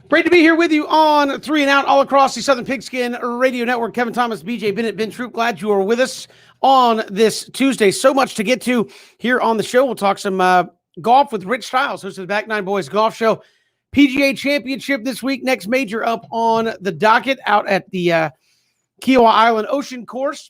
Great to be here with you on Three and Out all across the Southern Pigskin Radio Network. Kevin Thomas, BJ Bennett, Ben Troop. Glad you are with us on this Tuesday. So much to get to here on the show. We'll talk some golf with Rich Stiles, host of the Back Nine Boys Golf Show. PGA Championship this week. Next major up on the docket out at the Kiowa Island Ocean Course.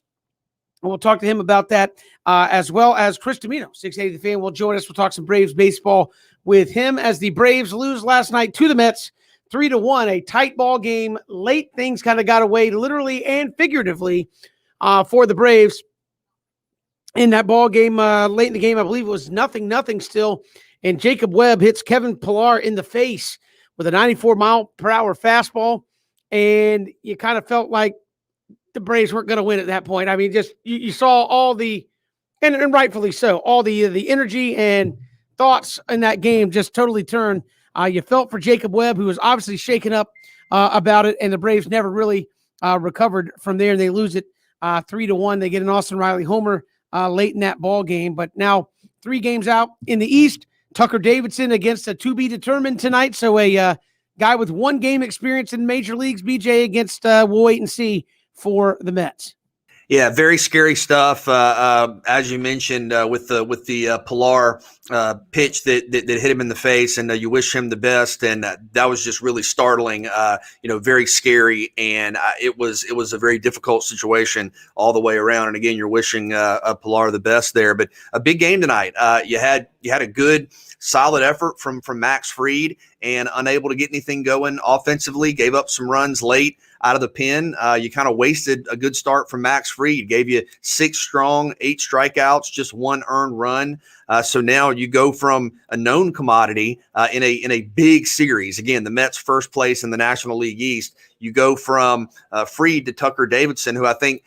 And we'll talk to him about that as well as Chris Domino, 680 The Fan, will join us. We'll talk some Braves baseball with him as the Braves lose last night to the Mets. 3-1, a tight ball game. Late things kind of got away, literally and figuratively, for the Braves in that ball game. Late in the game, I believe it was 0-0 still. And Jacob Webb hits Kevin Pillar in the face with a 94-mile-per-hour fastball. And you kind of felt like the Braves weren't going to win at that point. I mean, just you saw all the, and rightfully so, all the energy and thoughts in that game just totally turned. You felt for Jacob Webb, who was obviously shaken up about it, and the Braves never really recovered from there. They lose it 3-1. They get an Austin Riley homer late in that ball game. But now 3 games out in the East. Tucker Davidson against a to be determined tonight. So a guy with 1 game experience in major leagues, BJ, against we'll wait and see for the Mets. Yeah, very scary stuff. As you mentioned, with the Pillar pitch that hit him in the face, and you wish him the best. And that was just really startling. Very scary, and it was a very difficult situation all the way around. And again, you're wishing Pillar the best there. But a big game tonight. You had a good, solid effort from Max Fried, and unable to get anything going offensively. Gave up some runs late out of the pen. You kind of wasted a good start from Max Fried. Gave you 6 strong, 8 strikeouts, just 1 earned run. So now you go from a known commodity in a big series. Again, the Mets first place in the National League East. You go from Fried to Tucker Davidson, who I think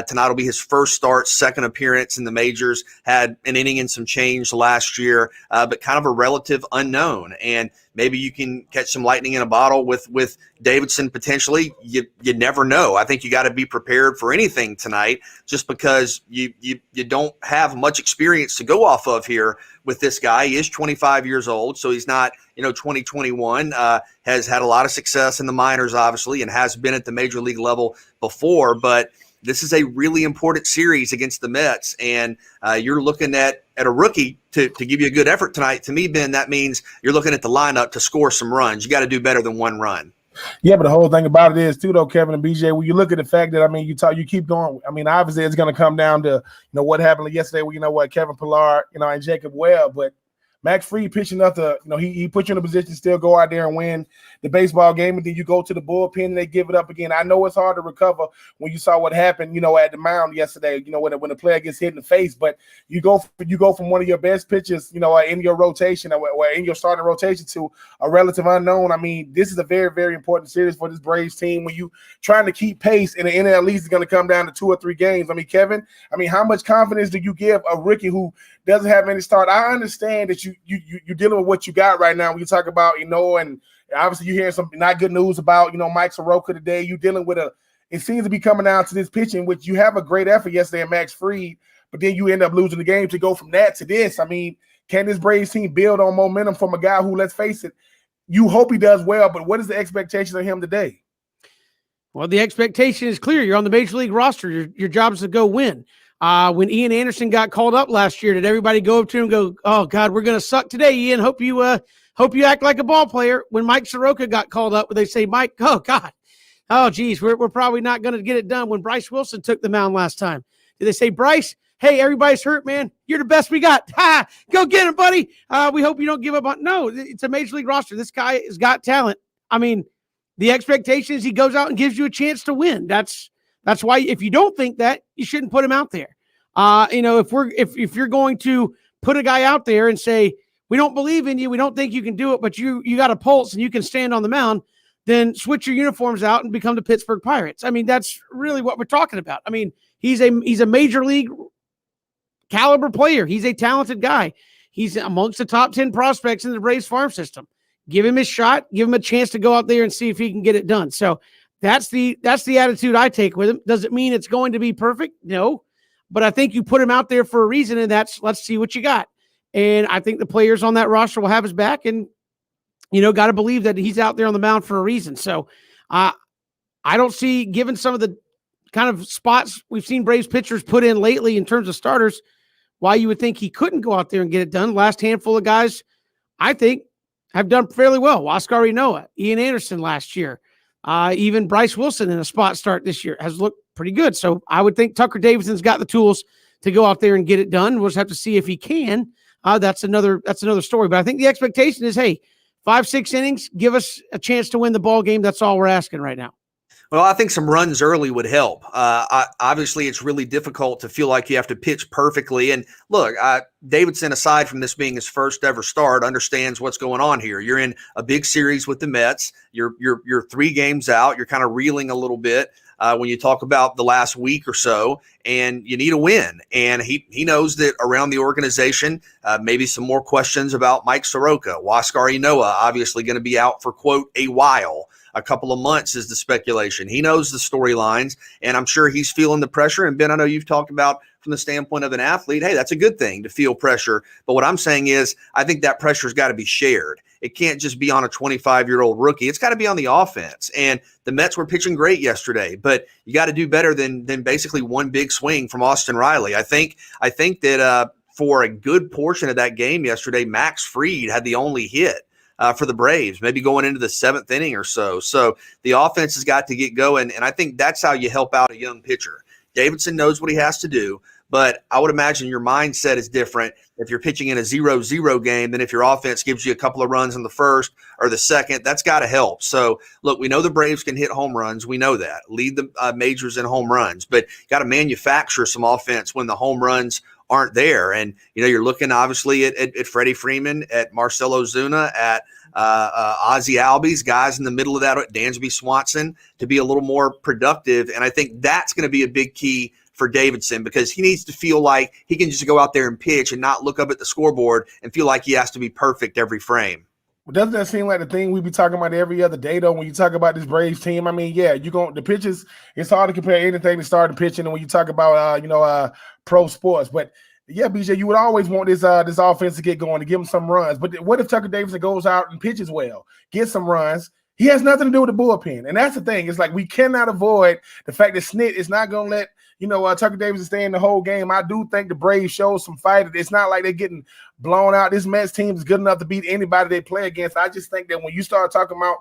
tonight will be his first start, second appearance in the majors. Had an inning and some change last year, but kind of a relative unknown. And maybe you can catch some lightning in a bottle with Davidson potentially. You never know. I think you got to be prepared for anything tonight, just because you don't have much experience to go off of here with this guy. He is 25 years old, so he's not 2021. Has had a lot of success in the minors, obviously, and has been at the major league level before. But this is a really important series against the Mets, and you're looking at a rookie to give you a good effort tonight. To me, Ben, that means you're looking at the lineup to score some runs. You got to do better than 1 run. Yeah, but the whole thing about it is too, though, Kevin and BJ, when you look at the fact that, you keep going. Obviously it's going to come down to, what happened yesterday with, Kevin Pillar, and Jacob Webb, but Max Fried pitching enough to, he put you in a position to still go out there and win the baseball game, and then you go to the bullpen and they give it up again. I know it's hard to recover when you saw what happened, at the mound yesterday, when the player gets hit in the face, but you go from one of your best pitchers, in your rotation or in your starting rotation to a relative unknown. This is a very, very important series for this Braves team when you trying to keep pace, and the NL East is going to come down to 2 or 3 games. Kevin, how much confidence do you give a rookie who doesn't have any start? I understand that you're dealing with what you got right now when you talk about, and obviously you're hearing some not good news about, Mike Soroka today. You're dealing with it seems to be coming down to this pitching, which you have a great effort yesterday in Max Fried, but then you end up losing the game to go from that to this. Can this Braves team build on momentum from a guy who, let's face it, you hope he does well, but what is the expectation of him today? Well, the expectation is clear. You're on the major league roster. Your job is to go win. When Ian Anderson got called up last year, did everybody go up to him and go, "Oh God, we're going to suck today, Ian. Hope you act like a ball player"? When Mike Soroka got called up, they say, "Mike, oh God, oh geez, we're probably not going to get it done." When Bryce Wilson took the mound last time, did they say, "Bryce, hey, everybody's hurt, man. You're the best we got. Ha! Go get him, buddy. We hope you don't give up on." No, it's a major league roster. This guy has got talent. The expectation is he goes out and gives you a chance to win. That's why if you don't think that, you shouldn't put him out there. If you're going to put a guy out there and say, "We don't believe in you, we don't think you can do it, but you got a pulse and you can stand on the mound," then switch your uniforms out and become the Pittsburgh Pirates. That's really what we're talking about. He's a major league caliber player. He's a talented guy. He's amongst the top 10 prospects in the Braves farm system. Give him his shot, give him a chance to go out there and see if he can get it done. So that's the attitude I take with him. Does it mean it's going to be perfect? No. But I think you put him out there for a reason, and that's let's see what you got. And I think the players on that roster will have his back. And got to believe that he's out there on the mound for a reason. So I don't see, given some of the kind of spots we've seen Braves pitchers put in lately in terms of starters, why you would think he couldn't go out there and get it done. Last handful of guys, I think, have done fairly well. Huascar Ynoa, Ian Anderson last year, even Bryce Wilson in a spot start this year has looked pretty good. So I would think Tucker Davidson's got the tools to go out there and get it done. We'll just have to see if he can. That's another story. But I think the expectation is, hey, 5-6 innings, give us a chance to win the ball game. That's all we're asking right now. Well, I think some runs early would help. Obviously, it's really difficult to feel like you have to pitch perfectly. And look, Davidson, aside from this being his first ever start, understands what's going on here. You're in a big series with the Mets. You're 3 games out. You're kind of reeling a little bit when you talk about the last week or so, and you need a win. And he knows that around the organization, maybe some more questions about Mike Soroka. Huascar Ynoa obviously going to be out for, quote, a while. A couple of months is the speculation. He knows the storylines, and I'm sure he's feeling the pressure. And Ben, I know you've talked about from the standpoint of an athlete, hey, that's a good thing to feel pressure. But what I'm saying is I think that pressure's got to be shared. It can't just be on a 25-year-old rookie. It's got to be on the offense. And the Mets were pitching great yesterday, but you got to do better than basically one big swing from Austin Riley. I think that for a good portion of that game yesterday, Max Fried had the only hit for the Braves, maybe going into the 7th inning or so. So the offense has got to get going, and I think that's how you help out a young pitcher. Davidson knows what he has to do, but I would imagine your mindset is different if you're pitching in a 0-0 game than if your offense gives you a couple of runs in the first or the second. That's got to help. So, look, we know the Braves can hit home runs. We know that. Lead the majors in home runs, but got to manufacture some offense when the home runs aren't there. And, you're looking obviously at Freddie Freeman, at Marcell Ozuna, at Ozzie Albies, guys in the middle of that, Dansby Swanson, to be a little more productive. And I think that's going to be a big key for Davidson, because he needs to feel like he can just go out there and pitch and not look up at the scoreboard and feel like he has to be perfect every frame. Well, doesn't that seem like the thing we be talking about every other day, though, when you talk about this Braves team? I mean, yeah, the pitches, it's hard to compare anything to starting pitching and when you talk about, pro sports. But, yeah, BJ, you would always want this offense to get going, to give them some runs. But what if Tucker Davidson goes out and pitches well, gets some runs? He has nothing to do with the bullpen. And that's the thing. It's like we cannot avoid the fact that Snit is not going to let Tucker Davidson stay in the whole game. I do think the Braves show some fight. It's not like they're getting blown out. This Mets team is good enough to beat anybody they play against. I just think that when you start talking about,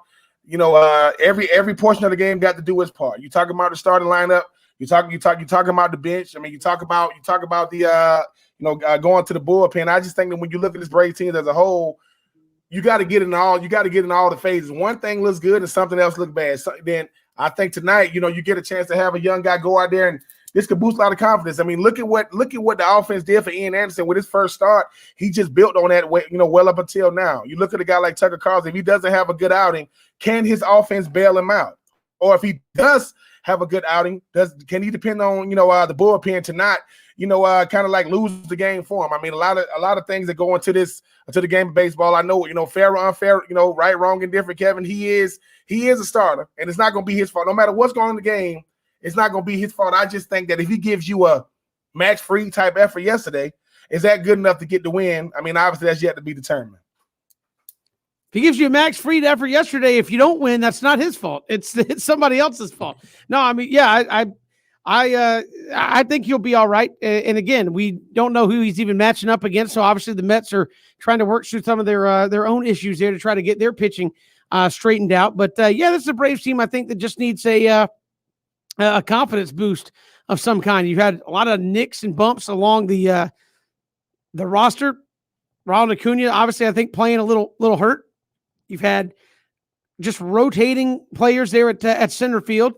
every portion of the game got to do its part. You talking about the starting lineup. You talking about the bench. I mean, you talk about the going to the bullpen. I just think that when you look at this Braves team as a whole, you got to get in all the phases. One thing looks good and something else looks bad. So then I think tonight, you get a chance to have a young guy go out there, and this could boost a lot of confidence. I mean, look at what the offense did for Ian Anderson with his first start. He just built on that way, well up until now. You look at a guy like Tucker Carlson. If he doesn't have a good outing, can his offense bail him out? Or if he does have a good outing, can he depend on the bullpen to not kind of like lose the game for him? I mean, a lot of things that go into the game of baseball. I know fair or unfair, right, wrong, and different. Kevin, he is a starter, and it's not going to be his fault. No matter what's going on in the game, it's not going to be his fault. I just think that if he gives you a Max Fried type effort yesterday, is that good enough to get the win? I mean, obviously that's yet to be determined. If he gives you a Max Fried effort yesterday, if you don't win, that's not his fault. It's somebody else's fault. No, I mean, yeah, I think he'll be all right. And again, we don't know who he's even matching up against. So obviously the Mets are trying to work through some of their own issues there to try to get their pitching straightened out. But yeah, this is a Braves team, I think, that just needs a confidence boost of some kind. You've had a lot of nicks and bumps along the roster. Ronald Acuna, obviously, I think playing a little hurt. You've had just rotating players there at center field.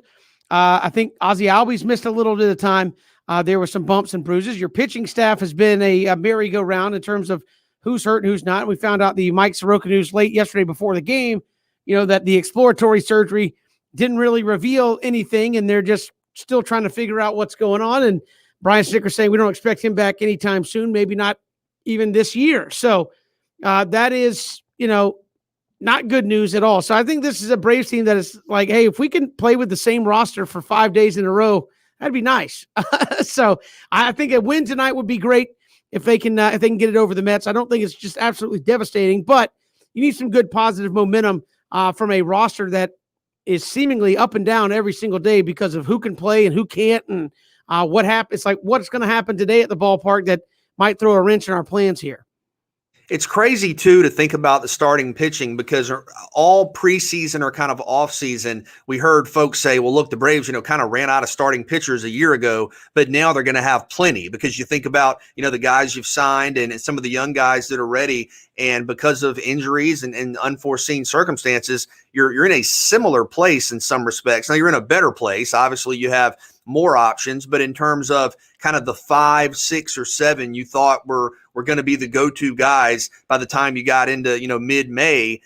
I think Ozzie Albies missed a little bit of time. There were some bumps and bruises. Your pitching staff has been a merry-go-round in terms of who's hurt and who's not. We found out the Mike Soroka news late yesterday before the game, that the exploratory surgery didn't really reveal anything, and they're just still trying to figure out what's going on. And Brian Snitker saying we don't expect him back anytime soon, maybe not even this year. So that is, not good news at all. So I think this is a Braves team that is like, hey, if we can play with the same roster for 5 days in a row, that'd be nice. So I think a win tonight would be great if they can get it over the Mets. I don't think it's just absolutely devastating, but you need some good positive momentum from a roster that is seemingly up and down every single day because of who can play and who can't, and what happens. It's like what's going to happen today at the ballpark that might throw a wrench in our plans here. It's crazy, too, to think about the starting pitching because all preseason or kind of offseason, we heard folks say, well, look, the Braves, kind of ran out of starting pitchers a year ago, but now they're going to have plenty because you think about, the guys you've signed and some of the young guys that are ready. And because of injuries and unforeseen circumstances, you're in a similar place in some respects. Now you're in a better place. Obviously, you have more options, but in terms of kind of the 5, 6, or 7 you thought were going to be the go-to guys by the time you got into mid-May,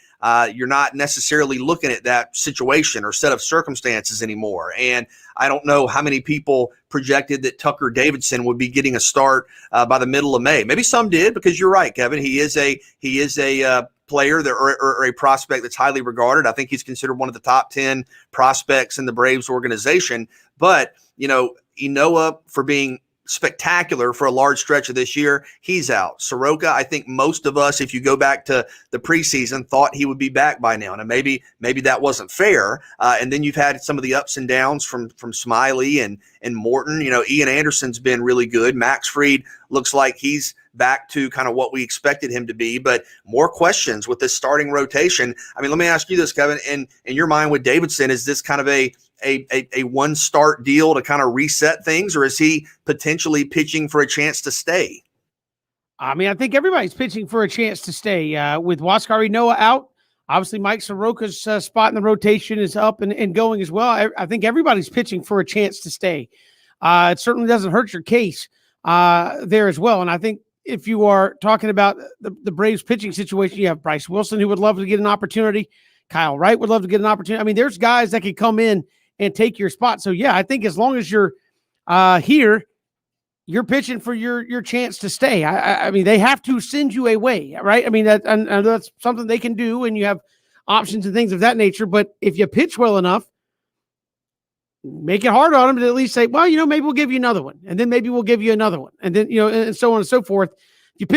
you're not necessarily looking at that situation or set of circumstances anymore. And I don't know how many people projected that Tucker Davidson would be getting a start by the middle of May. Maybe some did, because you're right, Kevin. He is a player that, or a prospect that's highly regarded. I think he's considered one of the top 10 prospects in the Braves organization. But Inoa, for being spectacular for a large stretch of this year, he's out. Soroka, I think most of us, if you go back to the preseason, thought he would be back by now. And maybe that wasn't fair. And then you've had some of the ups and downs from Smiley and Morton. Ian Anderson's been really good. Max Fried looks like he's back to kind of what we expected him to be, but more questions with this starting rotation. I mean, let me ask you this, Kevin, in your mind with Davidson, is this kind of a one start deal to kind of reset things, or is he potentially pitching for a chance to stay? I mean, I think everybody's pitching for a chance to stay. With Huascar Ynoa out, obviously Mike Soroka's spot in the rotation is up and going as well. I think everybody's pitching for a chance to stay. It certainly doesn't hurt your case there as well. And I think if you are talking about the Braves pitching situation, you have Bryce Wilson, who would love to get an opportunity. Kyle Wright would love to get an opportunity. I mean, there's guys that could come in and take your spot. So, yeah, I think as long as you're here, you're pitching for your chance to stay. I mean, they have to send you away, right? I mean, that's something they can do, and you have options and things of that nature. But if you pitch well enough, make it hard on them to at least say, well, maybe we'll give you another one, and then maybe we'll give you another one, and then, and so on and so forth. If you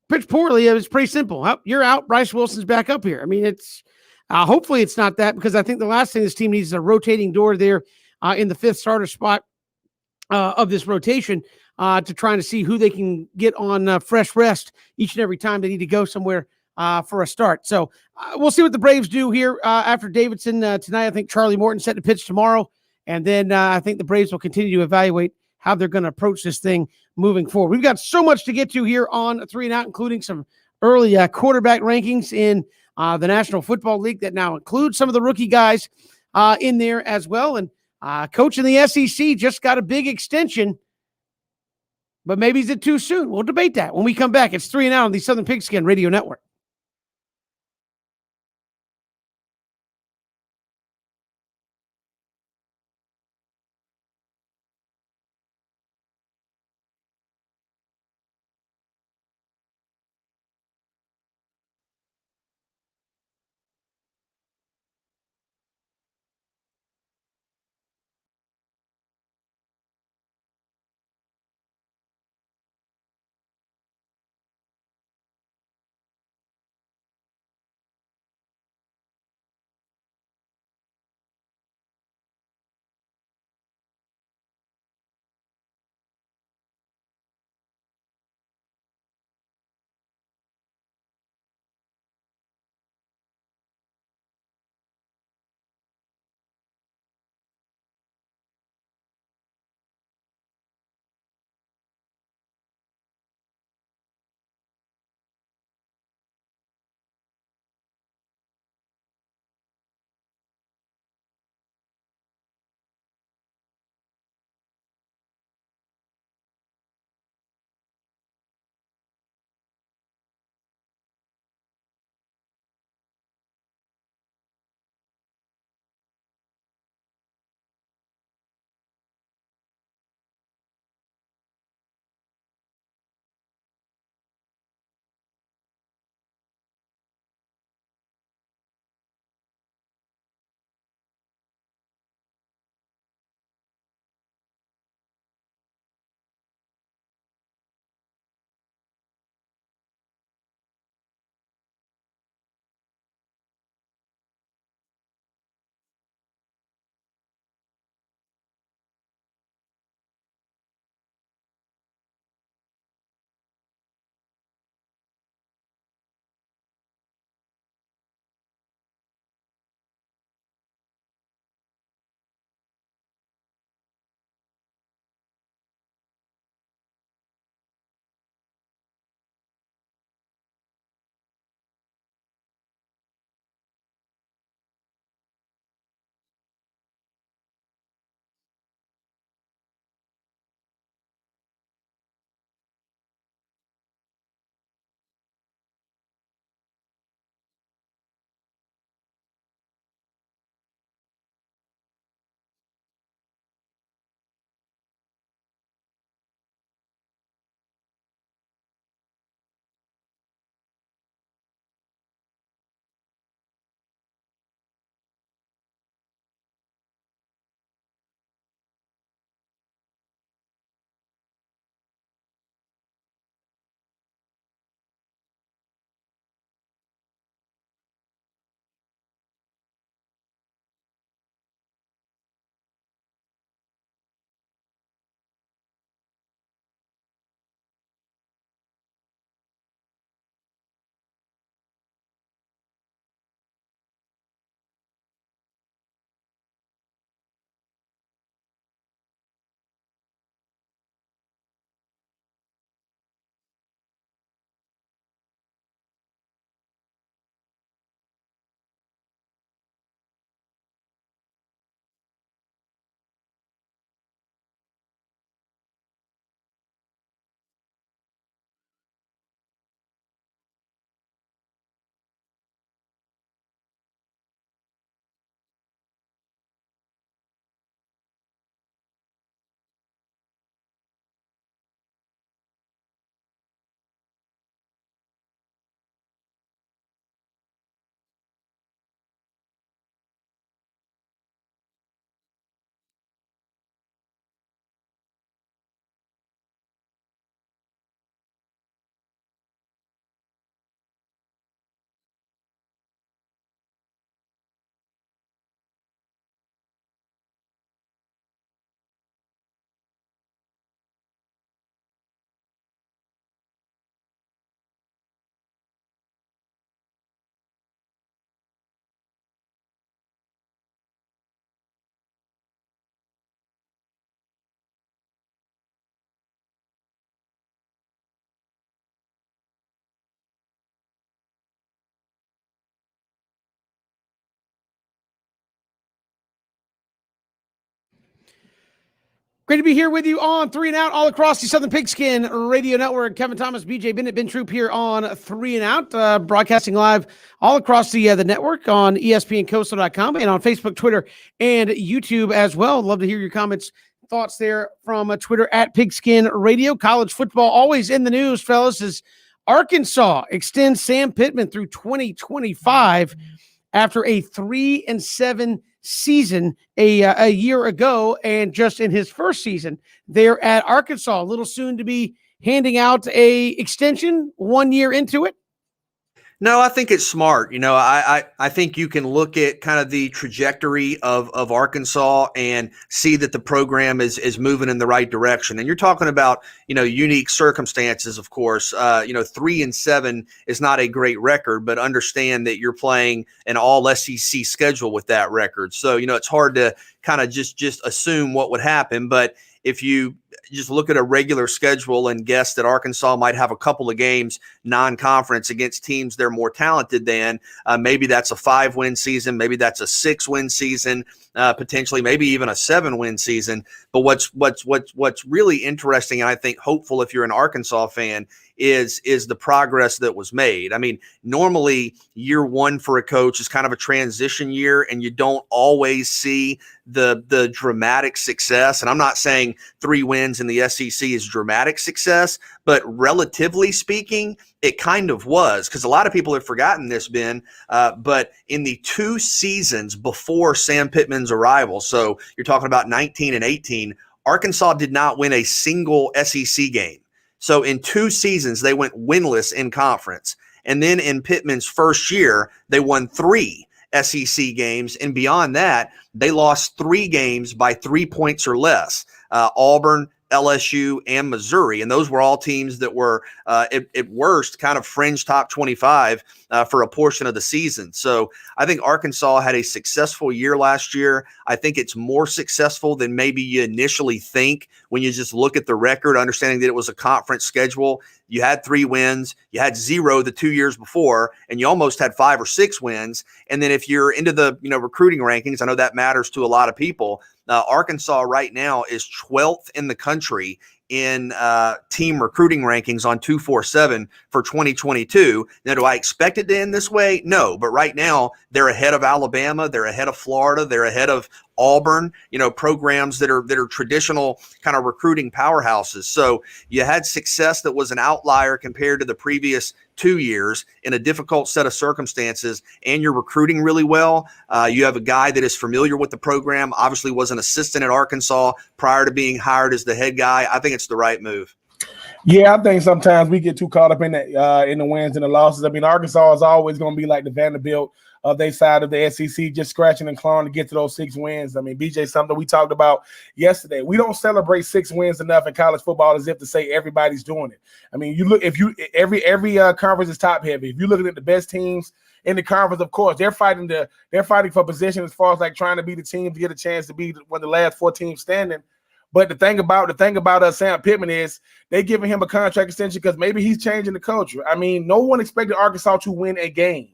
pitch poorly, it's pretty simple. You're out. Bryce Wilson's back up here. I mean, it's hopefully it's not that, because I think the last thing this team needs is a rotating door there in the 5th starter spot of this rotation to trying to see who they can get on fresh rest each and every time they need to go somewhere for a start. So we'll see what the Braves do here after Davidson tonight. I think Charlie Morton set to pitch tomorrow. And then I think the Braves will continue to evaluate how they're going to approach this thing moving forward. We've got so much to get to here on 3 and Out, including some early quarterback rankings in the National Football League that now includes some of the rookie guys in there as well. And coach in the SEC just got a big extension, but maybe is it too soon? We'll debate that when we come back. It's 3 and Out on the Southern Pigskin Radio Network. Great to be here with you on 3 and Out all across the Southern Pigskin Radio Network. Kevin Thomas, BJ Bennett, Ben Troop here on 3 and Out, broadcasting live all across the network on ESPNCoastal.com and on Facebook, Twitter, and YouTube as well. Love to hear your comments, thoughts there from Twitter at Pigskin Radio. College football always in the news, fellas, as Arkansas extends Sam Pittman through 2025 after a 3-7 season a year ago, and just in his first season there at Arkansas. A little soon to be handing out a extension 1 year into it. No, I think it's smart. I think you can look at kind of the trajectory of Arkansas and see that the program is moving in the right direction. And you're talking about, unique circumstances, of course. 3-7 is not a great record, but understand that you're playing an all SEC schedule with that record. So, it's hard to kind of just assume what would happen. But if you just look at a regular schedule and guess that Arkansas might have a couple of games non-conference against teams they're more talented than, maybe that's a 5-win season, maybe that's a 6-win season, potentially maybe even a 7-win season. But what's really interesting, and I think hopeful if you're an Arkansas fan, is the progress that was made. I mean, normally year one for a coach is kind of a transition year, and you don't always see the dramatic success. And I'm not saying 3 wins in the SEC is dramatic success, but relatively speaking, it kind of was, because a lot of people have forgotten this, Ben, but in the 2 seasons before Sam Pittman's arrival, so you're talking about 19 and 18, Arkansas did not win a single SEC game. So in 2 seasons, they went winless in conference. And then in Pittman's first year, they won 3 SEC games. And beyond that, they lost 3 games by 3 points or less. Auburn, LSU, and Missouri. And those were all teams that were, at worst, kind of fringe top 25 for a portion of the season. So I think Arkansas had a successful year last year. I think it's more successful than maybe you initially think when you just look at the record, understanding that it was a conference schedule. You had 3 wins, you had 0 the 2 years before, and you almost had 5 or 6 wins. And then if you're into the recruiting rankings, I know that matters to a lot of people. Arkansas right now is 12th in the country in team recruiting rankings on 247 for 2022. Now, do I expect it to end this way? No, but right now they're ahead of Alabama, they're ahead of Florida, they're ahead of Auburn, programs that are traditional kind of recruiting powerhouses. So you had success that was an outlier compared to the previous 2 years in a difficult set of circumstances, and you're recruiting really well. You have a guy that is familiar with the program, obviously was an assistant at Arkansas prior to being hired as the head guy. I think it's the right move. Yeah, I think sometimes we get too caught up in the wins and the losses. I mean, Arkansas is always going to be like the Vanderbilt of their side of the SEC, just scratching and clawing to get to those 6 wins. I mean, BJ, something we talked about yesterday. We don't celebrate 6 wins enough in college football as if to say everybody's doing it. I mean, you look, every conference is top heavy. If you're looking at the best teams in the conference, of course, they're fighting for position as far as like trying to be the team to get a chance to be one of the last 4 teams standing. But the thing about Sam Pittman is they giving him a contract extension because maybe he's changing the culture. I mean, no one expected Arkansas to win a game.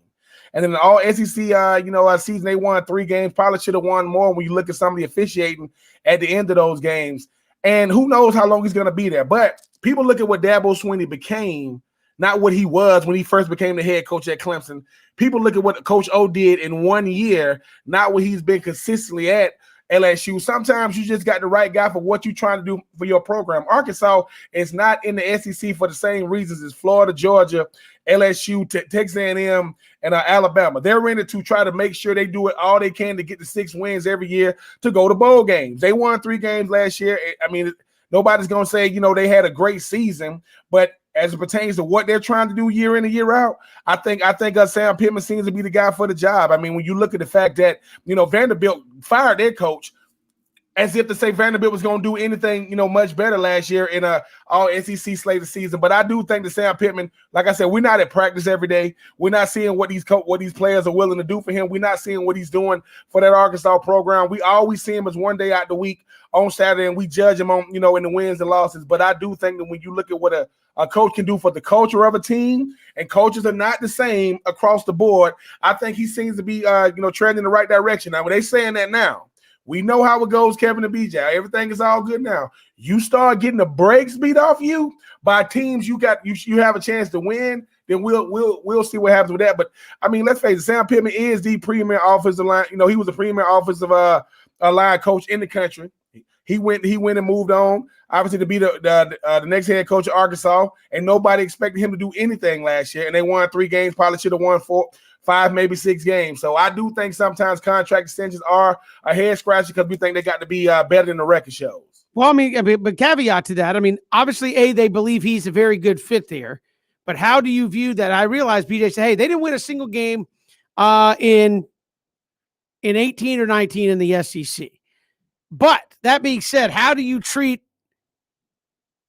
And then the all SEC, season, they won 3 games, probably should have won more when you look at some of the officiating at the end of those games. And who knows how long he's going to be there. But people look at what Dabo Swinney became, not what he was when he first became the head coach at Clemson. People look at what Coach O did in 1 year, not what he's been consistently at LSU. Sometimes you just got the right guy for what you're trying to do for your program. Arkansas is not in the SEC for the same reasons as Florida, Georgia, LSU, Texas A&M, and Alabama. They're in it to try to make sure they do it all they can to get the 6 wins every year to go to bowl games. They won 3 games last year. I mean, nobody's going to say, they had a great season, but as it pertains to what they're trying to do year in and year out, I think Sam Pittman seems to be the guy for the job. I mean, when you look at the fact that, Vanderbilt fired their coach as if to say Vanderbilt was going to do anything, much better last year in a all SEC slated season. But I do think that Sam Pittman, like I said, we're not at practice every day. We're not seeing what these players are willing to do for him. We're not seeing what he's doing for that Arkansas program. We always see him as one day out the week on Saturday, and we judge him on, in the wins and losses. But I do think that when you look at what a coach can do for the culture of a team, and coaches are not the same across the board, I think he seems to be, trending in the right direction. Now, when they saying that now, We know how it goes, Kevin and BJ. Everything is all good now. You start getting the brakes beat off you by teams you have a chance to win, then we'll see what happens with that. But I mean, let's face it, Sam Pittman is the premier offensive line. You know, he was the premier offensive line coach in the country. He went and moved on, obviously, to be the next head coach of Arkansas, and nobody expected him to do anything last year. And they won 3 games, probably should have won 4, 5, maybe 6 games. So I do think sometimes contract extensions are a head scratcher because we think they got to be better than the record shows. Well, I mean, but caveat to that, I mean, obviously, they believe he's a very good fit there. But how do you view that? I realize BJ said, hey, they didn't win a single game in 18 or 19 in the SEC. But that being said, how do you treat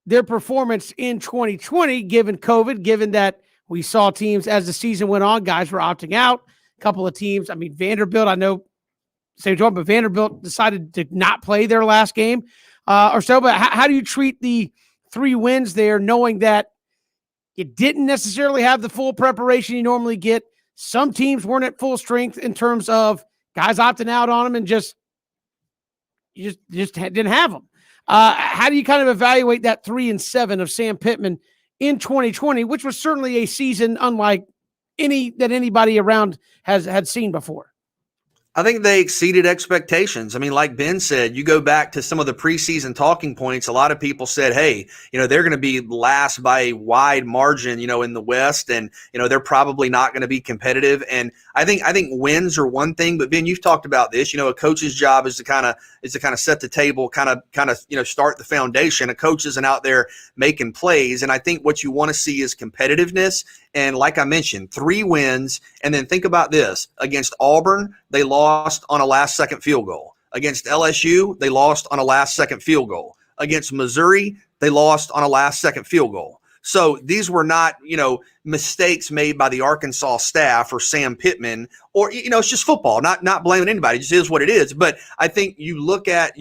their performance in 2020, given COVID, given that we saw teams as the season went on, guys were opting out, a couple of teams, I mean, Vanderbilt, I know, same time, but Vanderbilt decided to not play their last game or so. But how do you treat the 3 wins there, knowing that you didn't necessarily have the full preparation you normally get? Some teams weren't at full strength in terms of guys opting out on them and you just didn't have them. How do you kind of evaluate that 3-7 of Sam Pittman in 2020, which was certainly a season unlike any that anybody around had seen before? I think they exceeded expectations. I mean, like Ben said, you go back to some of the preseason talking points. A lot of people said, hey, they're going to be last by a wide margin, in the West, and, they're probably not going to be competitive. And I think wins are one thing, but Ben, you've talked about this, a coach's job is to kind of set the table, kind of start the foundation. A coach isn't out there making plays. And I think what you want to see is competitiveness. And like I mentioned, 3 wins. And then think about this: against Auburn, they lost on a last-second field goal. Against LSU, they lost on a last-second field goal. Against Missouri, they lost on a last-second field goal. So these were not, mistakes made by the Arkansas staff or Sam Pittman, or, it's just football, not blaming anybody. It just is what it is. But I think you look at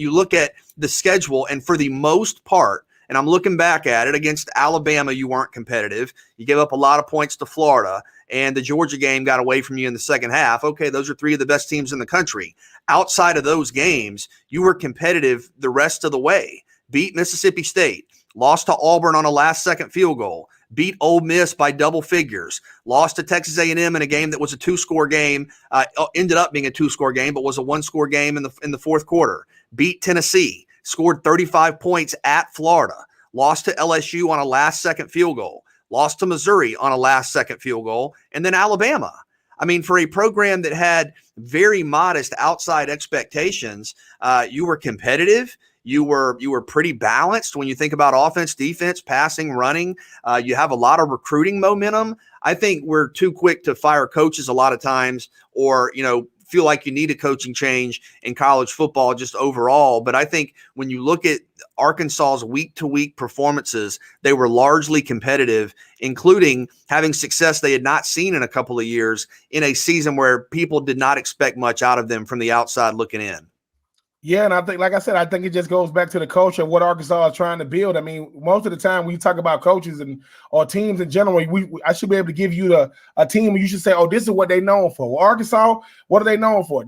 the schedule, and for the most part, and I'm looking back at it, against Alabama, you weren't competitive. You gave up a lot of points to Florida, and the Georgia game got away from you in the second half. Okay, those are 3 of the best teams in the country. Outside of those games, you were competitive the rest of the way. Beat Mississippi State, lost to Auburn on a last-second field goal, beat Ole Miss by double figures, lost to Texas A&M in a game that was a 2-score game, ended up being a 2-score game, but was a 1-score game in the fourth quarter, beat Tennessee, scored 35 points at Florida, lost to LSU on a last-second field goal, lost to Missouri on a last-second field goal, and then Alabama. I mean, for a program that had very modest outside expectations, you were competitive. You were pretty balanced when you think about offense, defense, passing, running. You have a lot of recruiting momentum. I think we're too quick to fire coaches a lot of times, or, feel like you need a coaching change in college football just overall. But I think when you look at Arkansas's week-to-week performances, they were largely competitive, including having success they had not seen in a couple of years in a season where people did not expect much out of them from the outside looking in. Yeah, and I think, like I said, I think it just goes back to the culture of what Arkansas is trying to build. I mean, most of the time when you talk about coaches or teams in general, I should be able to give you a team where you should say, oh, this is what they're known for. Well, Arkansas, what are they known for?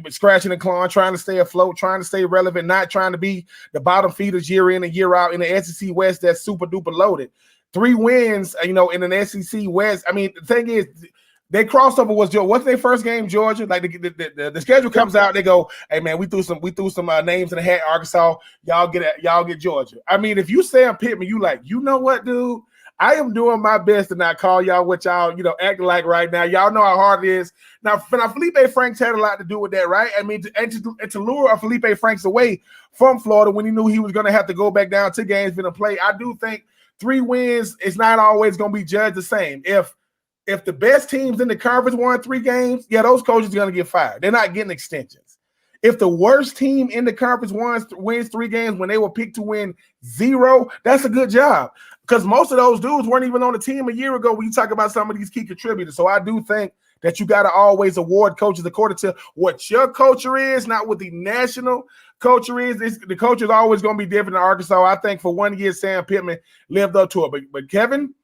Scratching and clawing, trying to stay afloat, trying to stay relevant, not trying to be the bottom feeders year in and year out in the SEC West that's super duper loaded. 3 wins, in an SEC West. I mean, the thing is, their crossover was what's their first game, Georgia? Like the schedule comes out, they go, "Hey man, we threw some names in the hat, Arkansas. Y'all get Georgia." I mean, if you Sam Pittman, you like, you know what, dude? I am doing my best to not call y'all what y'all acting like right now. Y'all know how hard it is. Now Felipe Franks had a lot to do with that, right? I mean, to lure Felipe Franks away from Florida when he knew he was going to have to go back down to Gainesville and play. I do think 3 wins is not always going to be judged the same. If the best teams in the conference won 3 games, yeah, those coaches are going to get fired. They're not getting extensions. If the worst team in the conference wins 3 games when they were picked to win 0, that's a good job. Because most of those dudes weren't even on the team a year ago when you talk about some of these key contributors. So I do think that you got to always award coaches according to what your culture is, not what the national culture is. The culture is always going to be different in Arkansas. I think for 1 year, Sam Pittman lived up to it. But Kevin,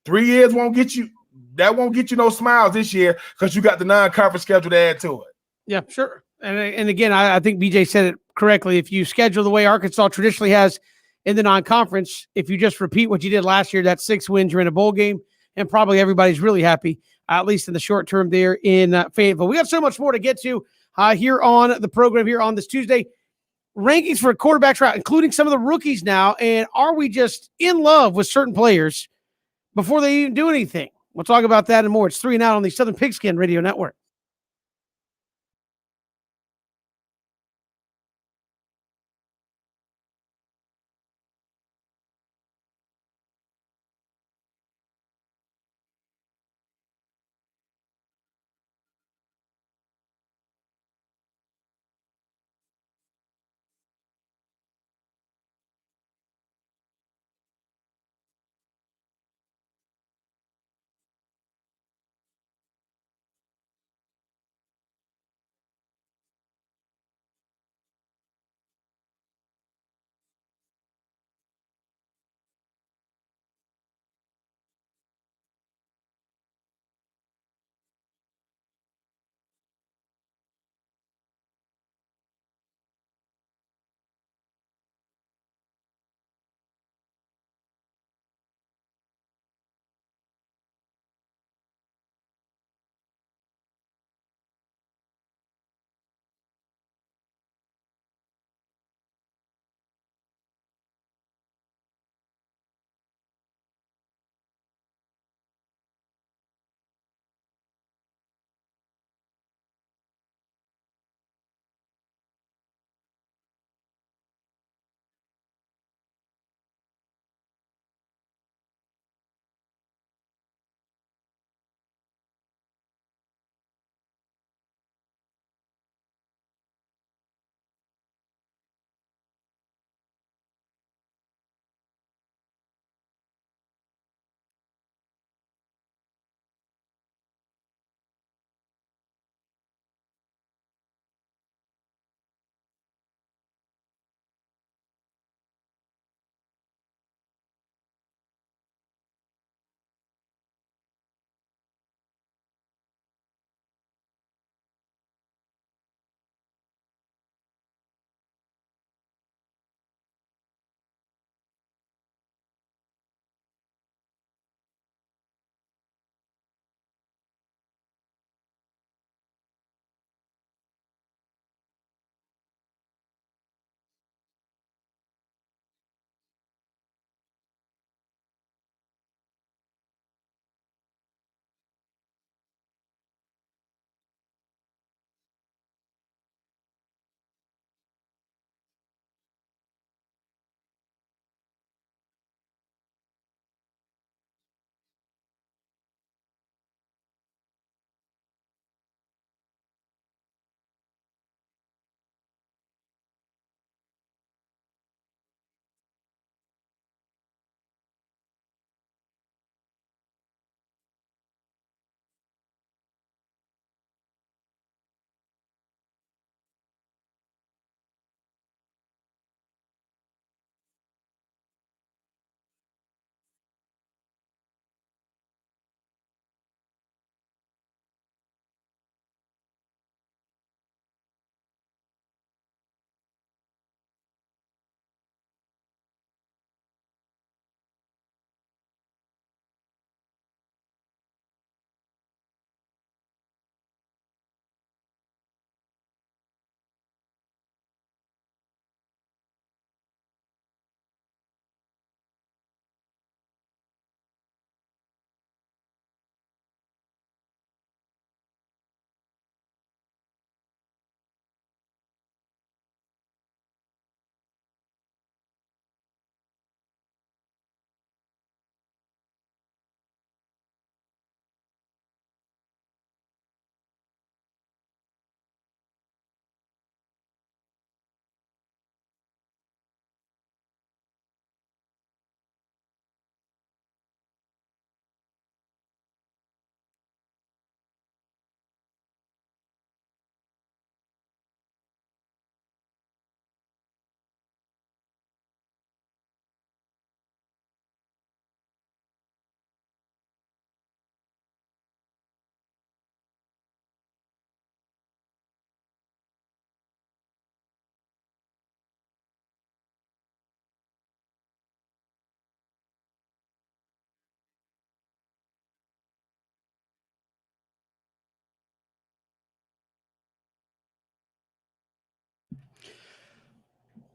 3 years won't get you – that won't get you no smiles this year because you got the non-conference schedule to add to it. Yeah, sure. And again, I think BJ said it correctly. If you schedule the way Arkansas traditionally has in the non-conference, if you just repeat what you did last year, that's 6 wins, you're in a bowl game, and probably everybody's really happy, at least in the short term there in Fayetteville. We have so much more to get to here on the program here on this Tuesday. Rankings for quarterbacks, right, including some of the rookies now, and are we just in love with certain players before they even do anything? We'll talk about that and more. It's 3 and Out on the Southern Pigskin Radio Network.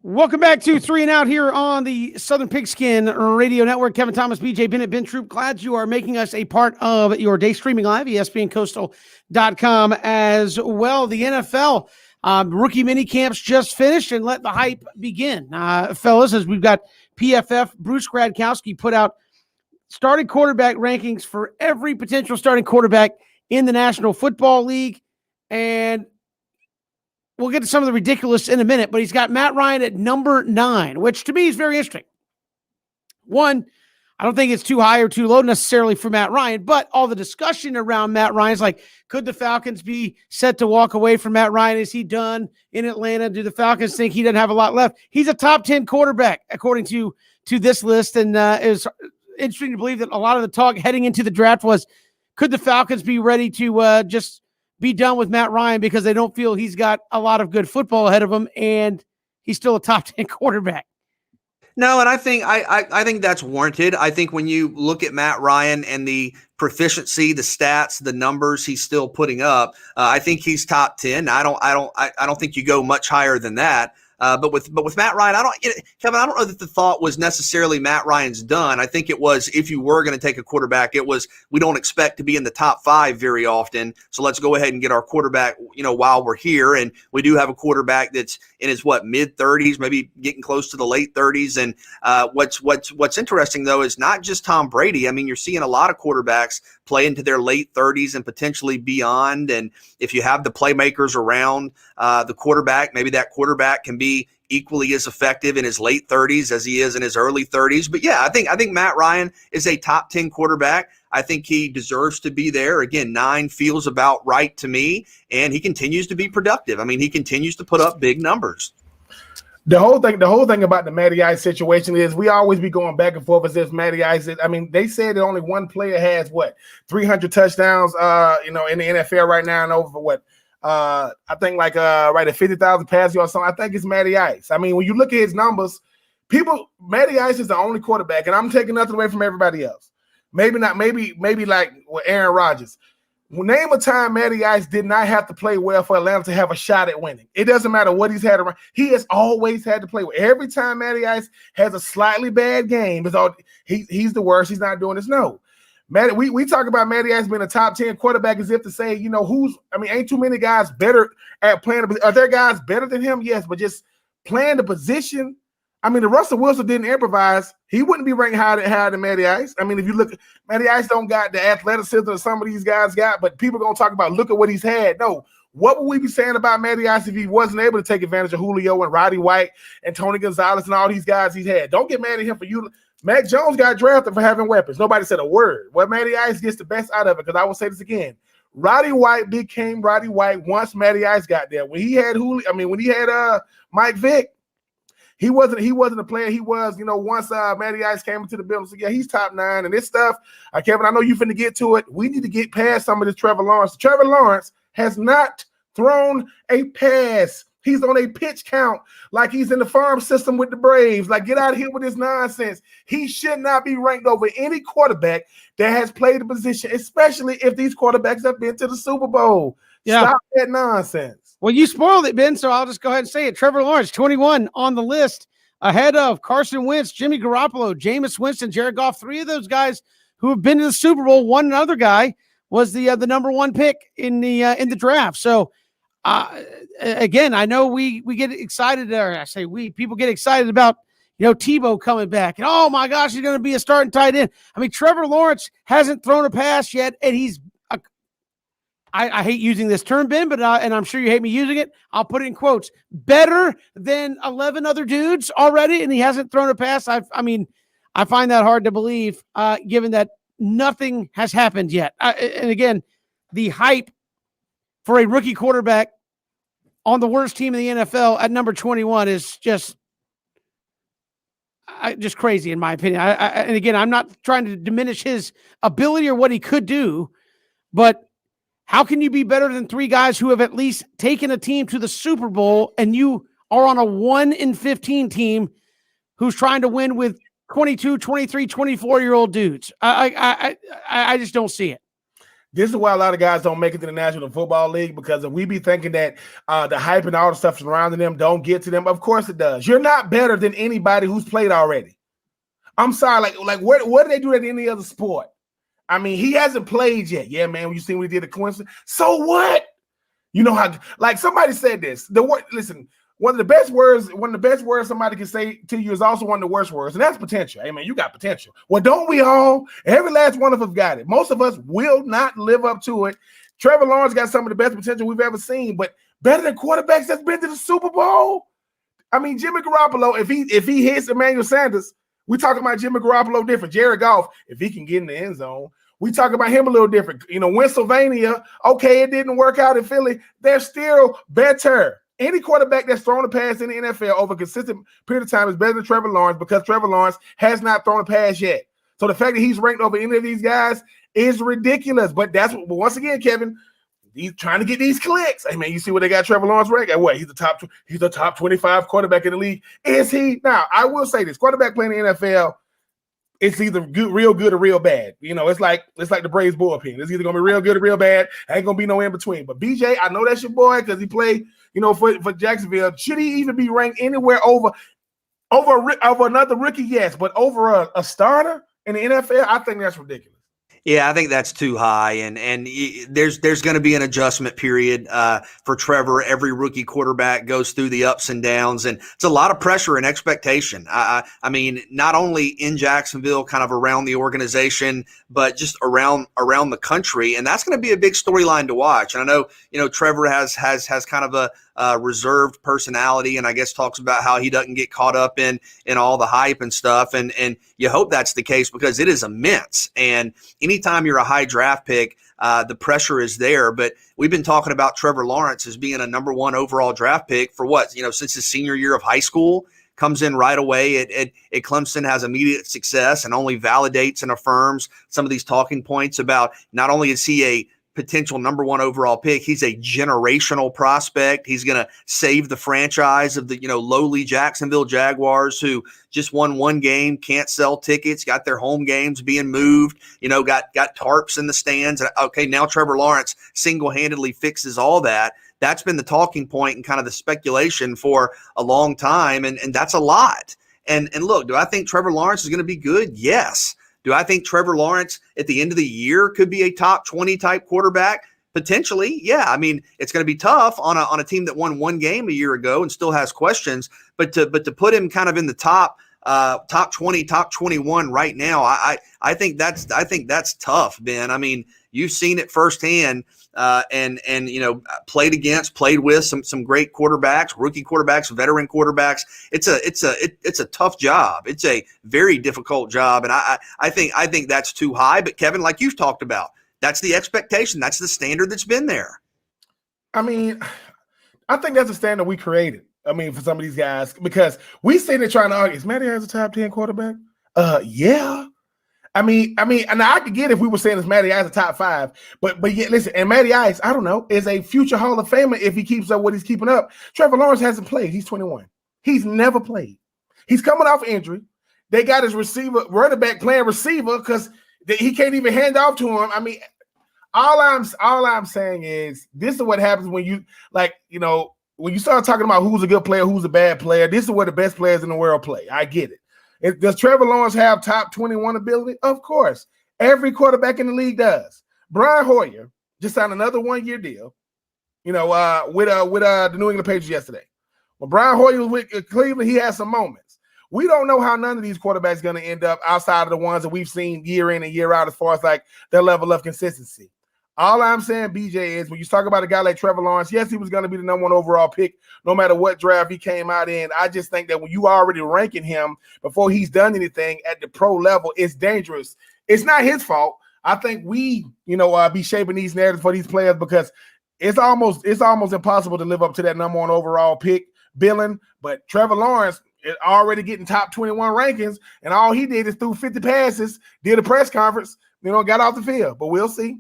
Welcome back to 3 and Out here on the Southern Pigskin Radio Network. Kevin Thomas, BJ Bennett, Ben Troop. Glad you are making us a part of your day, streaming live, ESPNCoastal.com as well. The NFL rookie mini camps just finished, and let the hype begin. Fellas, as we've got PFF, Bruce Gradkowski put out starting quarterback rankings for every potential starting quarterback in the National Football League. And we'll get to some of the ridiculous in a minute, but he's got Matt Ryan at number 9, which to me is very interesting. One, I don't think it's too high or too low necessarily for Matt Ryan, but all the discussion around Matt Ryan is like, could the Falcons be set to walk away from Matt Ryan? Is he done in Atlanta? Do the Falcons think he doesn't have a lot left? He's a top 10 quarterback, according to this list. And it was interesting to believe that a lot of the talk heading into the draft was, could the Falcons be ready to just be done with Matt Ryan because they don't feel he's got a lot of good football ahead of him, and he's still a top 10 quarterback? No, and I think I think that's warranted. I think when you look at Matt Ryan and the proficiency, the stats, the numbers he's still putting up, I think he's top 10. I don't think you go much higher than that. But with Matt Ryan, Kevin, I don't know that the thought was necessarily Matt Ryan's done. I think it was, if you were going to take a quarterback, it was, we don't expect to be in the top 5 very often, so let's go ahead and get our quarterback, while we're here. And we do have a quarterback that's in his mid 30s, maybe getting close to the late 30s. And what's interesting though is not just Tom Brady. I mean, you're seeing a lot of quarterbacks play into their late 30s and potentially beyond. And if you have the playmakers around the quarterback, maybe that quarterback can be equally as effective in his late 30s as he is in his early 30s. But yeah, I think Matt Ryan is a top 10 quarterback. I think he deserves to be there. Again, 9 feels about right to me, and he continues to be productive. I mean, he continues to put up big numbers. The whole thing about the Matty Ice situation is we always be going back and forth as if Matty Ice is, I mean, they said that only one player has 300 touchdowns in the NFL right now, and over I think right at 50,000 passing yards or something. I think it's Matty Ice. I mean, when you look at his numbers, Matty Ice is the only quarterback, and I'm taking nothing away from everybody else. Maybe not, maybe like Aaron Rodgers. Name a time Matty Ice did not have to play well for Atlanta to have a shot at winning. It doesn't matter what he's had around. He has always had to play well. Every time Matty Ice has a slightly bad game, he's the worst. He's not doing this. No. We talk about Matty Ice being a top 10 quarterback as if to say, ain't too many guys better at playing. Are there guys better than him? Yes, but just playing the position. I mean, if Russell Wilson didn't improvise, he wouldn't be ranked higher than Matty Ice. I mean, if you look, Matty Ice don't got the athleticism that some of these guys got, but people going to talk about, look at what he's had. No, what would we be saying about Matty Ice if he wasn't able to take advantage of Julio and Roddy White and Tony Gonzalez and all these guys he's had? Don't get mad at him for you. Mac Jones got drafted for having weapons. Nobody said a word. Well, Matty Ice gets the best out of it, because I will say this again. Roddy White became Roddy White once Matty Ice got there. When he had Mike Vick, he wasn't a player. He was, once Matty Ice came into the building. So yeah, he's top 9 and this stuff. Kevin, I know you finna get to it. We need to get past some of this Trevor Lawrence. Trevor Lawrence has not thrown a pass. He's on a pitch count like he's in the farm system with the Braves. Like, get out of here with this nonsense. He should not be ranked over any quarterback that has played the position, especially if these quarterbacks have been to the Super Bowl. Yeah. Stop that nonsense. Well, you spoiled it, Ben, so I'll just go ahead and say it. Trevor Lawrence, 21 on the list, ahead of Carson Wentz, Jimmy Garoppolo, Jameis Winston, Jared Goff. 3 of those guys who have been to the Super Bowl. One other guy was the number 1 pick in the draft. So, again, I know we get excited, or I say people get excited about, Tebow coming back, and oh my gosh, he's going to be a starting tight end. I mean, Trevor Lawrence hasn't thrown a pass yet, and he's I hate using this term, Ben, but and I'm sure you hate me using it. I'll put it in quotes. Better than 11 other dudes already, and he hasn't thrown a pass. I find that hard to believe, given that nothing has happened yet. And again, the hype for a rookie quarterback on the worst team in the NFL at number 21 is just crazy, in my opinion. And again, I'm not trying to diminish his ability or what he could do, but how can you be better than 3 guys who have at least taken a team to the Super Bowl, and you are on a 1-15 team who's trying to win with 22, 23, 24-year-old dudes? I just don't see it. This is why a lot of guys don't make it to the National Football League, because if we be thinking that the hype and all the stuff surrounding them don't get to them, of course it does. You're not better than anybody who's played already. I'm sorry, like what do they do at any other sport? I mean, he hasn't played yet. Yeah, man, you seen what he did at Clemson? So what? You know how, like somebody said this. Listen, one of the best words somebody can say to you is also one of the worst words, and that's potential. Hey, man, you got potential. Well, don't we all? Every last one of us got it. Most of us will not live up to it. Trevor Lawrence got some of the best potential we've ever seen, but better than quarterbacks that's been to the Super Bowl. I mean, Jimmy Garoppolo, if he hits Emmanuel Sanders, we talking about Jimmy Garoppolo different. Jared Goff, if he can get in the end zone, we talk about him a little different. You know, Pennsylvania, okay, it didn't work out in Philly. They're still better. Any quarterback that's thrown a pass in the NFL over a consistent period of time is better than Trevor Lawrence, because Trevor Lawrence has not thrown a pass yet. So the fact that he's ranked over any of these guys is ridiculous. But that's what, once again, Kevin, he's trying to get these clicks. Hey, man, you see what they got Trevor Lawrence ranked at? What? He's the top 25 quarterback in the league. Is he? Now, I will say this. Quarterback playing in the NFL, it's either good, real good or real bad. You know, it's like the Braves bullpen. It's either going to be real good or real bad. Ain't going to be no in between. But BJ, I know that's your boy because he played, you know, for Jacksonville. Should he even be ranked anywhere over another rookie? Yes, but over a starter in the NFL, I think that's ridiculous. Yeah, I think that's too high, and there's going to be an adjustment period for Trevor. Every rookie quarterback goes through the ups and downs, and it's a lot of pressure and expectation. I mean, not only in Jacksonville, kind of around the organization, but just around the country, and that's going to be a big storyline to watch. And I know, you know, Trevor has kind of a reserved personality, and I guess talks about how he doesn't get caught up in all the hype and stuff, and you hope that's the case because it is immense. And anytime you're a high draft pick, the pressure is there. But we've been talking about Trevor Lawrence as being a number one overall draft pick for what, you know, since his senior year of high school. Comes in right away at Clemson, has immediate success, and only validates and affirms some of these talking points about not only is he a potential number one overall pick, he's a generational prospect. He's going to save the franchise of the, you know, lowly Jacksonville Jaguars, who just won one game, can't sell tickets, got their home games being moved, you know, got tarps in the stands. Okay, now Trevor Lawrence single-handedly fixes all that. That's been the talking point and kind of the speculation for a long time, and that's a lot. And look, do I think Trevor Lawrence is going to be good? Yes. Do I think Trevor Lawrence at the end of the year could be a top 20 type quarterback? Potentially, yeah. I mean, it's going to be tough on a team that won one game a year ago and still has questions. But to put him kind of in the top 20, top 21 right now, I think that's tough, Ben. I mean, you've seen it firsthand. And you know, played with some great quarterbacks, rookie quarterbacks, veteran quarterbacks. It's a tough job. It's a very difficult job, and I think that's too high. But Kevin, like you've talked about, that's the expectation. That's the standard that's been there. I mean, I think that's a standard we created. I mean, for some of these guys, because we say they're trying to argue, is Matty Ice a top 10 quarterback? Yeah. I mean, and I could get if we were saying it's Matty Ice a top 5, but yet listen, and Matty Ice, I don't know, is a future Hall of Famer if he keeps up what he's keeping up. Trevor Lawrence hasn't played. He's 21. He's never played. He's coming off injury. They got his running back playing receiver because he can't even hand off to him. I mean, all I'm saying is this is what happens when you, like, you know, when you start talking about who's a good player, who's a bad player. This is where the best players in the world play. I get it. Does Trevor Lawrence have top 21 ability? Of course. Every quarterback in the league does. Brian Hoyer just signed another one-year deal, you know, with the New England Patriots yesterday. When Brian Hoyer was with Cleveland, he had some moments. We don't know how none of these quarterbacks are going to end up outside of the ones that we've seen year in and year out as far as like their level of consistency. All I'm saying, BJ, is when you talk about a guy like Trevor Lawrence, yes, he was going to be the number one overall pick no matter what draft he came out in. I just think that when you already ranking him before he's done anything at the pro level, it's dangerous. It's not his fault. I think we, you know, be shaping these narratives for these players because it's almost impossible to live up to that number one overall pick billing. But Trevor Lawrence is already getting top 21 rankings, and all he did is threw 50 passes, did a press conference, you know, got off the field. But we'll see.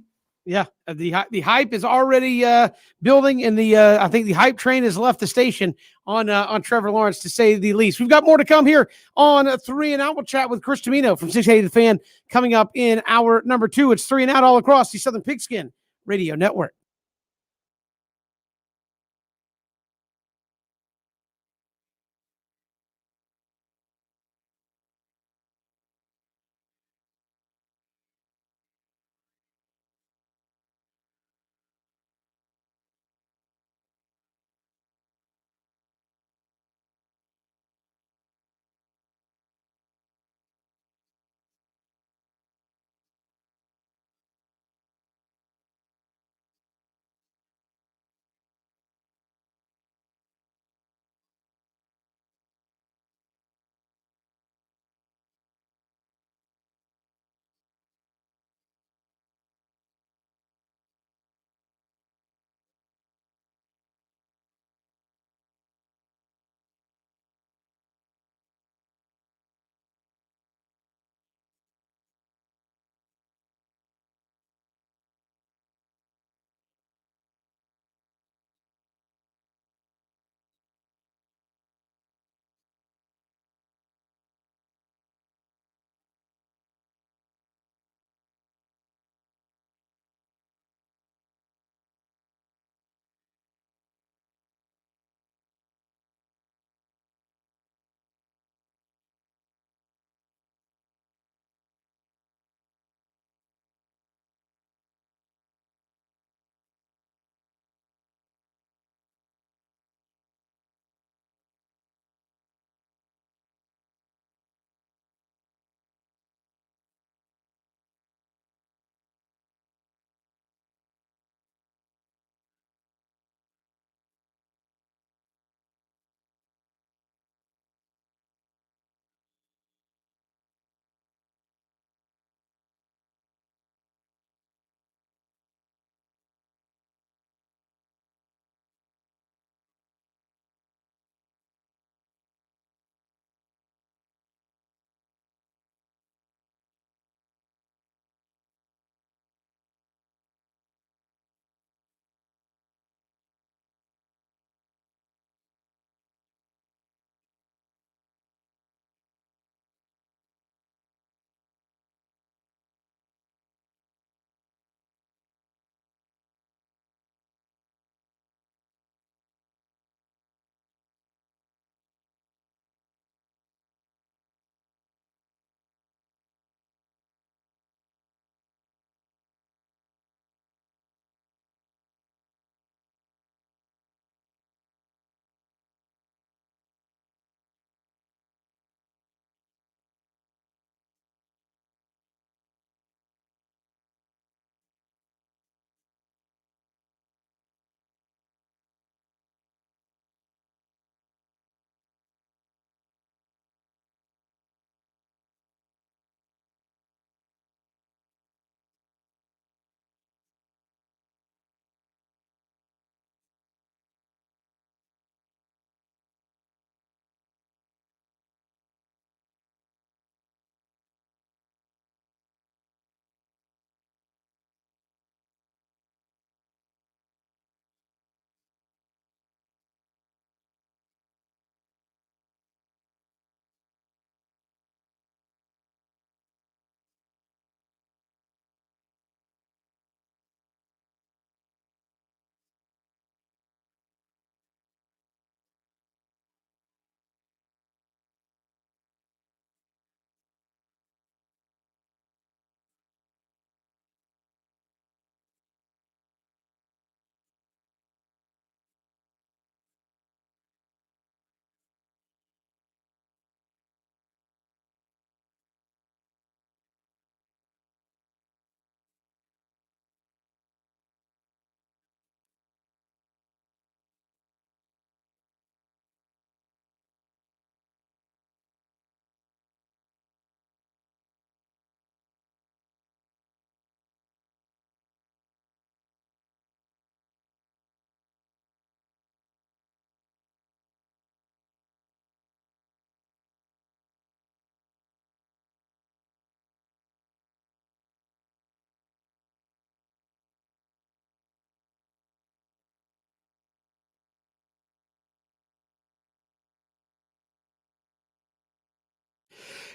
Yeah, the hype is already building, and the I think the hype train has left the station on Trevor Lawrence, to say the least. We've got more to come here on Three and Out. We'll chat with Chris Tomino from 680 The Fan coming up in hour number 2. It's Three and Out all across the Southern Pigskin Radio Network.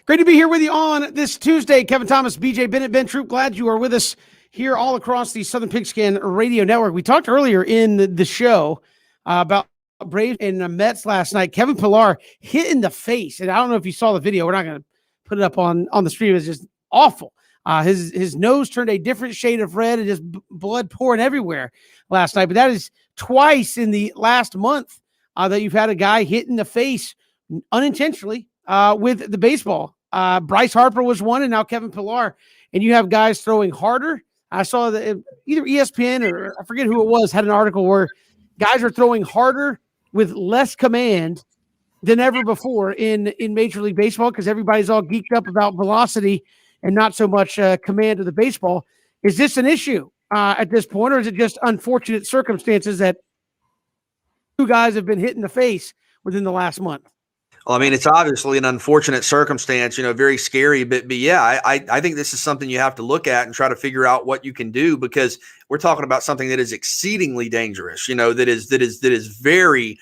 Great to be here with you on this Tuesday. Kevin Thomas, BJ Bennett, Ben Troop. Glad you are with us here all across the Southern Pigskin Radio Network. We talked earlier in the show about Braves and the Mets last night. Kevin Pillar hit in the face, and I don't know if you saw the video. We're not going to put it up on the stream. It's just awful. His nose turned a different shade of red and just blood pouring everywhere last night. But that is twice in the last month that you've had a guy hit in the face unintentionally with the baseball. Bryce Harper was one, and now Kevin Pillar. And you have guys throwing harder. I saw that either ESPN or I forget who it was had an article where guys are throwing harder with less command than ever before in Major League Baseball because everybody's all geeked up about velocity and not so much command of the baseball. Is this an issue at this point, or is it just unfortunate circumstances that two guys have been hit in the face within the last month? Well, I mean, it's obviously an unfortunate circumstance, very scary, but yeah, I think this is something you have to look at and try to figure out what you can do, because we're talking about something that is exceedingly dangerous, that is very,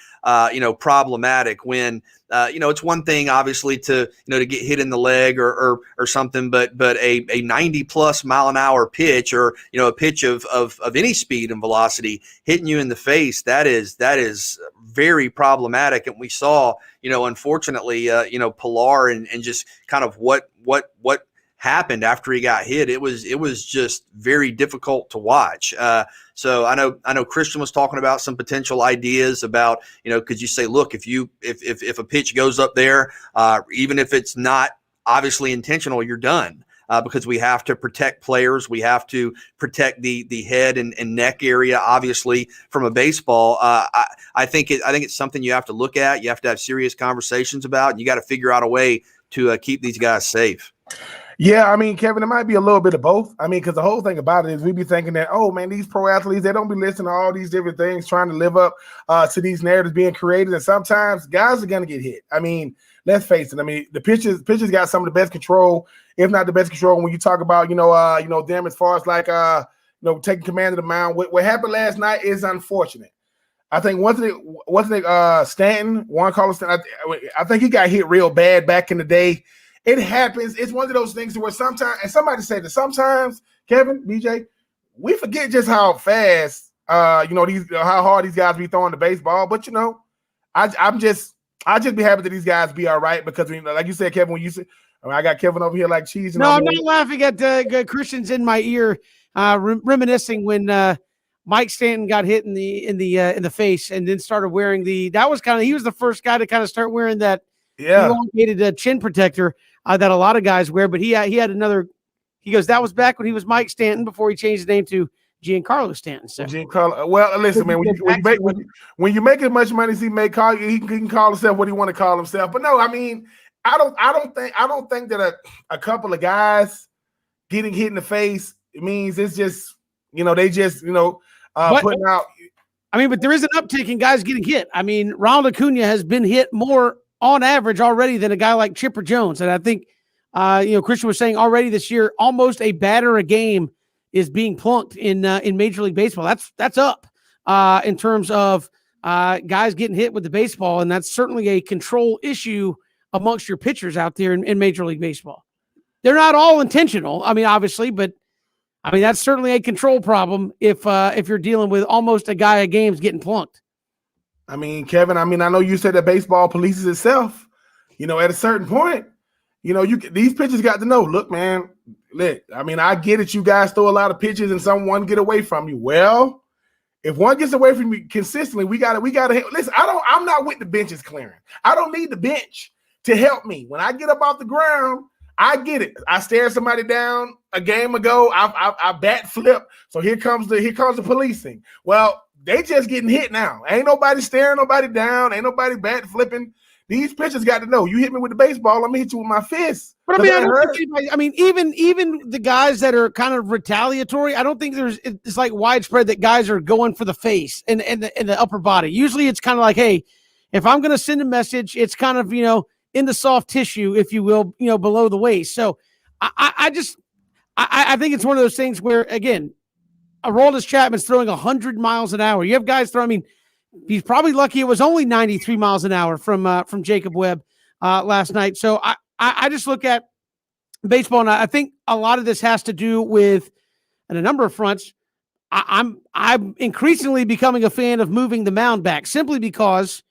problematic when, it's one thing obviously to get hit in the leg or something, but a 90+ mile an hour pitch or, a pitch of any speed and velocity hitting you in the face, that is very problematic. And we saw, unfortunately, Pillar and just kind of what happened after he got hit. It was just very difficult to watch. So I know Christian was talking about some potential ideas about, could you say, look, if a pitch goes up there, even if it's not obviously intentional, you're done. Because we have to protect players. We have to protect the head and neck area, obviously, from a baseball. I think it's something you have to look at. You have to have serious conversations about. You got to figure out a way to keep these guys safe. Yeah, I mean, Kevin, it might be a little bit of both. I mean, because the whole thing about it is we be thinking that, oh, man, these pro athletes, they don't be listening to all these different things, trying to live up to these narratives being created. And sometimes guys are going to get hit. I mean, let's face it. I mean, the pitchers got some of the best control, if not the best control, when you talk about, them as far as like, taking command of the mound. What happened last night is unfortunate. I think Stanton, Juan Carlos Stanton, I think he got hit real bad back in the day. It happens. It's one of those things where sometimes, and somebody said that sometimes, Kevin, BJ, we forget just how fast, how hard these guys be throwing the baseball. But I just be happy that these guys be all right, because like you said, Kevin, when you said, I got Kevin over here like cheese. No, I'm not laughing at Christian's in my ear, reminiscing when Mike Stanton got hit in the face and then started wearing he was the first guy to kind of start wearing that elongated chin protector that a lot of guys wear. But he had another. He goes, that was back when he was Mike Stanton before he changed his name to Giancarlo Stanton. So. Giancarlo. Well, listen, man. When you make as much money as he make, he can call himself what he want to call himself. But no, I mean, I don't think that a couple of guys getting hit in the face means it's just they just putting out. I mean, but there is an uptick in guys getting hit. I mean, Ronald Acuna has been hit more on average already than a guy like Chipper Jones. And I think, Christian was saying already this year, almost a batter a game is being plunked in Major League Baseball. That's up in terms of guys getting hit with the baseball. And that's certainly a control issue amongst your pitchers out there in Major League Baseball. They're not all intentional. I mean, obviously, but I mean, that's certainly a control problem if you're dealing with almost a guy a game's getting plunked. I mean, Kevin, I know you said that baseball polices itself. At a certain point, these pitchers got to know, look, man, I get it. You guys throw a lot of pitches and someone get away from you. Well, if one gets away from you consistently, we got to listen. I'm not with the benches clearing. I don't need the bench to help me. When I get up off the ground, I get it. I stare somebody down a game ago. I bat flip. So here comes the policing. Well, they just getting hit now. Ain't nobody staring nobody down. Ain't nobody bat flipping. These pitchers got to know, you hit me with the baseball, I'm gonna hit you with my fist. But I mean, even the guys that are kind of retaliatory, I don't think it's like widespread that guys are going for the face and the upper body. Usually it's kind of like, hey, if I'm gonna send a message, it's kind of in the soft tissue, if you will, below the waist. So I think it's one of those things where, again, Aroldis Chapman's throwing 100 miles an hour. You have guys throwing, I mean, he's probably lucky it was only 93 miles an hour from Jacob Webb last night. So I just look at baseball, and I think a lot of this has to do with, on a number of fronts, I'm increasingly becoming a fan of moving the mound back simply because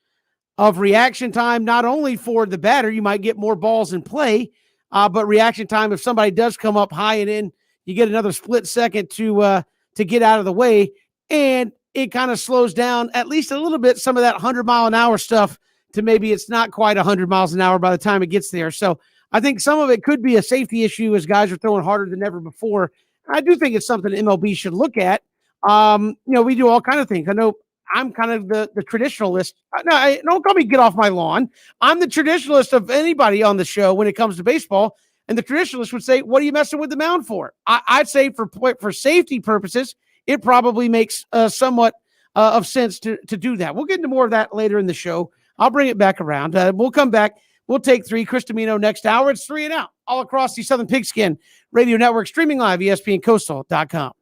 of reaction time, not only for the batter, you might get more balls in play, but reaction time if somebody does come up high and in, you get another split second to get out of the way, and it kind of slows down at least a little bit some of that 100-mile-an-hour stuff to maybe it's not quite 100 miles an hour by the time it gets there. So I think some of it could be a safety issue as guys are throwing harder than ever before. I do think it's something MLB should look at. We do all kind of things. I know I'm kind of the traditionalist. No, don't call me get off my lawn. I'm the traditionalist of anybody on the show when it comes to baseball. And the traditionalist would say, "What are you messing with the mound for?" I'd say for safety purposes, it probably makes somewhat of sense to do that. We'll get into more of that later in the show. I'll bring it back around. We'll come back. We'll take three. Chris Dimino next hour. It's 3 and Out all across the Southern Pigskin Radio Network, streaming live, ESPNCoastal.com.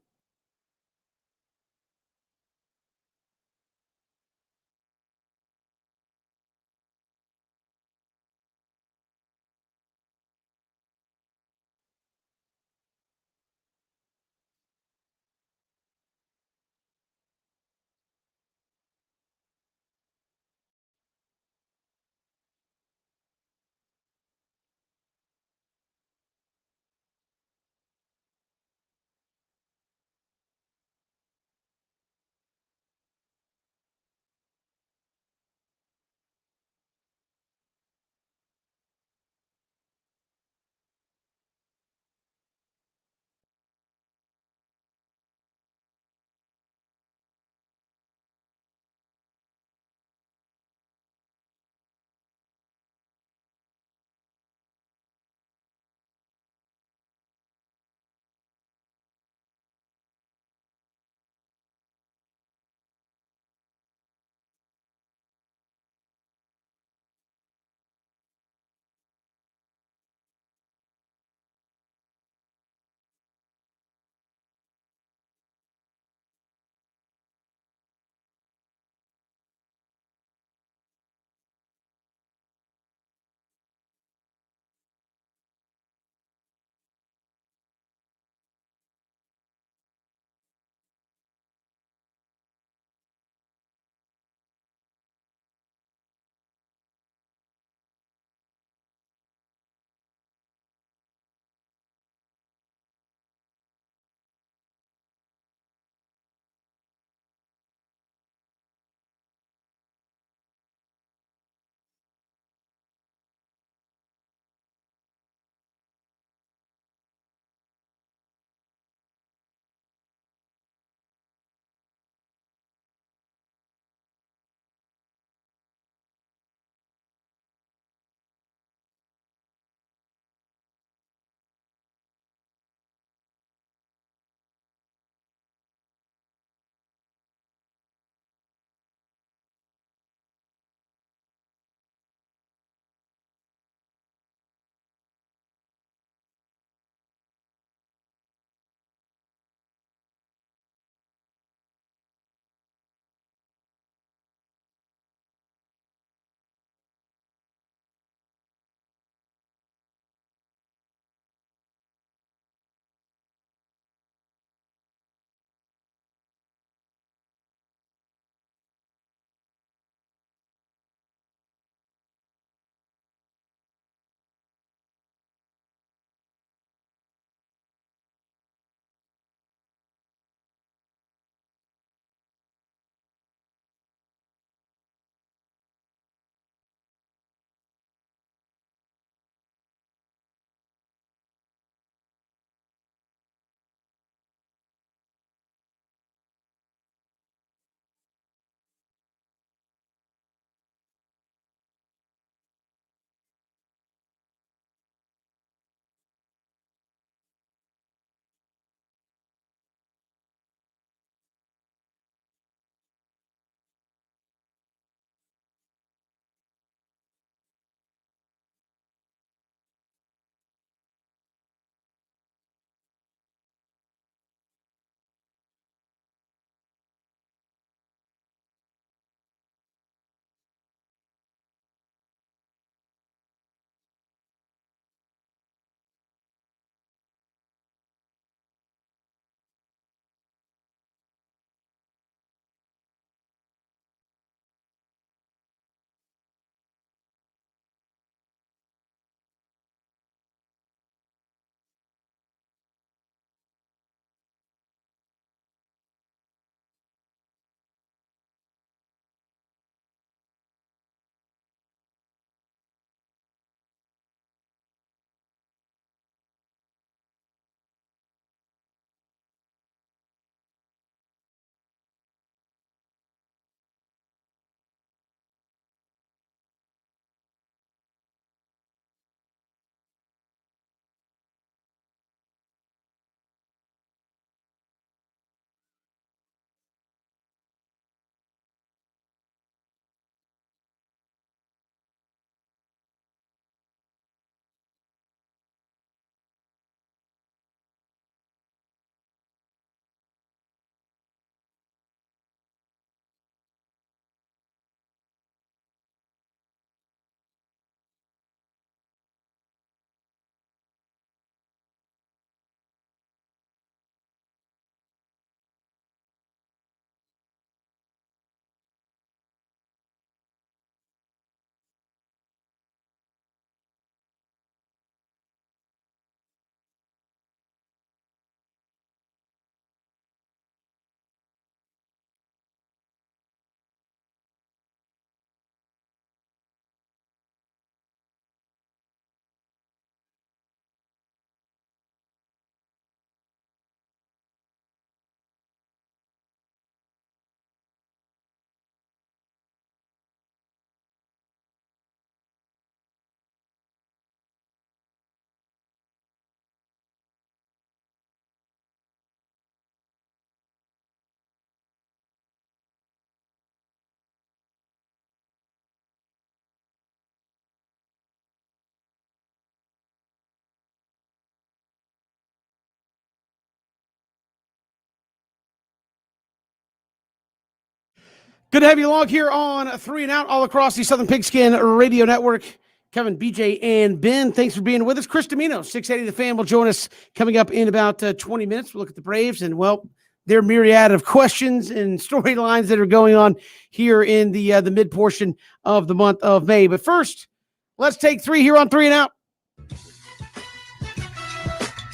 Good to have you along here on 3 and Out all across the Southern Pigskin Radio Network. Kevin, BJ, and Ben, thanks for being with us. Chris Domino, 680 The Fan, will join us coming up in about 20 minutes. We'll look at the Braves and, well, their myriad of questions and storylines that are going on here in the mid portion of the month of May. But first, let's take 3 here on 3 and Out.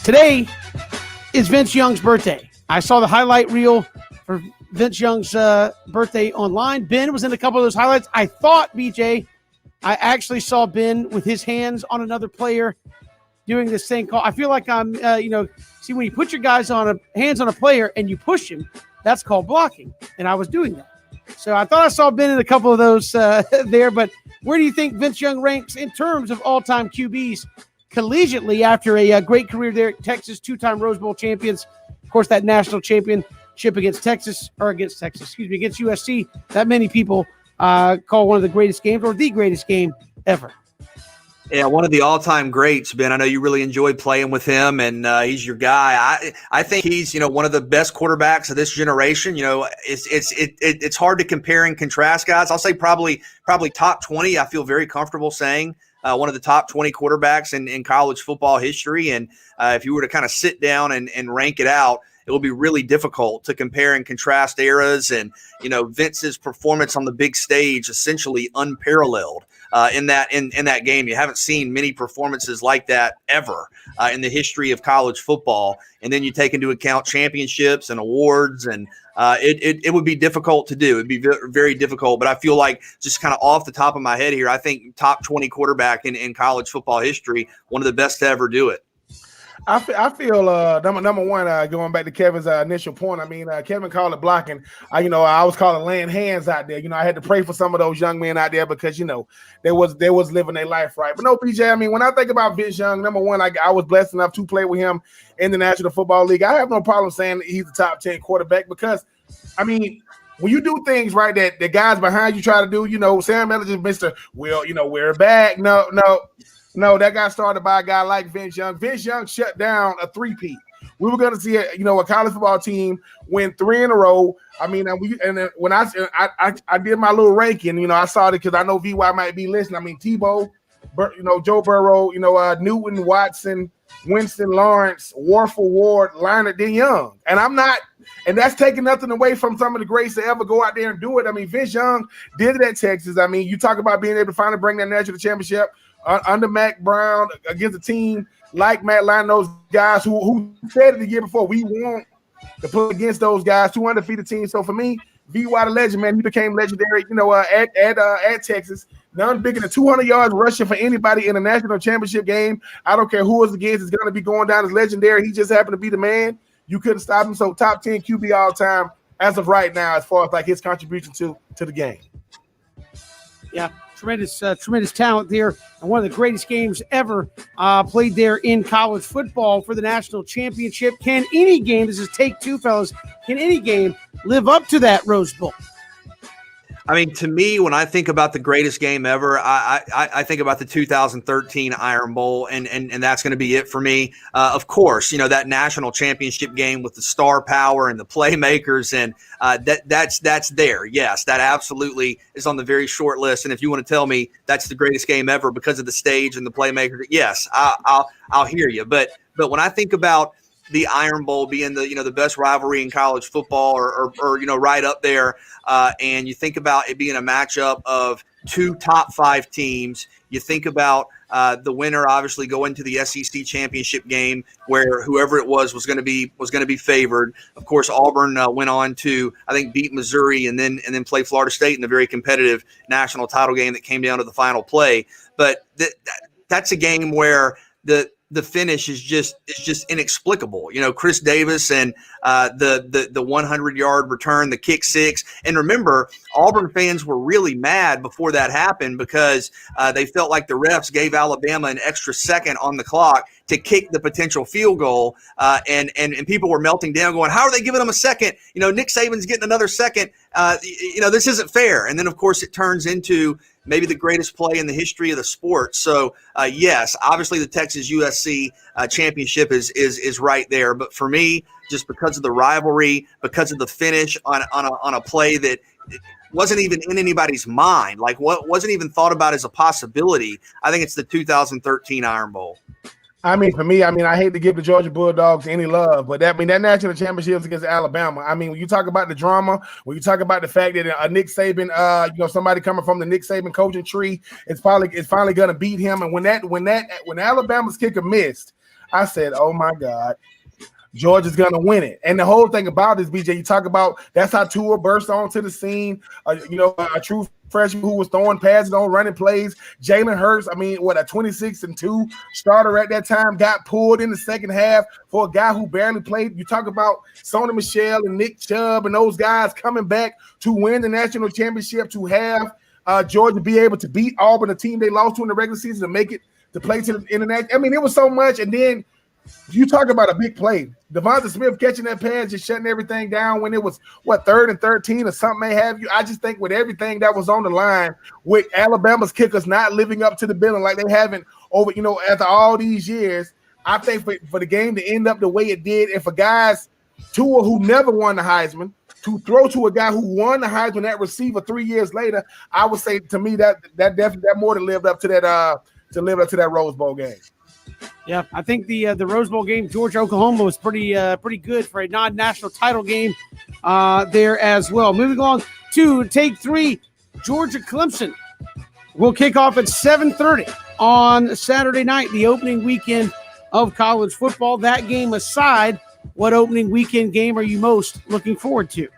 Today is Vince Young's birthday. I saw the highlight reel for Vince Young's birthday online. Ben was in a couple of those highlights. I thought, BJ, I actually saw Ben with his hands on another player doing this thing called, I feel like I'm, see, when you put your guys on hands on a player and you push him, that's called blocking. And I was doing that. So I thought I saw Ben in a couple of those there. But where do you think Vince Young ranks in terms of all-time QBs collegiately after a great career there at Texas, 2-time Rose Bowl champions? Of course, that national championship against USC, that many people call one of the greatest games or the greatest game ever. Yeah, one of the all-time greats, Ben. I know you really enjoyed playing with him, and he's your guy. I think he's one of the best quarterbacks of this generation. It's hard to compare and contrast guys. I'll say probably top 20. I feel very comfortable saying one of the top 20 quarterbacks in college football history. And if you were to kind of sit down and rank it out, it will be really difficult to compare and contrast eras. And Vince's performance on the big stage essentially unparalleled. In that game, you haven't seen many performances like that ever in the history of college football. And then you take into account championships and awards, and it would be difficult to do. It'd be very difficult. But I feel like, just kind of off the top of my head here, I think top 20 quarterback in college football history, one of the best to ever do it. I feel number one, going back to Kevin's initial point. I mean, Kevin called it blocking. I was calling laying hands out there. I had to pray for some of those young men out there because they was living their life right. But no, BJ. I mean, when I think about Vince Young, number one, I was blessed enough to play with him in the National Football League. I have no problem saying that he's the top 10 quarterback because, I mean, when you do things right that the guys behind you try to do, Sam Ellinger, Mr. We're back. No, that got started by a guy like Vince Young. Vince Young shut down a three-peat. We were going to see a college football team win 3 in a row. I mean, when I did my little ranking, I saw it because I know VY might be listening. I mean, Tebow, Joe Burrow, Newton, Watson, Winston, Lawrence, Warfel, Ward, Leonard, then Young. And that's taking nothing away from some of the greats to ever go out there and do it. I mean, Vince Young did it at Texas. I mean, you talk about being able to finally bring that national championship under Mack Brown against a team like Matt Lyon, those guys who said it the year before, we want to put against those guys, 2 undefeated teams. So for me, VY the legend, man, he became legendary, at Texas. None bigger than 200 yards rushing for anybody in a national championship game. I don't care who it's against, it's going to be going down as legendary. He just happened to be the man. You couldn't stop him. So top 10 QB all time as of right now, as far as like his contribution to the game. Yeah. Tremendous talent there, and one of the greatest games ever played there in college football for the national championship. Can any game, this is take 2, fellas, can any game live up to that Rose Bowl? I mean, to me, when I think about the greatest game ever, I think about the 2013 Iron Bowl, and that's going to be it for me. Of course, that national championship game with the star power and the playmakers, and that's there. Yes, that absolutely is on the very short list. And if you want to tell me that's the greatest game ever because of the stage and the playmakers, yes, I'll hear you. But when I think about the Iron Bowl being the best rivalry in college football, or right up there, and you think about it being a matchup of 2 top 5 teams. You think about the winner obviously going to the SEC championship game, where whoever it was going to be favored. Of course, Auburn went on to, I think, beat Missouri and then play Florida State in the very competitive national title game that came down to the final play. But that's a game where the finish is just inexplicable. Chris Davis and the 100-yard return, the kick 6. And remember, Auburn fans were really mad before that happened because they felt like the refs gave Alabama an extra second on the clock to kick the potential field goal. And people were melting down going, how are they giving them a second? Nick Saban's getting another second. This isn't fair. And then, of course, it turns into maybe the greatest play in the history of the sport. So, yes, obviously the Texas USC championship is right there. But for me, just because of the rivalry, because of the finish on a play that wasn't even in anybody's mind. Like what wasn't even thought about as a possibility. I think it's the 2013 Iron Bowl. I mean, for me, I hate to give the Georgia Bulldogs any love, but that national championship is against Alabama. I mean, when you talk about the drama, when you talk about the fact that Nick Saban, somebody coming from the Nick Saban coaching tree, it's finally going to beat him. And when Alabama's kicker missed, I said, "Oh my God, Georgia's going to win it." And the whole thing about this, BJ, you talk about that's how Tua burst onto the scene. A true freshman who was throwing passes on running plays. Jalen Hurts, a 26-2 starter at that time, got pulled in the second half for a guy who barely played. You talk about Sony Michel and Nick Chubb and those guys coming back to win the national championship, to have Georgia be able to beat Auburn, a team they lost to in the regular season, to make it to play to the international. It was so much. And then you talk about a big play. Devonta Smith catching that pass, just shutting everything down when it was, 3rd and 13 or something may have you. I just think with everything that was on the line, with Alabama's kickers not living up to the billing like they haven't over, after all these years, I think for the game to end up the way it did, and for guys, Tua, who never won the Heisman, to throw to a guy who won the Heisman, that receiver 3 years later, I would say to me that definitely more than lived up to that Rose Bowl game. Yeah, I think the Rose Bowl game, Georgia-Oklahoma, was pretty good for a non-national title game there as well. Moving along to take 3, Georgia-Clemson will kick off at 7:30 on Saturday night, the opening weekend of college football. That game aside, what opening weekend game are you most looking forward to?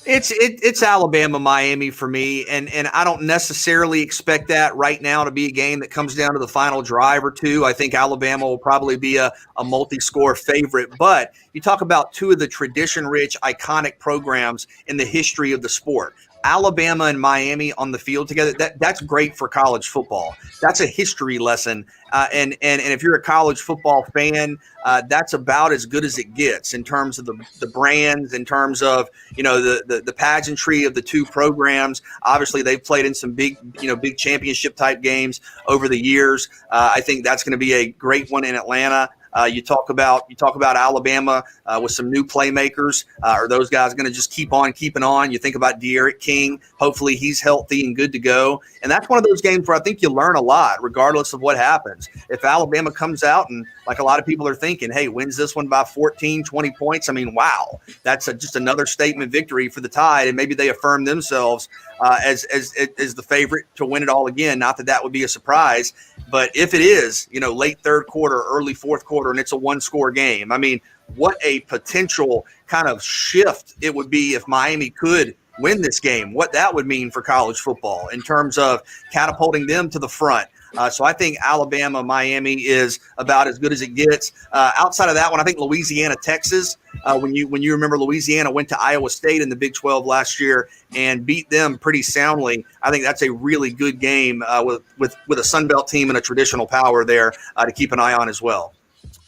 It's Alabama, Miami for me, and I don't necessarily expect that right now to be a game that comes down to the final drive or two. I think Alabama will probably be a multi-score favorite, but you talk about two of the tradition-rich, iconic programs in the history of the sport. Alabama and Miami on the field together, that's great for college football. That's a history lesson. And if you're a college football fan, that's about as good as it gets in terms of the brands, in terms of, the pageantry of the two programs. Obviously, they've played in some big championship type games over the years. I think that's going to be a great one in Atlanta. You talk about Alabama with some new playmakers. Are those guys going to just keep on keeping on? You think about De'Aaron King. Hopefully he's healthy and good to go. And that's one of those games where I think you learn a lot, regardless of what happens. If Alabama comes out and, like a lot of people are thinking, hey, wins this one by 14, 20 points, wow, that's just another statement victory for the Tide, and maybe they affirm themselves as the favorite to win it all again. Not that would be a surprise, but if it is, late third quarter, early fourth quarter, and it's a one-score game, what a potential kind of shift it would be if Miami could win this game, what that would mean for college football in terms of catapulting them to the front. So I think Alabama, Miami is about as good as it gets. Outside of that one, I think Louisiana, Texas. When you remember, Louisiana went to Iowa State in the Big 12 last year and beat them pretty soundly. I think that's a really good game with a Sun Belt team and a traditional power there to keep an eye on as well.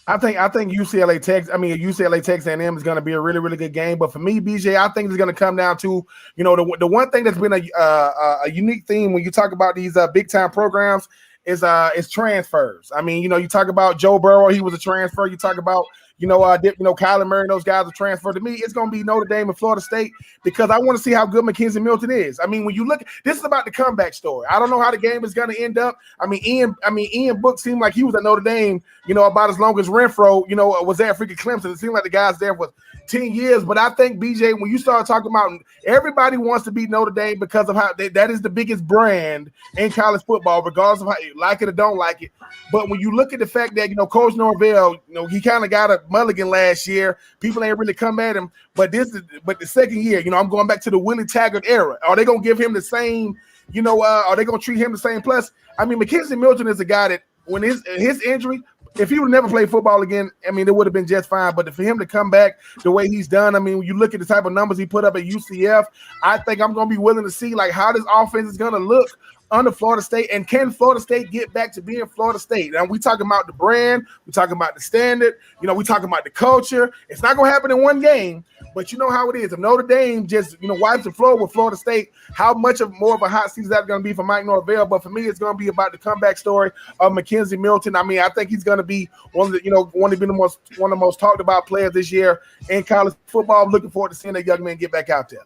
I think UCLA Texas A&M is going to be a really, really good game. But for me, BJ, I think it's going to come down to, the one thing that's been a unique theme when you talk about these big time programs is transfers. You talk about Joe Burrow, he was a transfer. You talk about Kyler Murray and those guys are transferred. To me, it's going to be Notre Dame and Florida State, because I want to see how good McKenzie Milton is. When you look, this is about the comeback story. I don't know how the game is going to end up. Ian Book seemed like he was at Notre Dame, about as long as Renfro, was there freaking Clemson. It seemed like the guys there for 10 years. But I think, BJ, when you start talking about everybody wants to beat Notre Dame because of how that is the biggest brand in college football, regardless of how you like it or don't like it. But when you look at the fact that, Coach Norvell, he kind of got a mulligan last year. People ain't really come at him. But the second year, I'm going back to the Willie Taggart era. Are they going to give him the same, are they going to treat him the same? Plus, McKenzie Milton is a guy that when his injury, if he would never play football again, it would have been just fine. But for him to come back the way he's done, when you look at the type of numbers he put up at UCF, I think I'm going to be willing to see how this offense is going to look under Florida State, and can Florida State get back to being Florida State? Now, we talking about the brand, we talking about the standard, we talking about the culture. It's not going to happen in one game, but you know how it is. If Notre Dame just, wipes the floor with Florida State, how much more of a hot seat is that going to be for Mike Norvell? But for me, it's going to be about the comeback story of McKenzie Milton. I think he's going to be one of the most talked about players this year in college football. I'm looking forward to seeing that young man get back out there.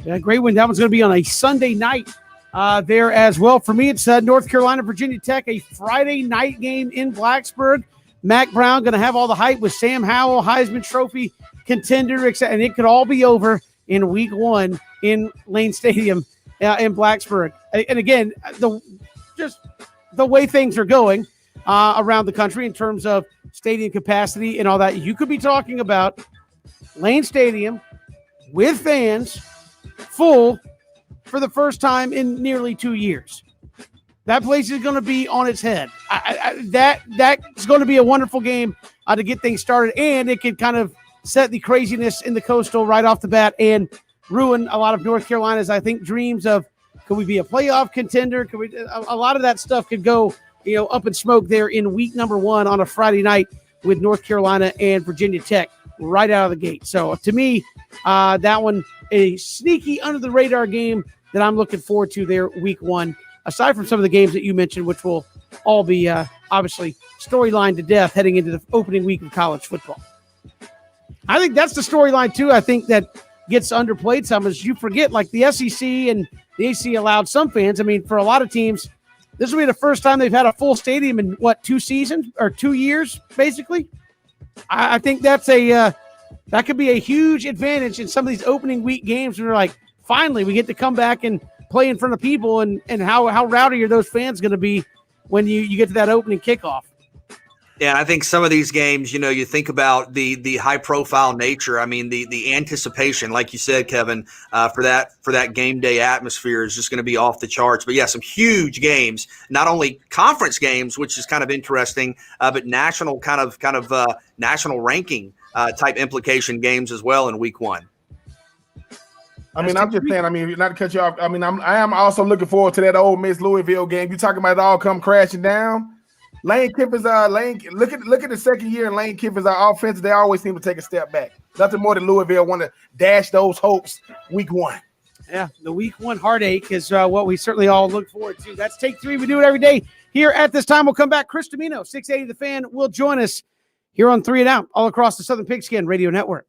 Yeah, great win. That one's going to be on a Sunday night there as well. For me, it's North Carolina, Virginia Tech, a Friday night game in Blacksburg. Mac Brown going to have all the hype with Sam Howell, Heisman Trophy contender, and it could all be over in week 1 in Lane Stadium in Blacksburg. And again, just the way things are going around the country in terms of stadium capacity and all that, you could be talking about Lane Stadium with fans full for the first time in nearly 2 years. That place is going to be on its head. That's going to be a wonderful game to get things started, and it can kind of set the craziness in the Coastal right off the bat and ruin a lot of North Carolina's, I think, dreams of could we be a playoff contender? Could we? A lot of that stuff could go, up in smoke there in week number 1 on a Friday night with North Carolina and Virginia Tech right out of the gate. So to me, that one a sneaky under the radar game that I'm looking forward to there week 1. Aside from some of the games that you mentioned, which will all be obviously storyline to death heading into the opening week of college football. I think that's the storyline too. I think that gets underplayed some as you forget, like the SEC and the ACC allowed some fans. I mean, for a lot of teams, this will be the first time they've had a full stadium in 2 seasons or 2 years, basically. I think that's that could be a huge advantage in some of these opening week games. We're like, finally, we get to come back and play in front of people, and how rowdy are those fans going to be when you get to that opening kickoff? Yeah, and I think some of these games, you think about the high profile nature. I mean, the anticipation, like you said, Kevin, for that game day atmosphere is just going to be off the charts. But yeah, some huge games, not only conference games, which is kind of interesting, but national national ranking type implication games as well in week 1. I mean, I'm just saying, not to cut you off. I mean, I am also looking forward to that Ole Miss Louisville game. You talking about it all come crashing down? Lane Kiffin's look at the second year in Lane Kiffin's offense. They always seem to take a step back. Nothing more than Louisville want to dash those hopes week 1. Yeah, the week 1 heartache is what we certainly all look forward to. That's Take 3. We do it every day here at this time. We'll come back. Chris Domino, 680 The Fan, will join us here on 3 and Out all across the Southern Pigskin Radio Network.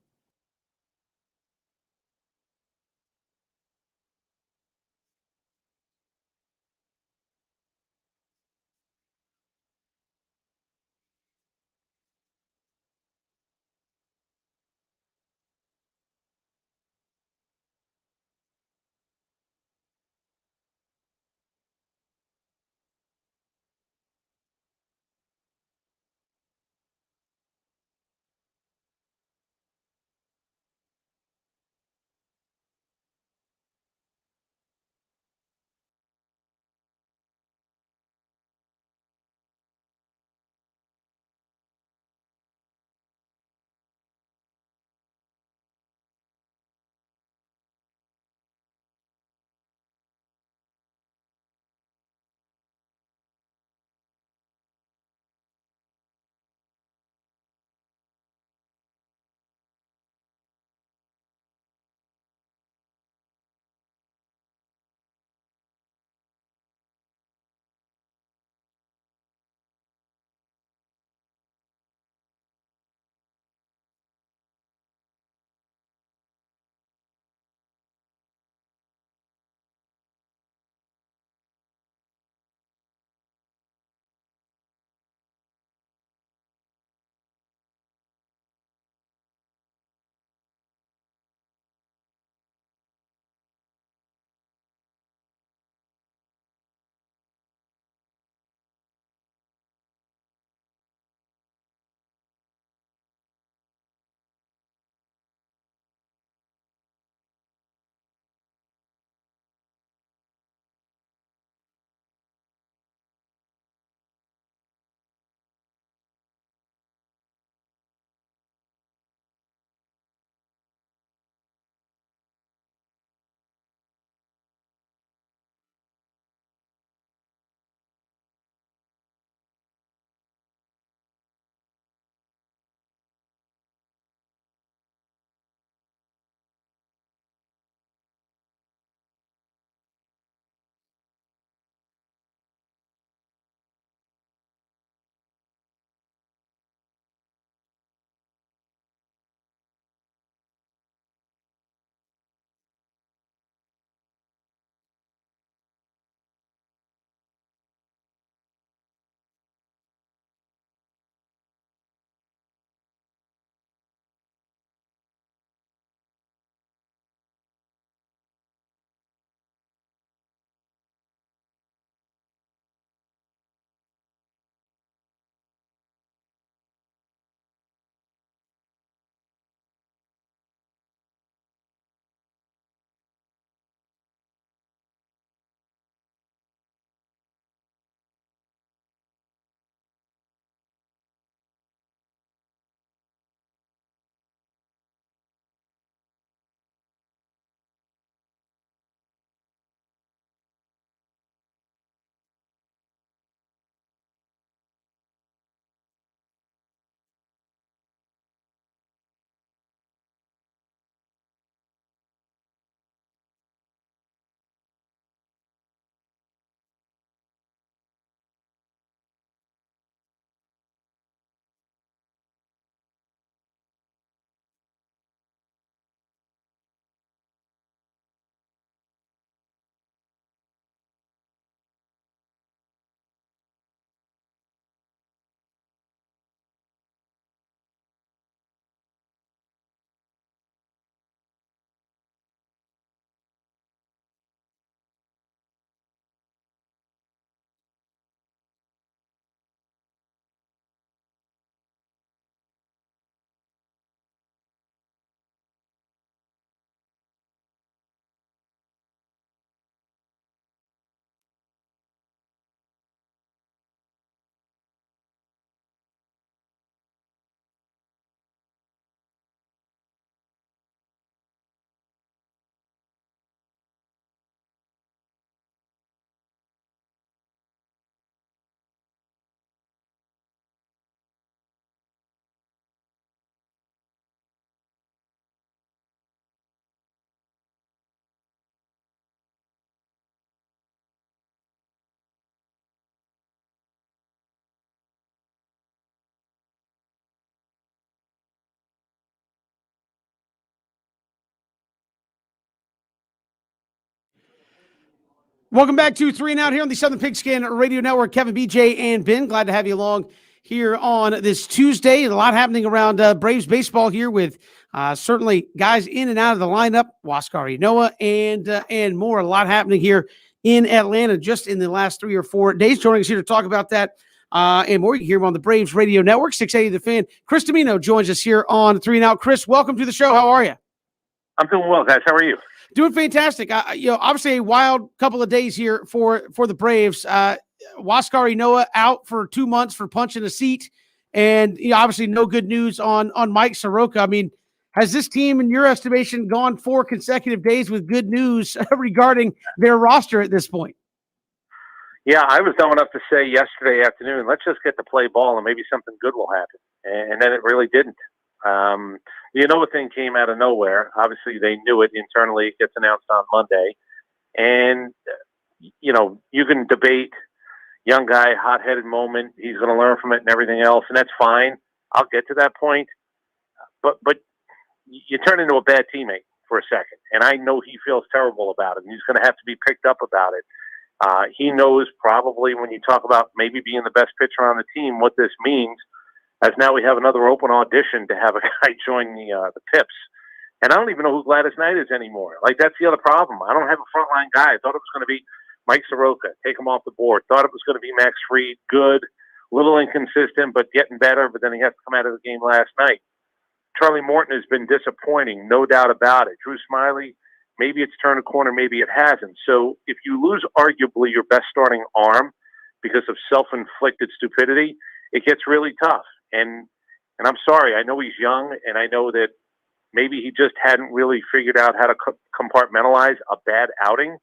Welcome back to 3 and Out here on the Southern Pigskin Radio Network. Kevin, BJ, and Ben, glad to have you along here on this Tuesday. A lot happening around Braves baseball here with certainly guys in and out of the lineup, Huascar Ynoa and more. A lot happening here in Atlanta just in the last 3 or 4 days. Joining us here to talk about that and more, you can hear him on the Braves Radio Network, 680 The Fan. Chris Domino joins us here on 3 and Out. Chris, welcome to the show. How are you? I'm doing well, guys. How are you? Doing fantastic. Obviously a wild couple of days here for the Braves. Huascar Ynoa out for 2 months for punching a seat, and obviously no good news on Mike Soroka. I mean, has this team, in your estimation, gone 4 consecutive days with good news regarding their roster at this point? Yeah, I was dumb enough to say yesterday afternoon, let's just get to play ball and maybe something good will happen. And then it really didn't. The Ynoa thing came out of nowhere. Obviously, they knew it internally. It gets announced on Monday. And, you can debate young guy, hot-headed moment. He's going to learn from it and everything else, and that's fine. I'll get to that point. But you turn into a bad teammate for a second, and I know he feels terrible about it, and he's going to have to be picked up about it. He knows probably when you talk about maybe being the best pitcher on the team what this means, as now we have another open audition to have a guy join the Pips. And I don't even know who Gladys Knight is anymore. Like, that's the other problem. I don't have a frontline guy. I thought it was going to be Mike Soroka, take him off the board. Thought it was going to be Max Fried, good, a little inconsistent, but getting better, but then he has to come out of the game last night. Charlie Morton has been disappointing, no doubt about it. Drew Smiley, maybe it's turned a corner, maybe it hasn't. So if you lose arguably your best starting arm because of self-inflicted stupidity, it gets really tough. And I'm sorry, I know he's young, and I know that maybe he just hadn't really figured out how to compartmentalize a bad outing,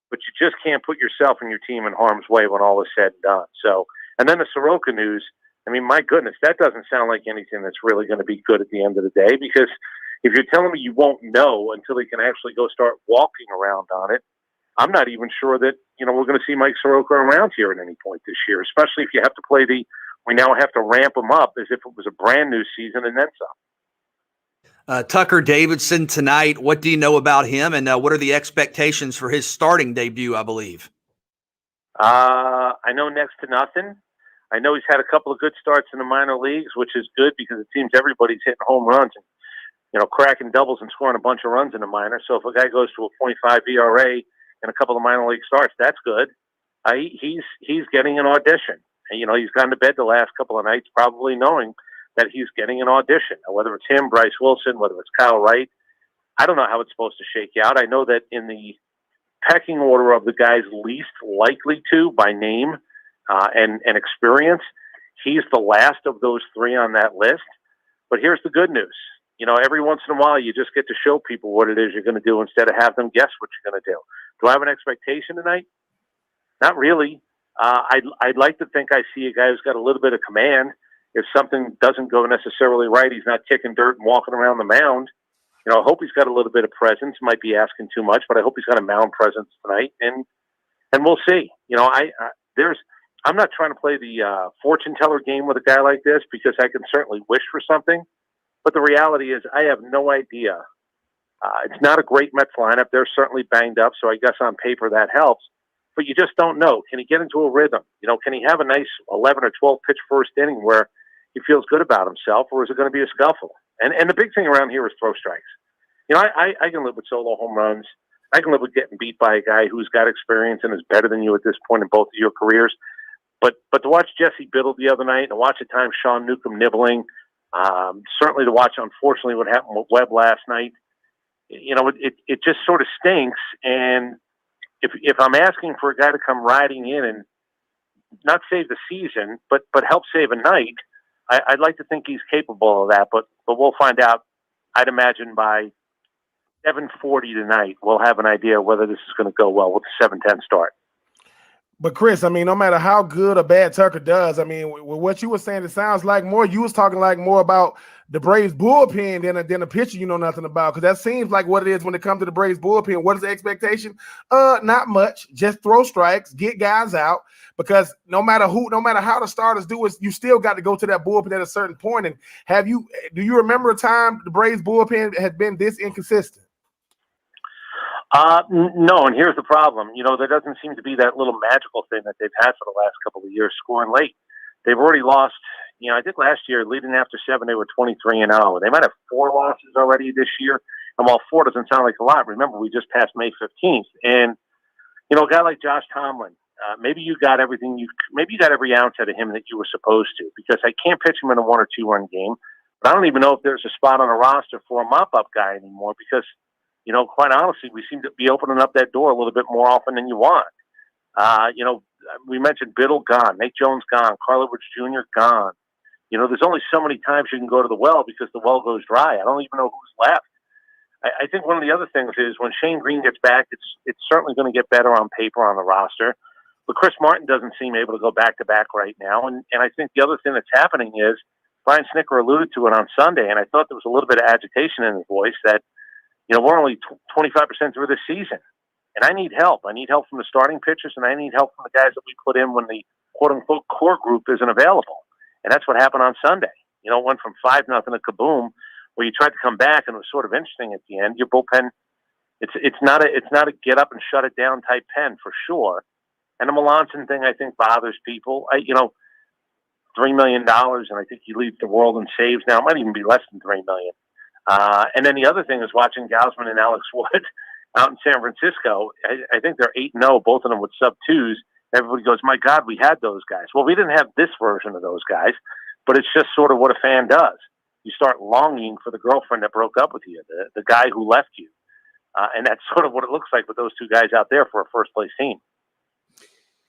but you just can't put yourself and your team in harm's way when all is said and done. So, and then the Soroka news, I mean, my goodness, that doesn't sound like anything that's really going to be good at the end of the day, because if you're telling me you won't know until he can actually go start walking around on it, I'm not even sure that, we're going to see Mike Soroka around here at any point this year, especially if you have to play we now have to ramp him up as if it was a brand new season and then some. Tucker Davidson tonight. What do you know about him, and what are the expectations for his starting debut, I believe? I know next to nothing. I know he's had a couple of good starts in the minor leagues, which is good because it seems everybody's hitting home runs and, cracking doubles and scoring a bunch of runs in the minor. So if a guy goes to a .5 ERA in a couple of minor league starts, that's good. He's getting an audition. And, he's gone to bed the last couple of nights probably knowing that he's getting an audition. Now, whether it's him, Bryce Wilson, whether it's Kyle Wright, I don't know how it's supposed to shake out. I know that in the pecking order of the guys least likely to by name and experience, he's the last of those 3 on that list. But here's the good news. Every once in a while, you just get to show people what it is you're going to do instead of have them guess what you're going to do. Do I have an expectation tonight? Not really. I'd like to think I see a guy who's got a little bit of command. If something doesn't go necessarily right, he's not kicking dirt and walking around the mound. I hope he's got a little bit of presence. Might be asking too much, but I hope he's got a mound presence tonight, and we'll see. I'm not trying to play the fortune teller game with a guy like this because I can certainly wish for something, but the reality is I have no idea. It's not a great Mets lineup. They're certainly banged up, so I guess on paper that helps. But you just don't know. Can he get into a rhythm? Can he have a nice 11 or 12 pitch first inning where he feels good about himself, or is it going to be a scuffle? And the big thing around here is throw strikes. I can live with solo home runs. I can live with getting beat by a guy who's got experience and is better than you at this point in both of your careers. But to watch Jesse Biddle the other night and to watch at times Sean Newcomb nibbling, certainly to watch, unfortunately, what happened with Webb last night, it just sort of stinks. And if I'm asking for a guy to come riding in and not save the season, but help save a night, I'd like to think he's capable of that. But we'll find out. I'd imagine by 7:40 tonight, we'll have an idea whether this is going to go well with the 7:10 start. But Chris, I mean, no matter how good or bad Tucker does, I mean, with what you were saying, it sounds like more you was talking like more about the Braves bullpen than a pitcher you know nothing about. Because that seems like what it is when it comes to the Braves bullpen. What is the expectation? Not much. Just throw strikes, get guys out. Because no matter how the starters do it, you still got to go to that bullpen at a certain point. And do you remember a time the Braves bullpen had been this inconsistent? No, and here's the problem. There doesn't seem to be that little magical thing that they've had for the last couple of years, scoring late. They've already lost. I think last year, leading after 7, they were 23-0. They might have 4 losses already this year. And while 4 doesn't sound like a lot, remember we just passed May 15th, and a guy like Josh Tomlin, maybe you got every ounce out of him that you were supposed to, because I can't pitch him in a 1 or 2 run game. But I don't even know if there's a spot on a roster for a mop-up guy anymore, because quite honestly, we seem to be opening up that door a little bit more often than you want. We mentioned Biddle gone, Nate Jones gone, Carl Edwards Jr. gone. There's only so many times you can go to the well because the well goes dry. I don't even know who's left. I think one of the other things is when Shane Green gets back, it's certainly going to get better on paper on the roster. But Chris Martin doesn't seem able to go back-to-back right now. And I think the other thing that's happening is Brian Snicker alluded to it on Sunday, and I thought there was a little bit of agitation in his voice that, we're only 25% through the season. And I need help. I need help from the starting pitchers, and I need help from the guys that we put in when the quote-unquote core group isn't available. And that's what happened on Sunday. It went from 5-0 to kaboom, where you tried to come back, and it was sort of interesting at the end. Your bullpen, it's not a get up and shut it down type pen for sure. And the Melanson thing, I think, bothers people. $3 million, and I think he leads the world in saves now. It might even be less than $3 million. And then the other thing is watching Gausman and Alex Wood out in San Francisco. I think they're 8-0, both of them with sub-2s. Everybody goes, my God, we had those guys. Well, we didn't have this version of those guys, but it's just sort of what a fan does. You start longing for the girlfriend that broke up with you, the guy who left you. And that's sort of what it looks like with those two guys out there for a first-place team.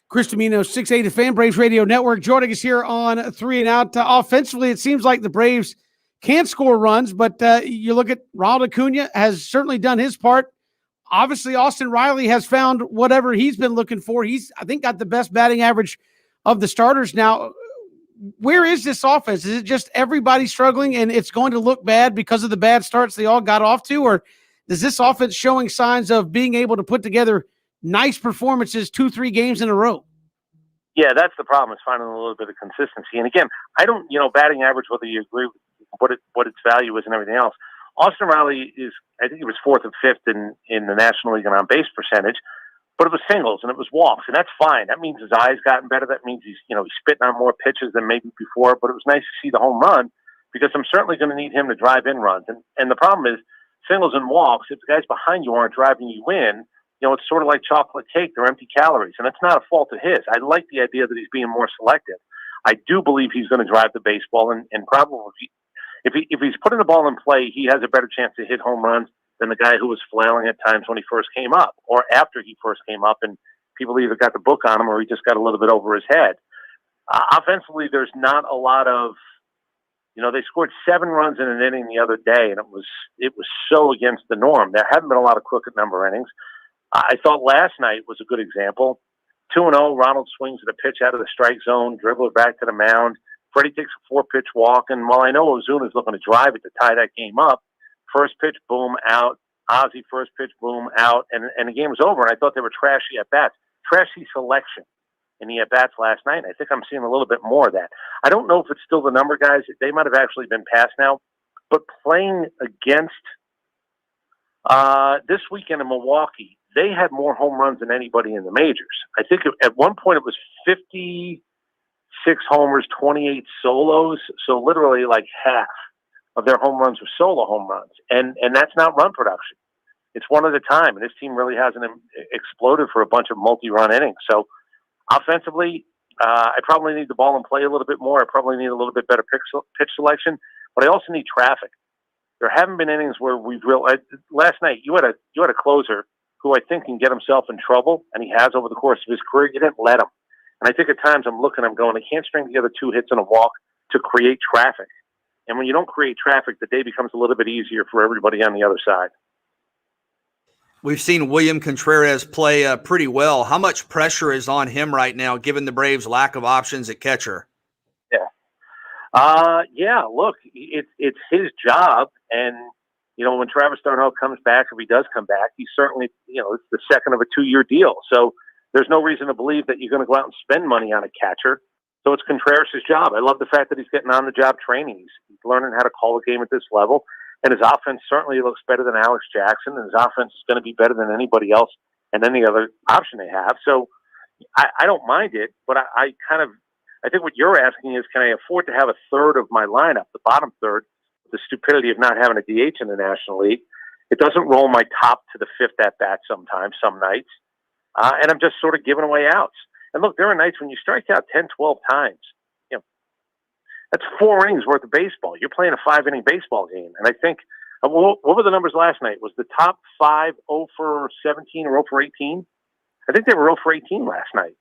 Chris Domino, 680 Fan Braves Radio Network, joining us here on 3 and Out. Offensively, it seems like the Braves can score runs, but you look at Ronald Acuna has certainly done his part. Obviously, Austin Riley has found whatever he's been looking for. He's, I think, got the best batting average of the starters now. Where is this offense? Is it just everybody struggling and it's going to look bad because of the bad starts they all got off to? Or is this offense showing signs of being able to put together nice performances 2-3 games in a row? Yeah, that's the problem, is finding a little bit of consistency. And again, I don't, batting average, whether you agree with what its value is and everything else. Austin Riley is, I think he was 4th or 5th in the National League in on-base percentage, but it was singles and it was walks, and that's fine. That means his eyes gotten better. That means he's spitting on more pitches than maybe before, but it was nice to see the home run, because I'm certainly going to need him to drive in runs. And the problem is singles and walks, if the guys behind you aren't driving you in, it's sort of like chocolate cake. They're empty calories, and it's not a fault of his. I like the idea that he's being more selective. I do believe he's going to drive the baseball, and probably if he's putting the ball in play, he has a better chance to hit home runs than the guy who was flailing at times when he first came up, or after he first came up, and people either got the book on him or he just got a little bit over his head. Offensively, there's not a lot of, they scored 7 runs in an inning the other day, and it was so against the norm. There haven't been a lot of crooked number innings. I thought last night was a good example. 2-0, Ronald swings at a pitch out of the strike zone, dribbler back to the mound. Freddie takes a 4-pitch walk, and while I know Ozuna's looking to drive it to tie that game up, first pitch, boom, out. Ozzie, first pitch, boom, out. And the game was over, and I thought they were trashy at-bats. Trashy selection in the at-bats last night. I think I'm seeing a little bit more of that. I don't know if it's still the number guys. They might have actually been passed now. But playing against this weekend in Milwaukee, they had more home runs than anybody in the majors. I think at one point it was 56 homers, 28 solos. So literally like half of their home runs were solo home runs. And that's not run production. It's one at a time. And this team really hasn't exploded for a bunch of multi-run innings. So offensively, I probably need the ball in play a little bit more. I probably need a little bit better pitch selection, but I also need traffic. There haven't been innings where we've last night you had a closer who I think can get himself in trouble, and he has over the course of his career. You didn't let him. And I think at times I'm going, I can't string together 2 hits and a walk to create traffic. And when you don't create traffic, the day becomes a little bit easier for everybody on the other side. We've seen William Contreras play pretty well. How much pressure is on him right now, given the Braves' lack of options at catcher? Yeah, look, it's his job. And, when Travis d'Arnaud comes back, if he does come back, he's certainly, it's the second of a 2-year deal. So there's no reason to believe that you're going to go out and spend money on a catcher. So it's Contreras' job. I love the fact that he's getting on-the-job training. He's learning how to call a game at this level. And his offense certainly looks better than Alex Jackson, and his offense is going to be better than anybody else and any other option they have. So I don't mind it, but I think what you're asking is, can I afford to have a third of my lineup, the bottom third, the stupidity of not having a DH in the National League? It doesn't roll my top to the fifth at bat sometimes, some nights. And I'm just sort of giving away outs. And look, there are nights when you strike out 10, 12 times. You know, that's 4 innings worth of baseball. You're playing a 5-inning baseball game. And I think, what were the numbers last night? Was the top 5 0 for 17 or 0 for 18? I think they were 0 for 18 last night.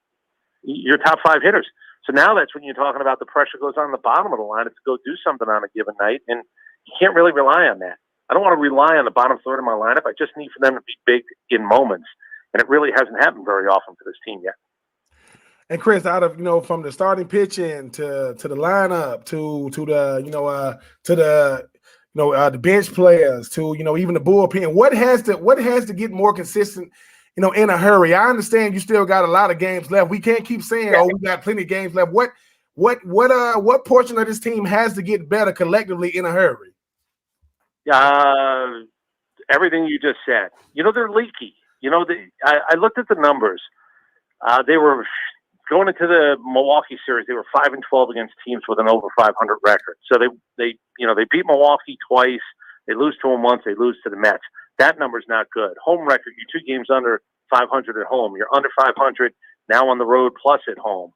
Your top 5 hitters. So now that's when you're talking about the pressure goes on the bottom of the line to go do something on a given night. And you can't really rely on that. I don't want to rely on the bottom third of my lineup. I just need for them to be big in moments. And it really hasn't happened very often for this team yet. And Chris, out of from the starting pitching to the lineup to the bench players to even the bullpen, what has to get more consistent in a hurry? I understand you still got a lot of games left. We can't keep saying, "Oh, we got plenty of games left." What portion of this team has to get better collectively in a hurry? Everything you just said. They're leaky. I looked at the numbers. They were going into the Milwaukee series. They were 5-12 against teams with an over 500 record. So they beat Milwaukee twice. They lose to them once. They lose to the Mets. That number's not good. Home record, you're 2 games under 500 at home. You're under 500 now on the road plus at home.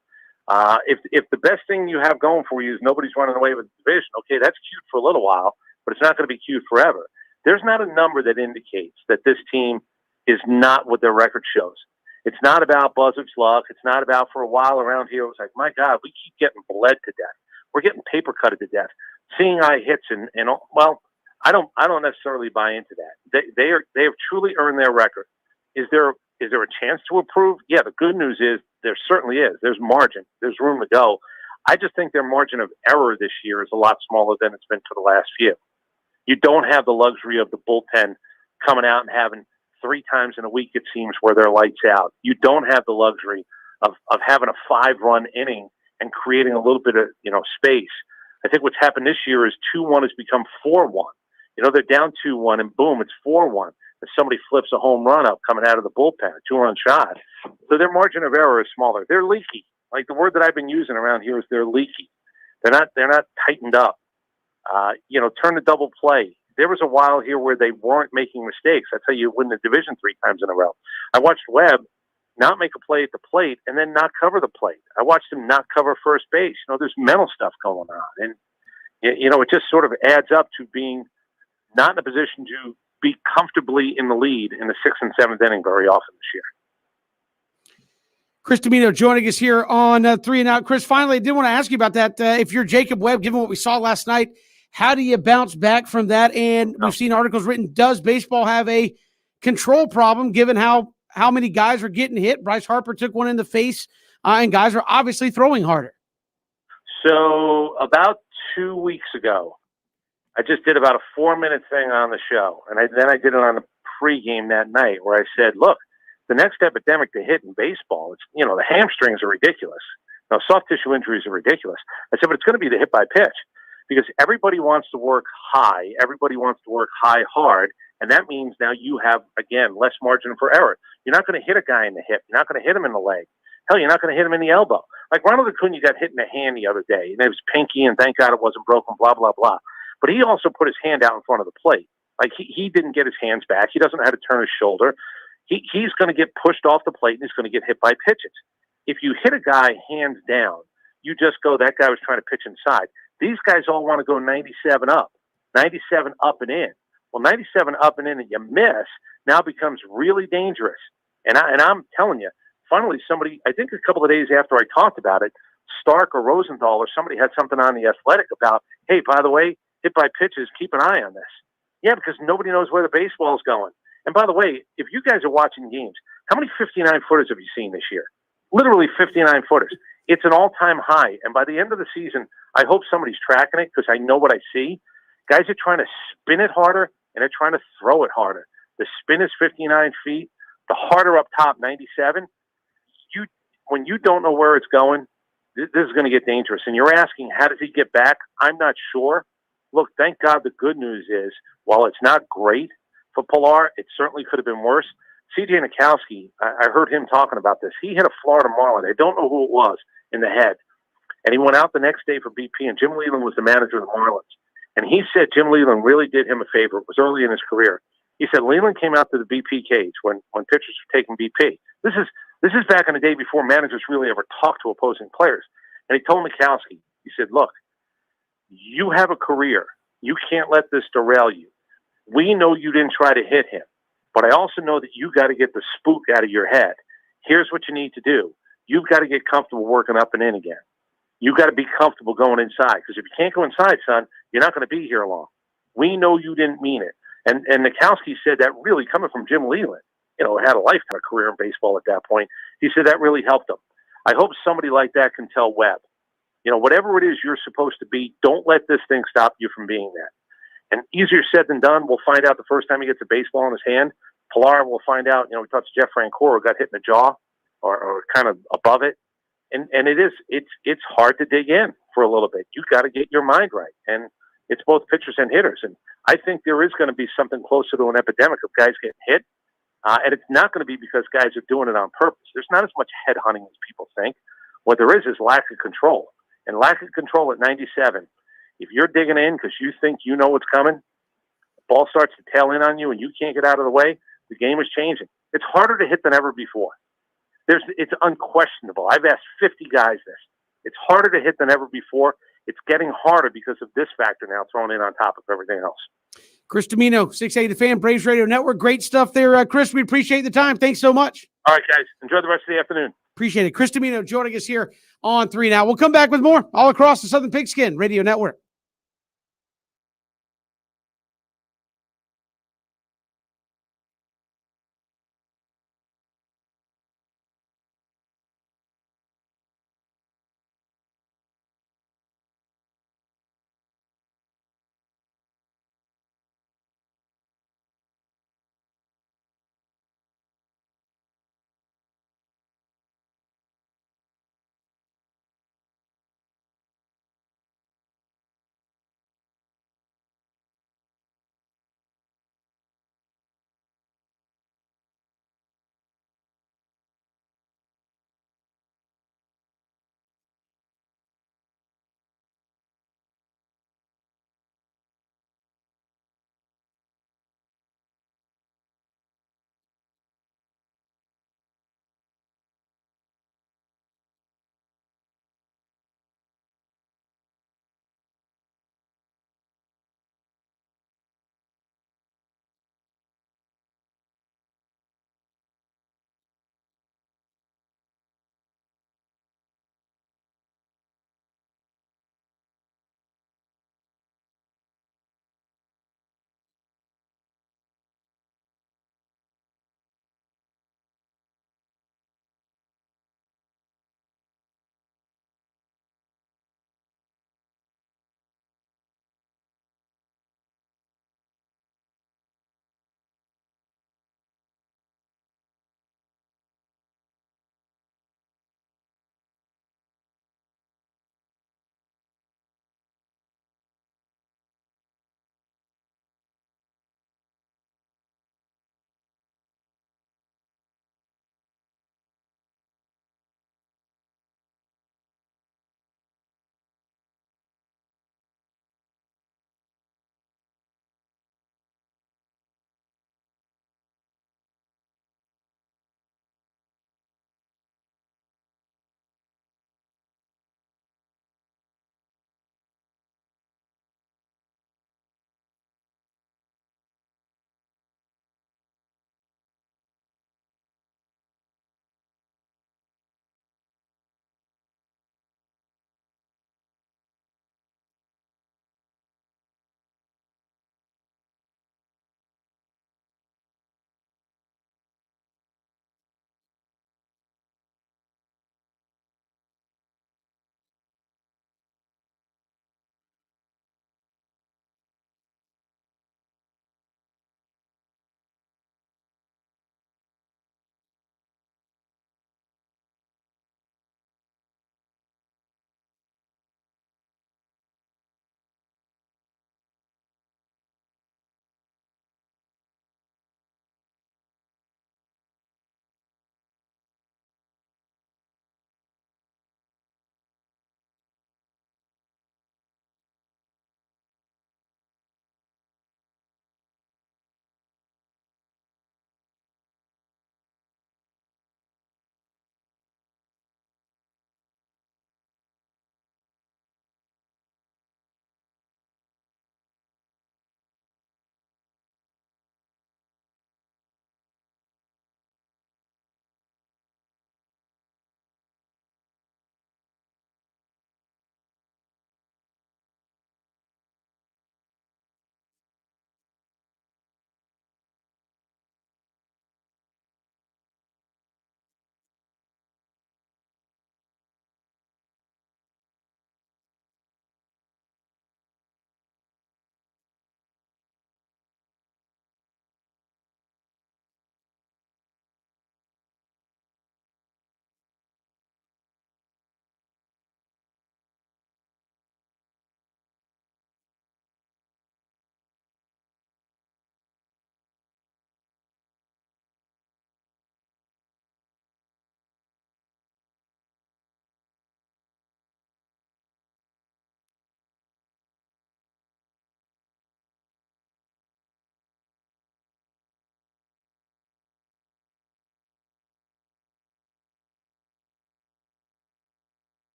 If the best thing you have going for you is nobody's running away with the division, okay, that's cute for a little while, but it's not going to be cute forever. There's not a number that indicates that this team is not what their record shows. It's not about Buzzard's luck. It's not about, for a while around here, it was like, my God, we keep getting bled to death. We're getting paper cutted to death. Seeing eye hits and well, I don't necessarily buy into that. They have truly earned their record. Is there a chance to improve? Yeah, the good news is there certainly is. There's margin. There's room to go. I just think their margin of error this year is a lot smaller than it's been for the last few. You don't have the luxury of the bullpen coming out and having 3 times in a week, it seems, where they're lights out. You don't have the luxury of having a 5-run inning and creating a little bit of space. I think what's happened this year is 2-1 has become 4-1. They're down 2-1 and boom, it's 4-1. If somebody flips a home run up coming out of the bullpen, a 2-run shot. So their margin of error is smaller. They're leaky. Like the word that I've been using around here is they're leaky. They're not tightened up. Turn the double play. There was a while here where they weren't making mistakes. That's how you win the division 3 times in a row. I watched Webb not make a play at the plate and then not cover the plate. I watched him not cover first base. There's mental stuff going on. And, it just sort of adds up to being not in a position to be comfortably in the lead in the 6th and 7th inning very often this year. Chris Dimino joining us here on 3 and Out. Chris, finally, I did want to ask you about that. If you're Jacob Webb, given what we saw last night, how do you bounce back from that? And we've seen articles written, does baseball have a control problem given how many guys are getting hit? Bryce Harper took one in the face, and guys are obviously throwing harder. So about 2 weeks ago, I just did about a 4-minute thing on the show. And then I did it on the pregame that night where I said, look, the next epidemic to hit in baseball, it's, the hamstrings are ridiculous. Soft tissue injuries are ridiculous. I said, but it's going to be the hit by pitch because everybody wants to work high. Everybody wants to work high hard. And that means now you have, again, less margin for error. You're not going to hit a guy in the hip. You're not going to hit him in the leg. Hell, you're not going to hit him in the elbow. Like Ronald Acuna got hit in the hand the other day, and it was pinky, and thank God it wasn't broken, blah, blah, blah. But he also put his hand out in front of the plate. Like he didn't get his hands back. He doesn't know how to turn his shoulder. He's going to get pushed off the plate, and he's going to get hit by pitches. If you hit a guy hands down, you just go, that guy was trying to pitch inside. These guys all want to go 97 up and in. Well, 97 up and in that you miss now becomes really dangerous. And I'm telling you, finally somebody, I think a couple of days after I talked about it, Stark or Rosenthal or somebody had something on The Athletic about, hey, by the way, hit by pitches, keep an eye on this. Yeah, because nobody knows where the baseball's going. And by the way, if you guys are watching games, how many 59-footers have you seen this year? Literally 59-footers. It's an all-time high. And by the end of the season, I hope somebody's tracking it because I know what I see. Guys are trying to spin it harder, and they're trying to throw it harder. The spin is 59 feet. The harder up top, 97. When you don't know where it's going, this is going to get dangerous. And you're asking, how does he get back? I'm not sure. look, thank God the good news is, while it's not great for Pilar, it certainly could have been worse. C.J. Nikowski, I heard him talking about this. He hit a Florida Marlin. I don't know who it was in the head. And he went out the next day for BP, and Jim Leland was the manager of the Marlins. And he said Jim Leland really did him a favor. It was early in his career. He said Leland came out to the BP cage when pitchers were taking BP. This is back in the day before managers really ever talked to opposing players. And he told Mikowski, he said, look, you have a career. You can't let this derail you. We know you didn't try to hit him, but I also know that you got to get the spook out of your head. Here's what you need to do. You've got to get comfortable working up and in again. You got to be comfortable going inside, because if you can't go inside, son, you're not going to be here long. We know you didn't mean it. And Nikowski said that really coming from Jim Leland, had a lifetime career in baseball at that point. He said that really helped him. I hope somebody like that can tell Webb, whatever it is you're supposed to be, don't let this thing stop you from being that. And easier said than done. We'll find out the first time he gets a baseball in his hand. Pilar will find out, we talked to Jeff Francoeur, got hit in the jaw or kind of above it. And it's hard to dig in for a little bit. You got to get your mind right. And it's both pitchers and hitters. And I think there is going to be something closer to an epidemic of guys getting hit. And it's not going to be because guys are doing it on purpose. There's not as much head hunting as people think. What there is lack of control. And lack of control at 97. If you're digging in because you think you know what's coming, the ball starts to tail in on you and you can't get out of the way, the game is changing. It's harder to hit than ever before. It's unquestionable. I've asked 50 guys this. It's harder to hit than ever before. It's getting harder because of this factor now thrown in on top of everything else. Chris Dimino, 680 The Fan, Braves Radio Network. Great stuff there, Chris. We appreciate the time. Thanks so much. All right, guys. Enjoy the rest of the afternoon. Appreciate it. Chris Dimino joining us here on 3 Now. We'll come back with more all across the Southern Pigskin Radio Network.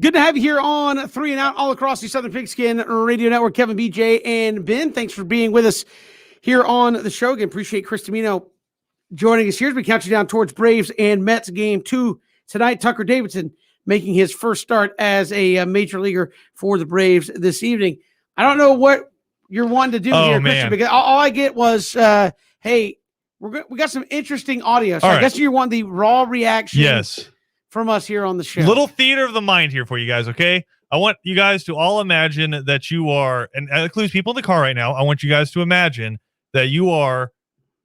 Good to have you here on 3 and Out all across the Southern Pigskin Radio Network. Kevin, BJ, and Ben, thanks for being with us here on the show. Again, appreciate Chris Domino joining us here as we count you down towards Braves and Mets game 2 tonight. Tucker Davidson making his first start as a major leaguer for the Braves this evening. I don't know what you're wanting to do here, Christian, because all I get was, hey, we got some interesting audio. So I guess you want the raw reaction from us here on the show. Little theater of the mind here for you guys, okay? I want you guys to all imagine that you are, and that includes people in the car right now, I want you guys to imagine that you are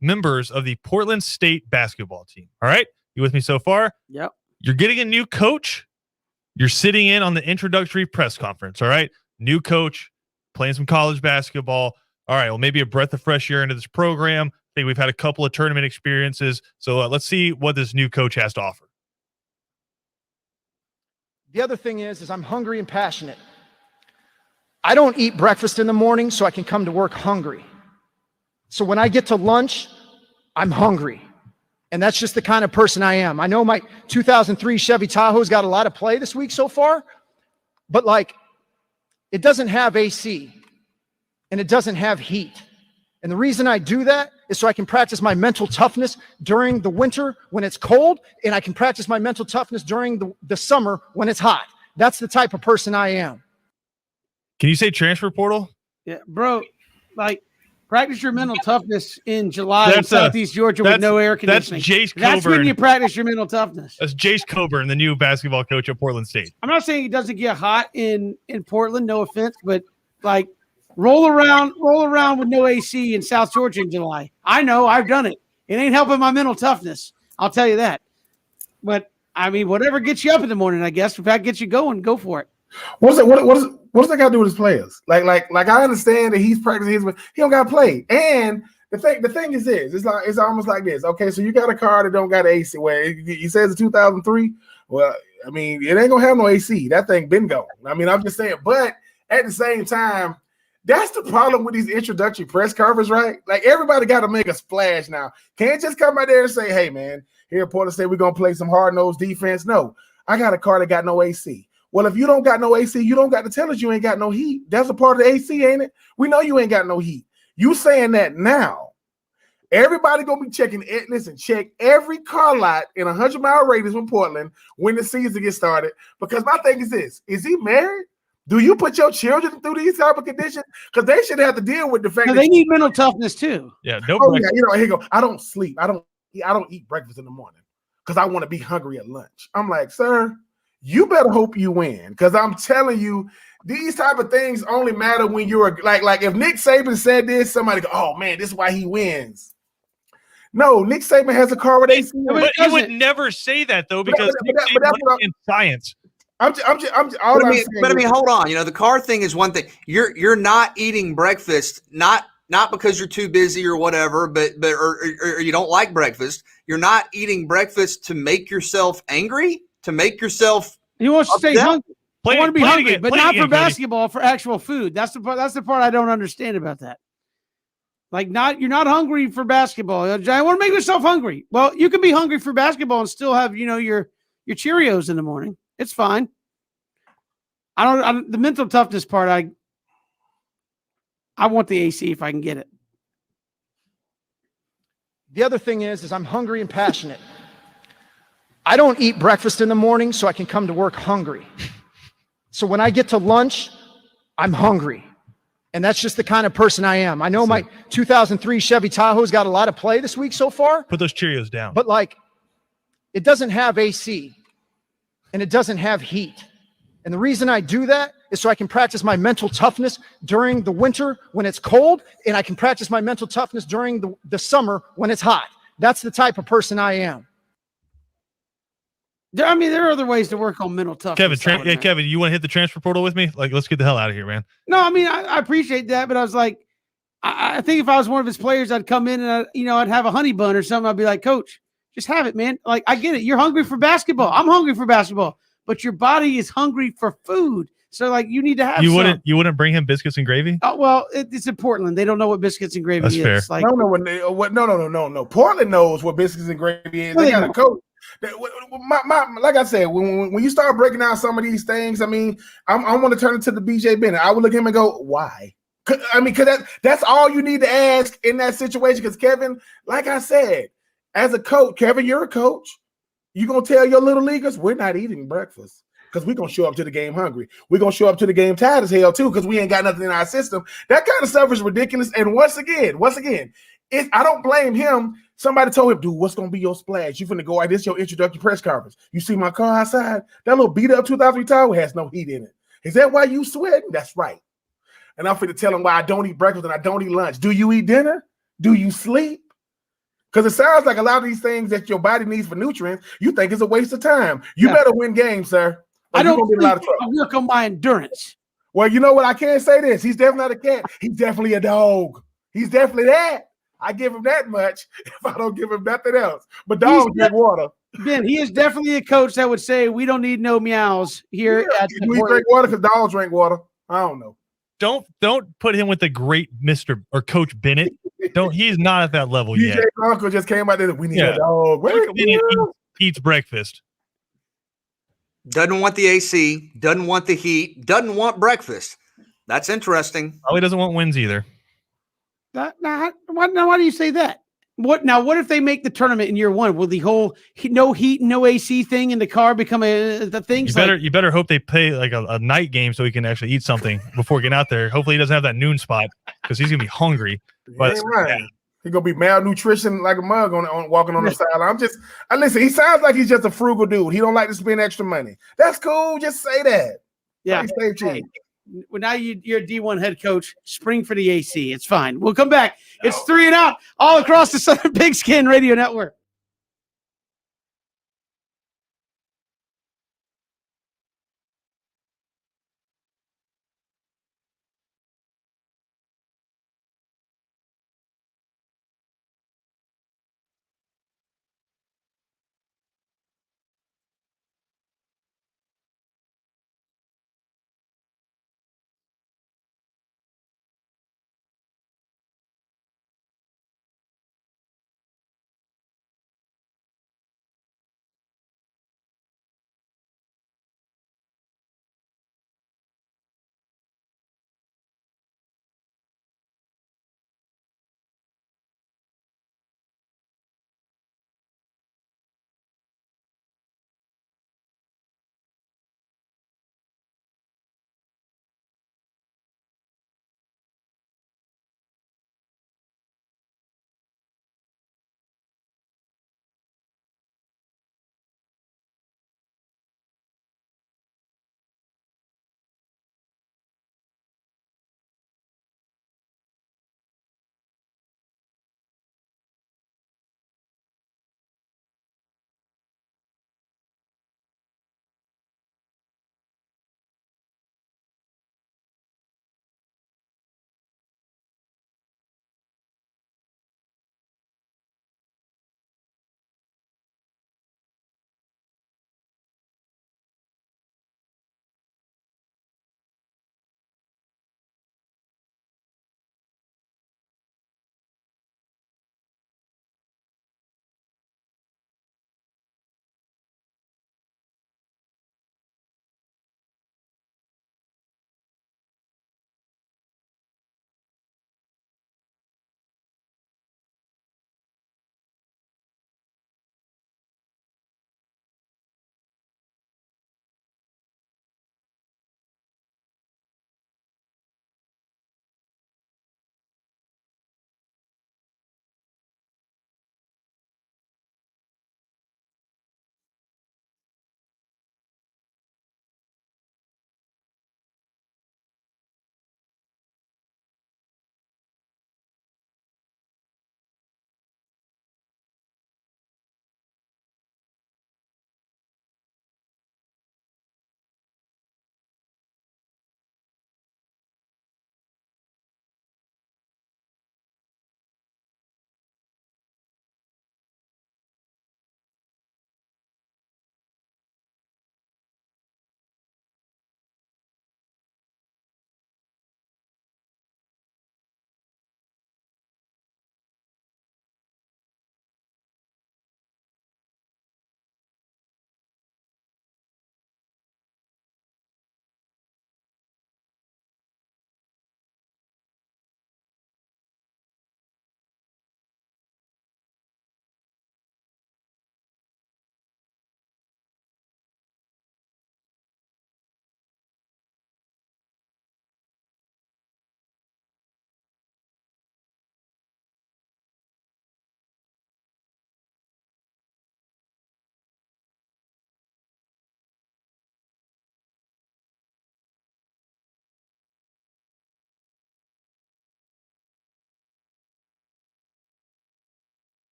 members of the Portland State basketball team, all right? You with me so far? Yep. You're getting a new coach. You're sitting in on the introductory press conference, all right? New coach, playing some college basketball. All right, well, maybe a breath of fresh air into this program. I think we've had a couple of tournament experiences. So let's see what this new coach has to offer. The other thing is I'm hungry and passionate. I don't eat breakfast in the morning so I can come to work hungry. So when I get to lunch, I'm hungry. And that's just the kind of person I am. I know my 2003 Chevy Tahoe's got a lot of play this week so far, but like, it doesn't have AC and it doesn't have heat. And the reason I do that is so I can practice my mental toughness during the winter when it's cold, and I can practice my mental toughness during the summer when it's hot. That's the type of person I am. Can you say transfer portal? Yeah, bro, like, practice your mental toughness in July in Southeast Georgia with no air conditioning. That's Jace Coburn. That's when you practice your mental toughness. That's Jace Coburn, the new basketball coach at Portland State. I'm not saying it doesn't get hot in Portland, no offense, but like roll around with no AC in South Georgia in July. I know, I've done it. It ain't helping my mental toughness. I'll tell you that. But I mean, whatever gets you up in the morning, I guess. If that gets you going, go for it. What does that got to do with his players? Like I understand that he's practicing but he don't got to play. And the thing is this, it's almost like this. Okay, so you got a car that don't got AC. Where he says it's 2003. Well, I mean, it ain't gonna have no AC. That thing been gone. I mean, I'm just saying. But at the same time, that's the problem with these introductory press conferences, right? Like everybody got to make a splash now. Can't just come out there and say, "Hey, man, here at Portland State, we're gonna play some hard-nosed defense." No, I got a car that got no AC. Well, if you don't got no AC, you don't got to tell us you ain't got no heat. That's a part of the AC, ain't it? We know you ain't got no heat. You saying that now. Everybody going to be checking it. Listen, check every car lot in 100-mile radius from Portland when the season gets started. Because my thing is this. Is he married? Do you put your children through these type of conditions? Because they should have to deal with the fact that they need mental toughness too. Yeah, yeah, here you go. I don't sleep. I don't eat breakfast in the morning because I want to be hungry at lunch. I'm like, sir, you better hope you win, because I'm telling you, these type of things only matter when you're like if Nick Saban said this, somebody go, oh man, this is why he wins. No, Nick Saban has a car with AC. But he would never say that though, because Nick Saban in science. I mean, hold on. You know, the car thing is one thing. You're not eating breakfast, not because you're too busy or whatever, but or you don't like breakfast. You're not eating breakfast to make yourself angry. To make yourself, he wants to stay hungry. I want to be hungry, again, but not for basketball, for actual food. That's the part I don't understand about that. Like, you're not hungry for basketball. I want to make myself hungry. Well, you can be hungry for basketball and still have, your Cheerios in the morning. It's fine. The mental toughness part. I want the AC if I can get it. The other thing is I'm hungry and passionate. I don't eat breakfast in the morning so I can come to work hungry. So when I get to lunch, I'm hungry. And that's just the kind of person I am. I know my 2003 Chevy Tahoe's got a lot of play this week so far. Put those Cheerios down. But like, it doesn't have AC and it doesn't have heat. And the reason I do that is so I can practice my mental toughness during the winter when it's cold, and I can practice my mental toughness during the summer when it's hot. That's the type of person I am. I mean, there are other ways to work on mental toughness. Kevin, you want to hit the transfer portal with me? Like, let's get the hell out of here, man. No, I mean, I appreciate that, but I was like, I think if I was one of his players, I'd come in and I'd have a honey bun or something. I'd be like, Coach, just have it, man. Like, I get it. You're hungry for basketball. I'm hungry for basketball, but your body is hungry for food. So, like, you need to have. You wouldn't bring him biscuits and gravy? Oh, well, it's in Portland. They don't know what biscuits and gravy is. Fair. Like, no. Portland knows what biscuits and gravy is. They got a coach. Like I said, when you start breaking down some of these things, I mean, I want to turn it to the BJ Bennett. I would look at him and go, why? I mean, because that's all you need to ask in that situation. Because Kevin, like I said, as a coach, Kevin, you're a coach. You're going to tell your little leaguers, we're not eating breakfast because we're going to show up to the game hungry. We're going to show up to the game tired as hell, too, because we ain't got nothing in our system. That kind of stuff is ridiculous. And once again, I don't blame him. Somebody told him, dude, what's going to be your splash? You finna go out. This is your introductory press conference. You see my car outside? That little beat up 2003 Tahoe has no heat in it. Is that why you sweating? That's right. And I'm finna tell him why I don't eat breakfast and I don't eat lunch. Do you eat dinner? Do you sleep? Because it sounds like a lot of these things that your body needs for nutrients, you think it's a waste of time. You better win games, sir. I don't get a lot of trouble. work on my endurance. Well, you know what? I can't say this. He's definitely not a cat. He's definitely a dog. He's definitely that. I give him that much if I don't give him nothing else. But dogs drink water. Ben, he is definitely a coach that would say we don't need no meows here at Do we drink water because dogs drink water? I don't know. Don't put him with the great Mr. or Coach Bennett. He's not at that level yet. DJ Uncle just came out there. We need a dog. Coach Bennett eats breakfast. Doesn't want the AC, doesn't want the heat, doesn't want breakfast. That's interesting. Probably doesn't want wins either. Why do you say that? What if they make the tournament in year one? Will the whole no heat, no AC thing in the car become the thing? You better hope they play like a night game so he can actually eat something before getting out there. Hopefully he doesn't have that noon spot because he's gonna be hungry. But right. He's gonna be malnutrition like a mug on walking on the sideline. Listen. He sounds like he's just a frugal dude. He don't like to spend extra money. That's cool. Just say that. Yeah. Well, now you're a D1 head coach. Spring for the AC. It's fine. We'll come back. It's 3 and Out all across the Southern Pigskin Radio Network.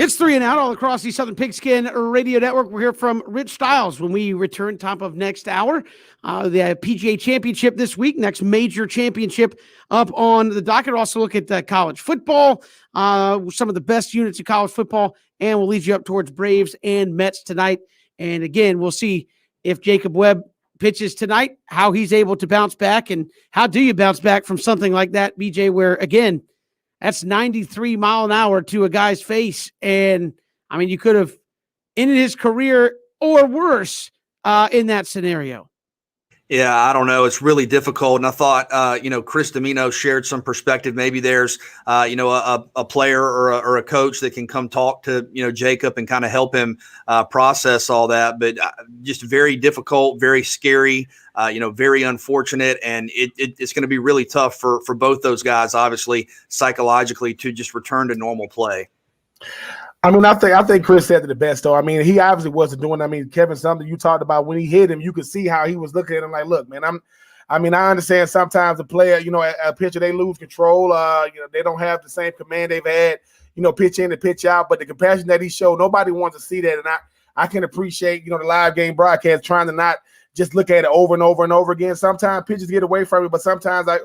It's 3 and Out all across the Southern Pigskin Radio Network. We're here from Rich Styles when we return top of next hour. The PGA Championship this week, next major championship up on the docket. Also look at college football, some of the best units in college football, and we'll lead you up towards Braves and Mets tonight. And again, we'll see if Jacob Webb pitches tonight, how he's able to bounce back, and how do you bounce back from something like that, BJ, where, again, that's 93 mile an hour to a guy's face. And, I mean, you could have ended his career or worse in that scenario. Yeah, I don't know. It's really difficult. And I thought, Chris Domino shared some perspective. Maybe there's, a player or a coach that can come talk to, Jacob and kind of help him process all that. But just very difficult, very scary, very unfortunate. And it's going to be really tough for both those guys, obviously, psychologically, to just return to normal play. I mean, I think Chris said it the best, though. I mean, he obviously wasn't doing. I mean, Kevin, something you talked about when he hit him, you could see how he was looking at him like, look, man, I understand sometimes the player, a pitcher, they lose control. They don't have the same command they've had, pitch in and pitch out. But the compassion that he showed, nobody wants to see that. And I can appreciate, the live game broadcast trying to not just look at it over and over and over again. Sometimes pitchers get away from it, but sometimes I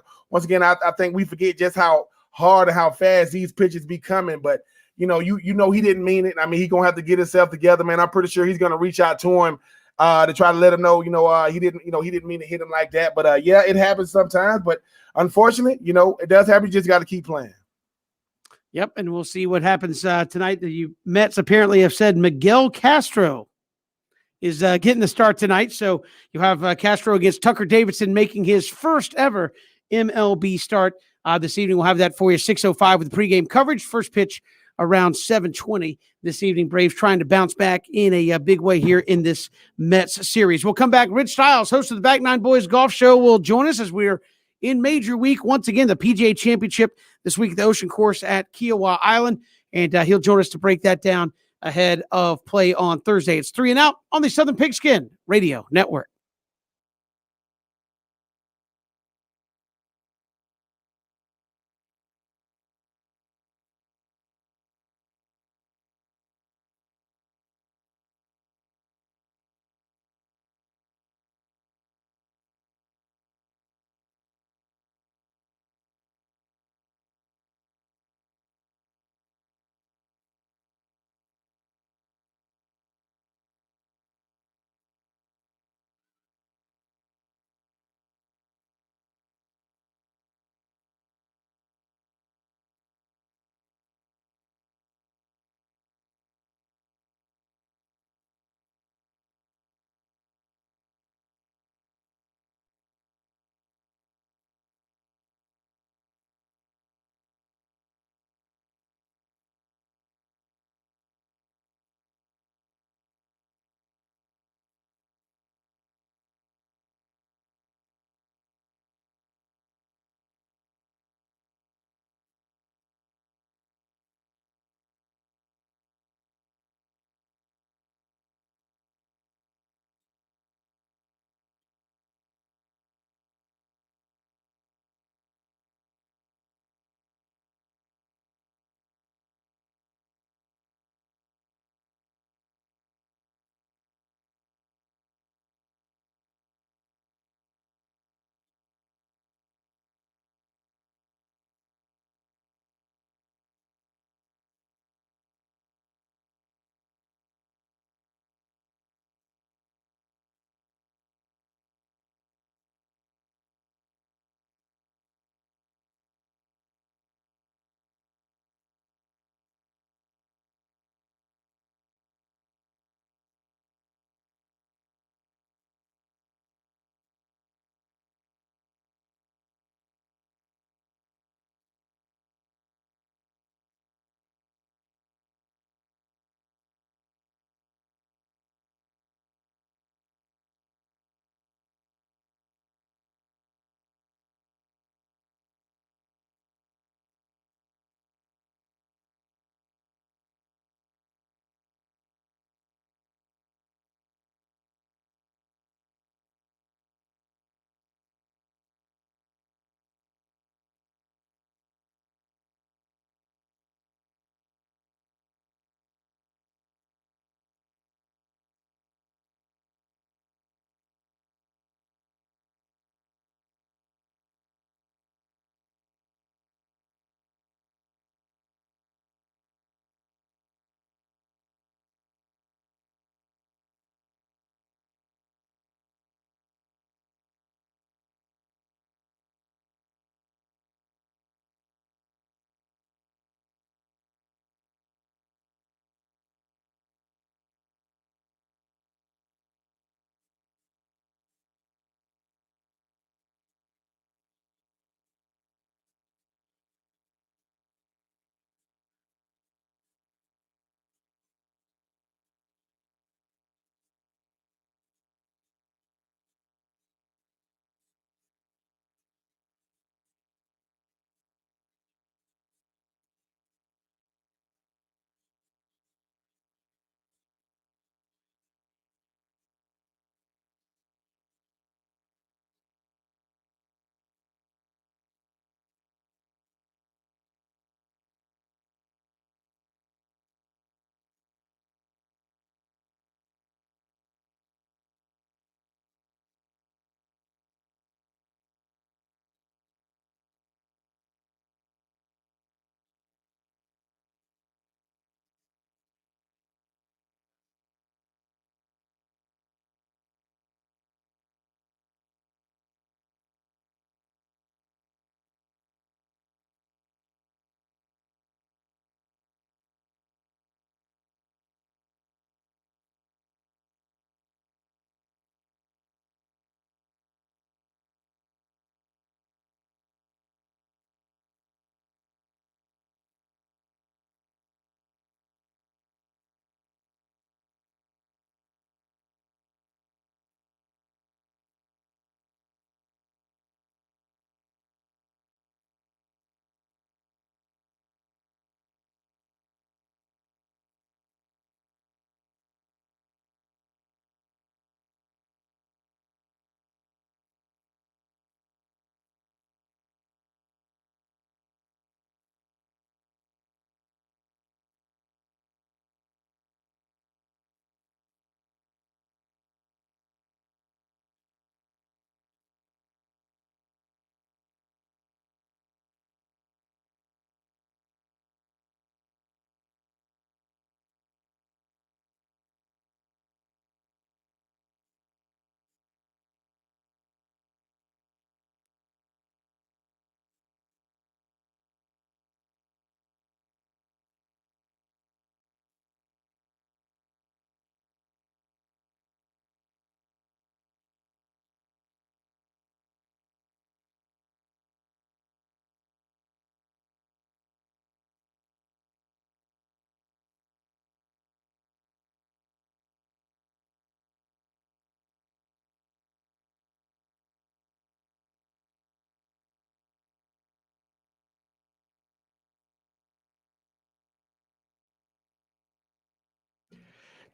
think we forget just how hard and how fast these pitches be coming. But he didn't mean it. I mean, he's gonna have to get himself together, man. I'm pretty sure he's gonna reach out to him to try to let him know, he didn't mean to hit him like that. But yeah, it happens sometimes. But unfortunately, it does happen. You just got to keep playing. Yep, and we'll see what happens tonight. The Mets apparently have said Miguel Castro is getting the start tonight. So you have Castro against Tucker Davidson making his first ever MLB start this evening. We'll have that for you 6:05 with pregame coverage. First pitch around 7:20 this evening. Braves trying to bounce back in a big way here in this Mets series. We'll come back. Rich Styles, host of the Back Nine Boys Golf Show, will join us as we're in Major Week. Once again, the PGA Championship this week at the Ocean Course at Kiowa Island. And he'll join us to break that down ahead of play on Thursday. It's 3 and Out on the Southern Pigskin Radio Network.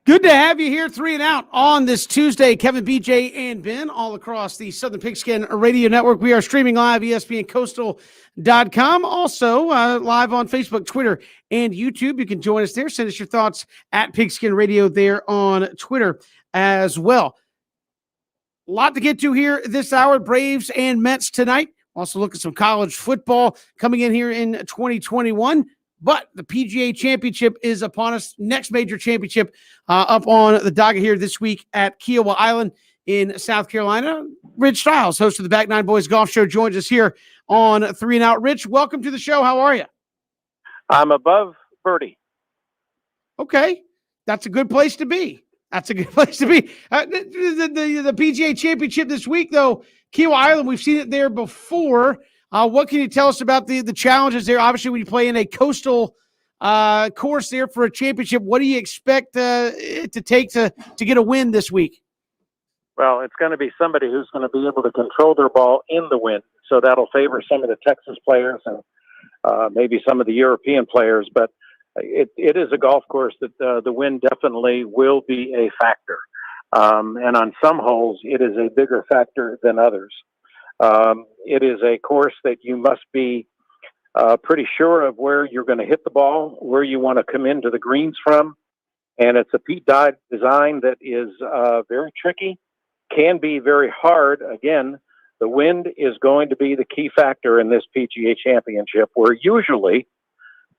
Good to have you here, 3 and Out on this Tuesday. Kevin, BJ, and Ben all across the Southern Pigskin Radio Network. We are streaming live, ESPNCoastal.com. Also live on Facebook, Twitter, and YouTube. You can join us there. Send us your thoughts at Pigskin Radio there on Twitter as well. A lot to get to here this hour. Braves and Mets tonight. Also look at some college football coming in here in 2021. But the PGA Championship is upon us. Next major championship up on the docket here this week at Kiowa Island in South Carolina. Rich Stiles, host of the Back Nine Boys Golf Show, joins us here on 3 and Out. Rich, welcome to the show. How are you? I'm above birdie. Okay. That's a good place to be. That's a good place to be. The PGA Championship this week, though, Kiowa Island, we've seen it there before. What can you tell us about the challenges there? Obviously, when you play in a coastal course there for a championship, what do you expect it to take to get a win this week? Well, it's going to be somebody who's going to be able to control their ball in the wind. So that'll favor some of the Texas players and maybe some of the European players. But it is a golf course that the wind definitely will be a factor. And on some holes, it is a bigger factor than others. It is a course that you must be pretty sure of where you're going to hit the ball, where you want to come into the greens from. And it's a Pete Dye design that is very tricky, can be very hard. Again, the wind is going to be the key factor in this PGA Championship, where usually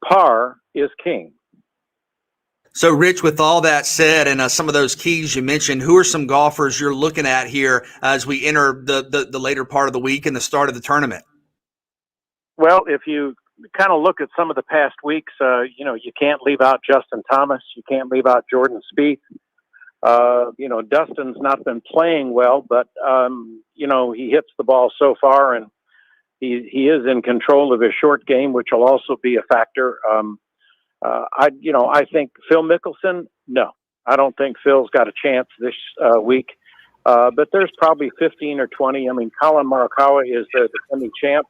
par is king. So, Rich, with all that said, and some of those keys you mentioned, who are some golfers you're looking at here as we enter the later part of the week and the start of the tournament? Well, if you kind of look at some of the past weeks, you can't leave out Justin Thomas. You can't leave out Jordan Spieth. Dustin's not been playing well, but, he hits the ball so far, and he is in control of his short game, which will also be a factor. I think Phil Mickelson, no. I don't think Phil's got a chance this week. But there's probably 15 or 20. I mean, Colin Morikawa is the defending champ.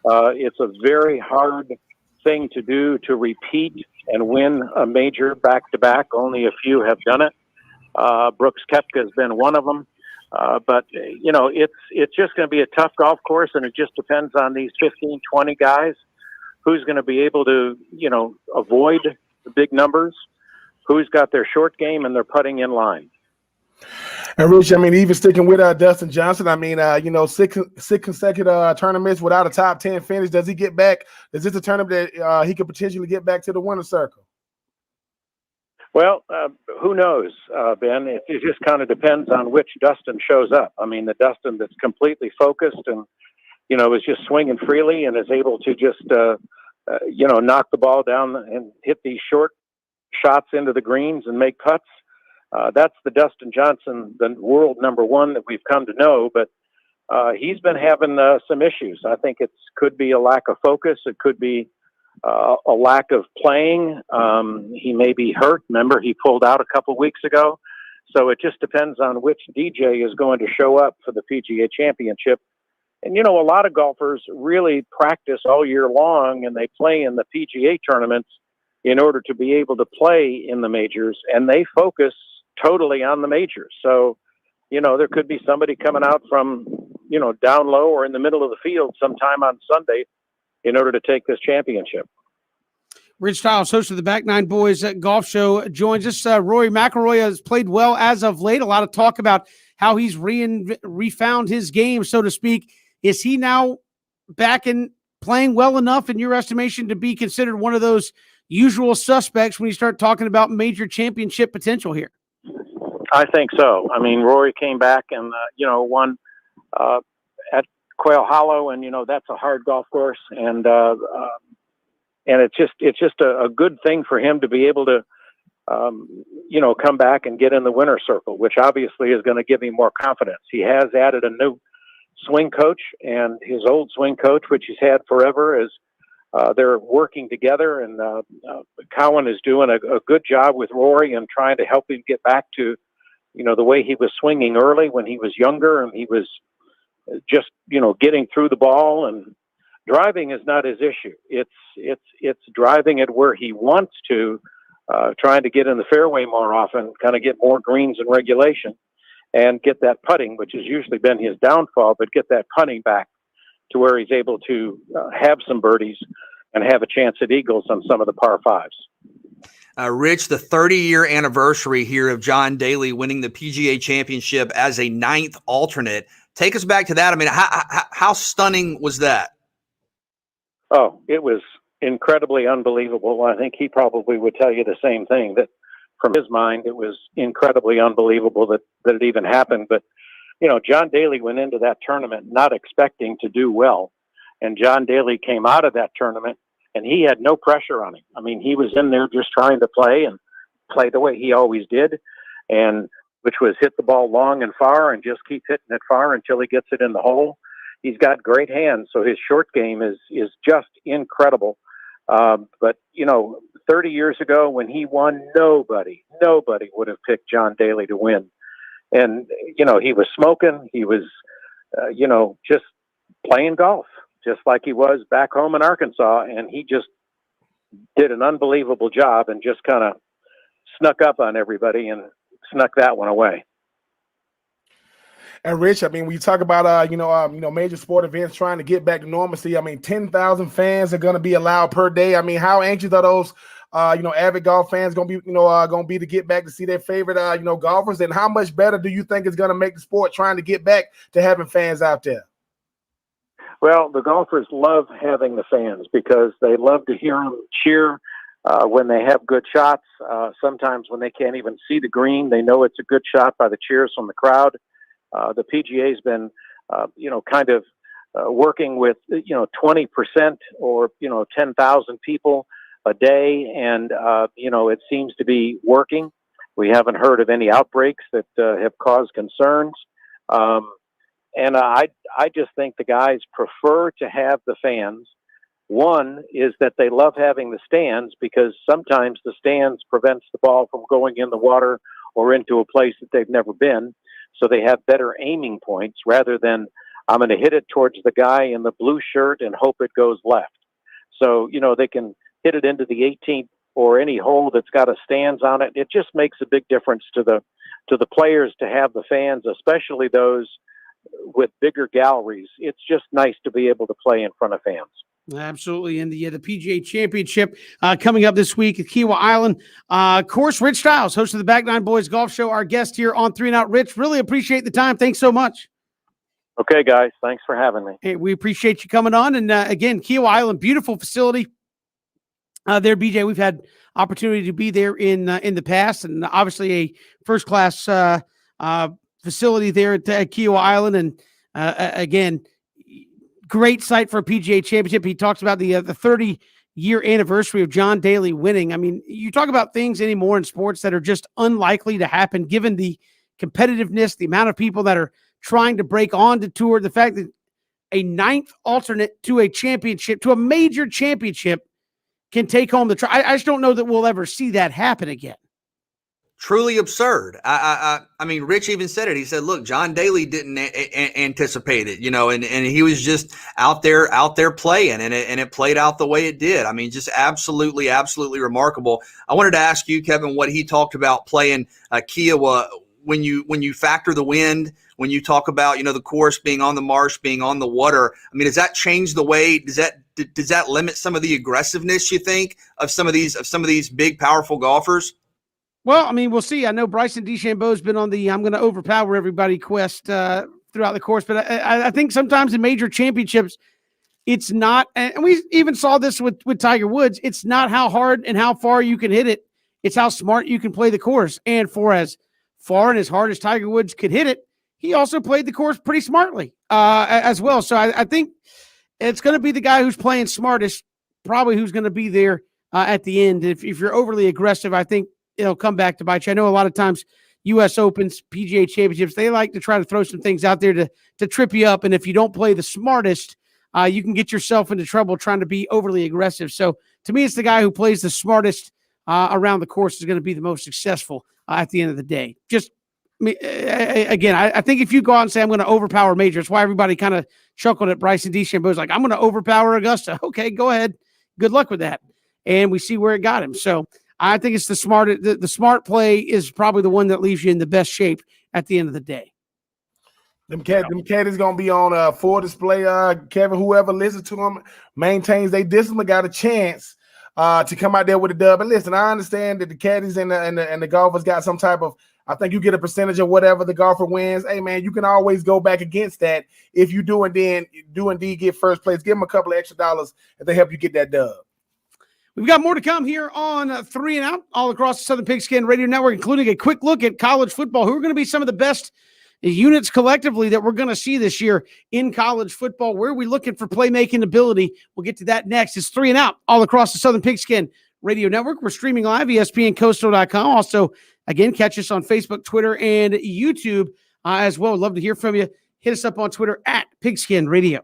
It's a very hard thing to do, to repeat and win a major back-to-back. Only a few have done it. Brooks Koepka has been one of them. But it's just going to be a tough golf course, and it just depends on these 15, 20 guys. Who's going to be able to, avoid the big numbers? Who's got their short game and their putting in line? And Rich, I mean, even sticking with Dustin Johnson, I mean, six consecutive tournaments without a top 10 finish. Does he get back? Is this a tournament that he could potentially get back to the winner's circle? Well, who knows, Ben? It just kind of depends on which Dustin shows up. I mean, the Dustin that's completely focused and is just swinging freely and is able to just, knock the ball down and hit these short shots into the greens and make putts. That's the Dustin Johnson, the world number one that we've come to know. But he's been having some issues. I think it could be a lack of focus. It could be a lack of playing. He may be hurt. Remember, he pulled out a couple weeks ago. So it just depends on which DJ is going to show up for the PGA Championship. And, a lot of golfers really practice all year long, and they play in the PGA tournaments in order to be able to play in the majors, and they focus totally on the majors. So, there could be somebody coming out from, down low or in the middle of the field sometime on Sunday in order to take this championship. Rich Stiles, host of the Back Nine Boys Golf Show, joins us. Rory McIlroy has played well as of late. A lot of talk about how he's refound his game, so to speak. Is he now back in playing well enough, in your estimation, to be considered one of those usual suspects when you start talking about major championship potential here? I think so. I mean, Rory came back and, won at Quail Hollow, and, that's a hard golf course. And it's just a good thing for him to be able to, come back and get in the winner's circle, which obviously is going to give him more confidence. He has added a new swing coach, and his old swing coach, which he's had forever, is they're working together, and Cowan is doing a good job with Rory and trying to help him get back to, the way he was swinging early when he was younger, and he was just, getting through the ball, and driving is not his issue. It's driving it where he wants to, trying to get in the fairway more often, kind of get more greens in regulation, and get that putting, which has usually been his downfall, but get that putting back to where he's able to have some birdies and have a chance at eagles on some of the par fives. Rich, the 30-year anniversary here of John Daly winning the PGA Championship as a 9th alternate. Take us back to that. I mean, how stunning was that? Oh, it was incredibly unbelievable. I think he probably would tell you the same thing, that from his mind, it was incredibly unbelievable that it even happened. But, you know, John Daly went into that tournament not expecting to do well. And John Daly came out of that tournament and he had no pressure on him. I mean, he was in there just trying to play the way he always did, and which was hit the ball long and far and just keep hitting it far until he gets it in the hole. He's got great hands, so his short game is just incredible. But, you know, 30 years ago when he won, nobody would have picked John Daly to win. And, you know, he was smoking. He was, you know, just playing golf, just like he was back home in Arkansas. And he just did an unbelievable job and just kind of snuck up on everybody and snuck that one away. And Rich, I mean, when you talk about major sport events trying to get back to normalcy, I mean, 10,000 fans are going to be allowed per day. I mean, how anxious are those avid golf fans going to be to get back to see their favorite golfers? And how much better do you think it's going to make the sport trying to get back to having fans out there? Well, the golfers love having the fans because they love to hear them cheer when they have good shots. Sometimes when they can't even see the green, they know it's a good shot by the cheers from the crowd. The PGA's been, working with, 20% or, 10,000 people a day. And, it seems to be working. We haven't heard of any outbreaks that have caused concerns. And I just think the guys prefer to have the fans. One is that they love having the stands because sometimes the stands prevents the ball from going in the water or into a place that they've never been. So they have better aiming points rather than I'm going to hit it towards the guy in the blue shirt and hope it goes left. So, they can hit it into the 18th or any hole that's got a stands on it. It just makes a big difference to the players to have the fans, especially those with bigger galleries. It's just nice to be able to play in front of fans. Absolutely. And the PGA Championship coming up this week at Kiawah Island. Of course, Rich Stiles, host of the Back Nine Boys Golf Show, our guest here on 3 and Out. Rich, really appreciate the time. Thanks so much. Okay, guys. Thanks for having me. Hey, we appreciate you coming on. And again, Kiawah Island, beautiful facility there, BJ. We've had opportunity to be there in the past, and obviously a first-class facility there at Kiawah Island. And again, great site for a PGA Championship. He talks about the 30-year anniversary of John Daly winning. I mean, you talk about things anymore in sports that are just unlikely to happen given the competitiveness, the amount of people that are trying to break on to tour, the fact that a 9th alternate to a championship, to a major championship, can take home the trophy. I just don't know that we'll ever see that happen again. Truly absurd. I mean, Rich even said it. He said, look, John Daly didn't anticipate it, and he was just out there playing, and it played out the way it did. I mean, just absolutely remarkable. I wanted to ask you, Kevin, what he talked about playing Kiawah when you factor the wind, when you talk about, the course being on the marsh, being on the water. I mean, does that change the way, does that limit some of the aggressiveness, you think, of some of these big, powerful golfers? Well, I mean, we'll see. I know Bryson DeChambeau's been on the I'm going to overpower everybody quest throughout the course, but I think sometimes in major championships, it's not, and we even saw this with Tiger Woods, it's not how hard and how far you can hit it. It's how smart you can play the course. And for as far and as hard as Tiger Woods could hit it, he also played the course pretty smartly as well. So I think it's going to be the guy who's playing smartest, probably who's going to be there at the end. If you're overly aggressive, I think it'll come back to bite you. I know a lot of times U.S. Opens, PGA Championships, they like to try to throw some things out there to trip you up. And if you don't play the smartest, you can get yourself into trouble trying to be overly aggressive. So to me, it's the guy who plays the smartest around the course is going to be the most successful at the end of the day. Just again, I think if you go out and say, I'm going to overpower major, it's why everybody kind of chuckled at Bryson DeChambeau's like, I'm going to overpower Augusta. Okay, go ahead. Good luck with that. And we see where it got him. So I think it's the smart play is probably the one that leaves you in the best shape at the end of the day. Them caddies gonna be on full display. Kevin, whoever listens to them maintains they discipline, got a chance to come out there with a dub. And listen, I understand that the caddies and the golfers got some type of. I think you get a percentage of whatever the golfer wins. Hey man, you can always go back against that if you do indeed get first place. Give them a couple of extra dollars if they help you get that dub. We've got more to come here on 3 and Out all across the Southern Pigskin Radio Network, including a quick look at college football. Who are going to be some of the best units collectively that we're going to see this year in college football? Where are we looking for playmaking ability? We'll get to that next. It's 3 and Out all across the Southern Pigskin Radio Network. We're streaming live, ESPNCoastal.com. Also, again, catch us on Facebook, Twitter, and YouTube as well. Love to hear from you. Hit us up on Twitter at Pigskin Radio.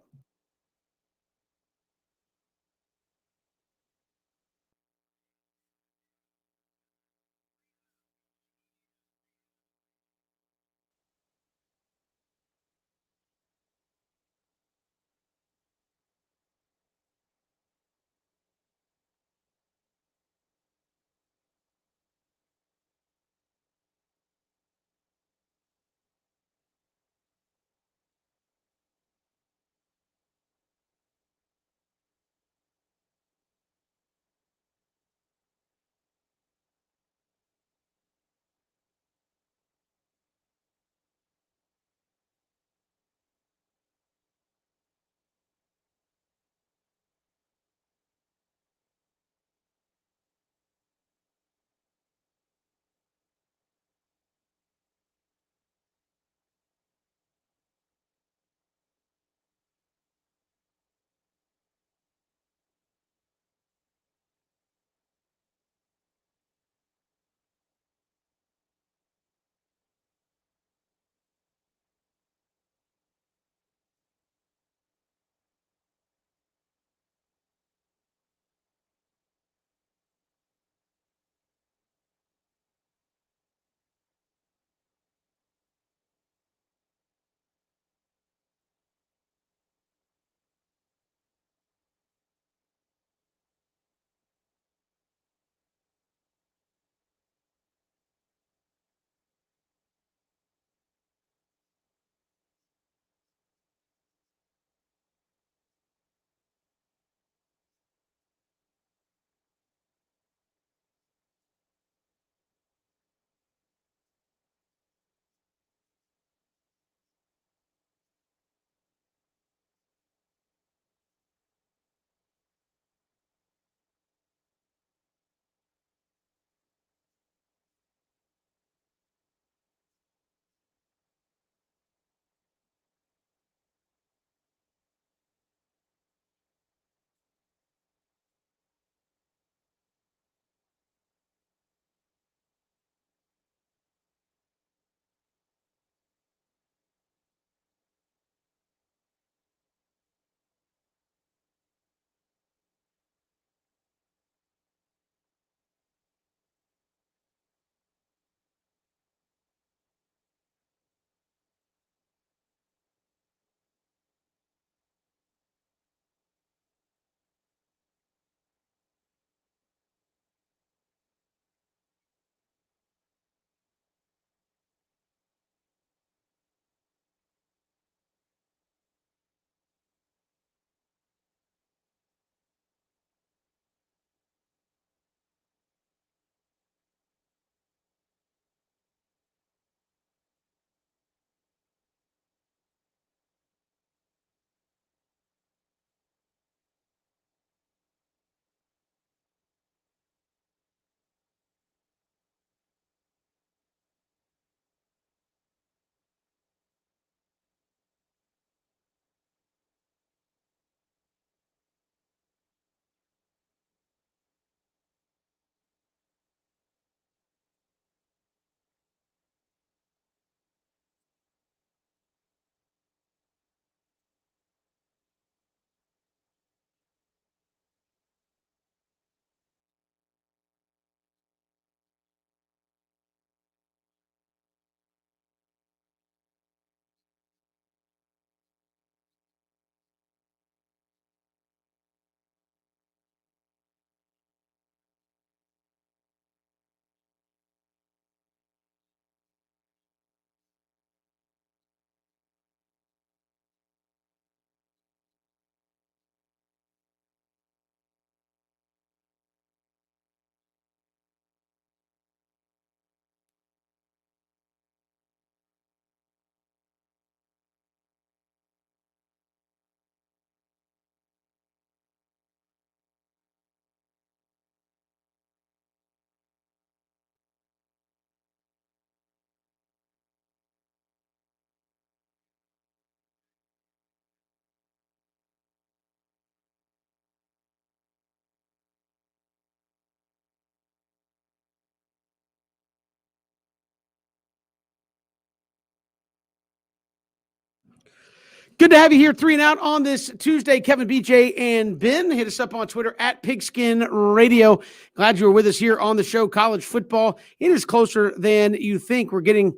Good to have you here, 3 and Out on this Tuesday. Kevin, BJ, and Ben. Hit us up on Twitter at Pigskin Radio. Glad you were with us here on the show. College football, it is closer than you think. We're getting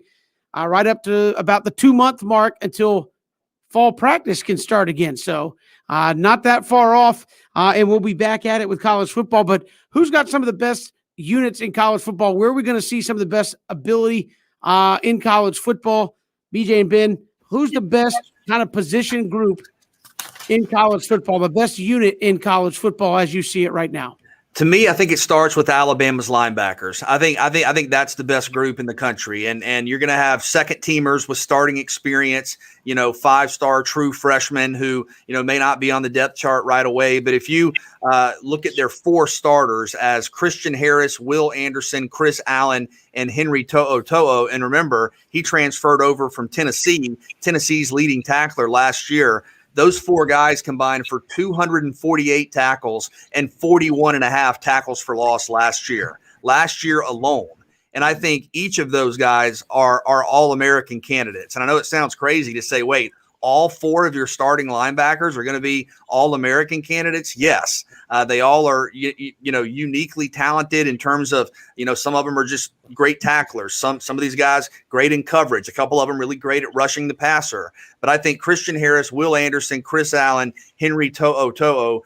right up to about the 2-month mark until fall practice can start again. So not that far off, and we'll be back at it with college football. But who's got some of the best units in college football? Where are we going to see some of the best ability in college football? BJ and Ben, who's the best kind of position group in college football, the best unit in college football as you see it right now? To me, I think it starts with Alabama's linebackers. I think that's the best group in the country, and you're going to have second teamers with starting experience. 5-star true freshmen who may not be on the depth chart right away. But if you look at their 4 starters as Christian Harris, Will Anderson, Chris Allen, and Henry To'o, and remember he transferred over from Tennessee's leading tackler last year. Those 4 guys combined for 248 tackles and 41.5 tackles for loss last year alone. And I think each of those guys are All-American candidates. And I know it sounds crazy to say, wait, all 4 of your starting linebackers are going to be All-American candidates? Yes. They all are, uniquely talented in terms of, some of them are just great tacklers. Some of these guys great in coverage. A couple of them really great at rushing the passer. But I think Christian Harris, Will Anderson, Chris Allen, Henry To'o,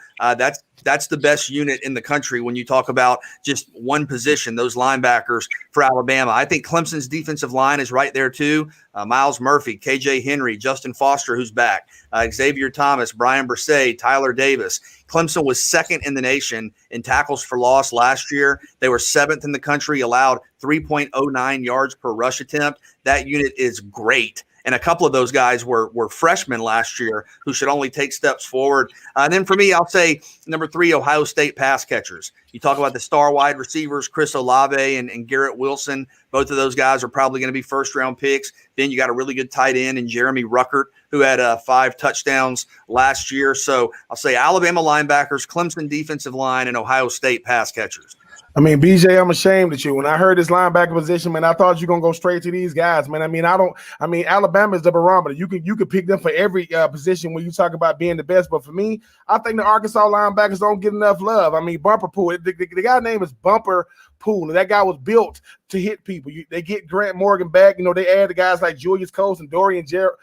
that's the best unit in the country when you talk about just one position, those linebackers for Alabama. I think Clemson's defensive line is right there too. Miles Murphy, KJ Henry, Justin Foster, who's back, Xavier Thomas, Brian Brsay, Tyler Davis. Clemson was second in the nation in tackles for loss last year. They were 7th in the country, allowed 3.09 yards per rush attempt. That unit is great. And a couple of those guys were freshmen last year who should only take steps forward. And then for me, I'll say number 3, Ohio State pass catchers. You talk about the star wide receivers, Chris Olave and Garrett Wilson. Both of those guys are probably going to be first-round picks. Then you got a really good tight end in Jeremy Ruckert, who had 5 touchdowns last year. So I'll say Alabama linebackers, Clemson defensive line, and Ohio State pass catchers. I mean, BJ, I'm ashamed at you. When I heard this linebacker position, man, I thought you're gonna go straight to these guys, man. Alabama is the barometer. You could pick them for every position when you talk about being the best. But for me, I think the Arkansas linebackers don't get enough love. I mean, Bumper Pool. The guy's name is Bumper Pool, and that guy was built to hit people. They get Grant Morgan back. They add the guys like Julius Coates and Dorian Gerald.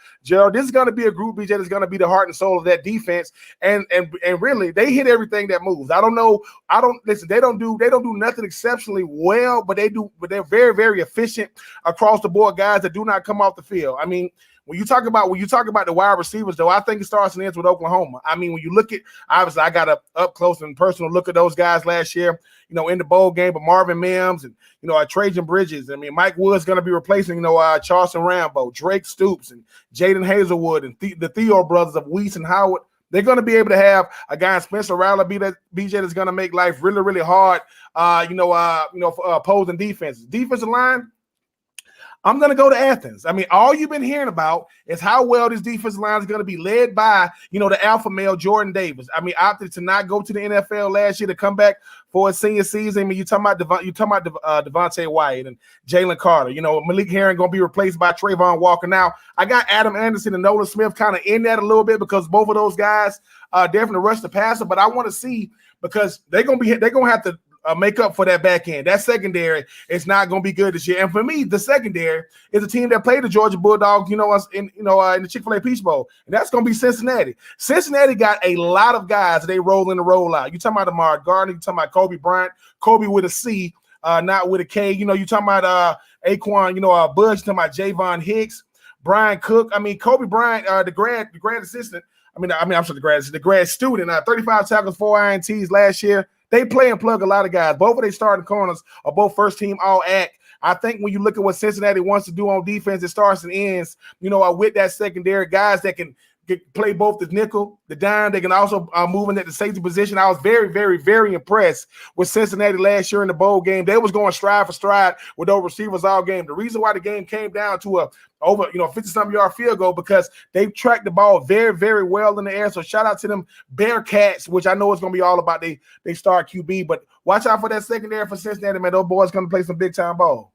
This is going to be a group, BJ, that's going to be the heart and soul of that defense. And really, they hit everything that moves. They don't do nothing exceptionally well, but they're very, very efficient across the board. Guys that do not come off the field. I mean, when you talk about the wide receivers, though, I think it starts and ends with Oklahoma. I mean, when you look at, obviously, I got a up close and personal look at those guys last year, in the bowl game, but Marvin Mims and, Trajan Bridges. I mean, Mike Wood's going to be replacing, Charleston Rambo, Drake Stoops, and Jaden Hazelwood, and the Theo brothers of Weiss and Howard. They're going to be able to have a guy in Spencer Rattler, BJ, that's going to make life really, really hard, for opposing defenses. Defensive line, I'm going to go to Athens. I mean, all you've been hearing about is how well this defensive line is going to be led by, the alpha male Jordan Davis. I mean, opted to not go to the NFL last year to come back for his senior season. I mean, you talking about Devontae Wyatt and Jalen Carter. Malik Herring going to be replaced by Trayvon Walker. Now, I got Adam Anderson and Nolan Smith kind of in that a little bit because both of those guys definitely rush the passer. But I want to see because they're going to have to make up for that back end. That secondary is not going to be good this year. And for me, the secondary is a team that played the Georgia Bulldogs, in the Chick-fil-A Peach Bowl, and that's going to be Cincinnati. Cincinnati got a lot of guys that they roll in the roll out. You talking about Amari Gardner, you talking about Kobe Bryant, Kobe with a C, not with a K. You talking about Aquan, Budge, you talking about Javon Hicks, Brian Cook. I mean, Kobe Bryant, the grad assistant. The grad student, 35 tackles, 4 INTs last year. They play and plug a lot of guys. Both of their starting corners are both first-team All-AC. I think when you look at what Cincinnati wants to do on defense, it starts and ends, with that secondary, guys that can play both the nickel, the dime. They can also move in at the safety position. I was very, very, very impressed with Cincinnati last year in the bowl game. They was going stride for stride with those receivers all game. The reason why the game came down to a over 50-something yard field goal because they tracked the ball very, very well in the air. So shout out to them Bearcats, which I know it's going to be all about they star QB. But watch out for that secondary for Cincinnati, man. Those boys going to play some big-time ball.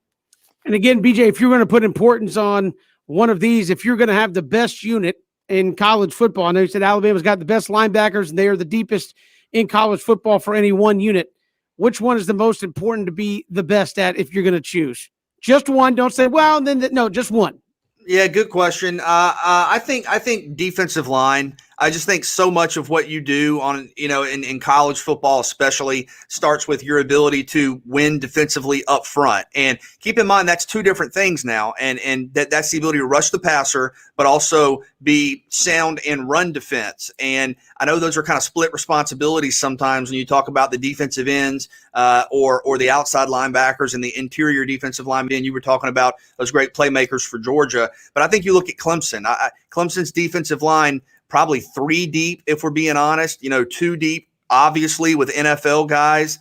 And again, BJ, if you're going to put importance on one of these, if you're going to have the best unit in college football? I know you said Alabama's got the best linebackers and they are the deepest in college football for any one unit. Which one is the most important to be the best at if you're going to choose? Just one. Don't say, well, no, just one. Yeah, good question. I think defensive line. I just think so much of what you do in college football, especially, starts with your ability to win defensively up front. And keep in mind that's two different things now. And that's the ability to rush the passer, but also be sound in run defense. And I know those are kind of split responsibilities sometimes when you talk about the defensive ends or the outside linebackers and the interior defensive linemen. You were talking about those great playmakers for Georgia. But I think you look at Clemson. Clemson's defensive line, probably 3 deep, if we're being honest, 2 deep, obviously, with NFL guys,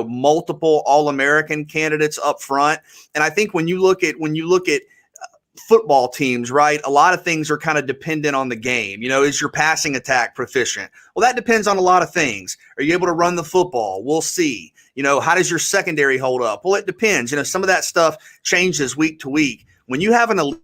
multiple All-American candidates up front. And I think when you look at football teams, right, a lot of things are kind of dependent on the game. Is your passing attack proficient? Well, that depends on a lot of things. Are you able to run the football? We'll see. How does your secondary hold up? Well, it depends. Some of that stuff changes week to week. When you have an elite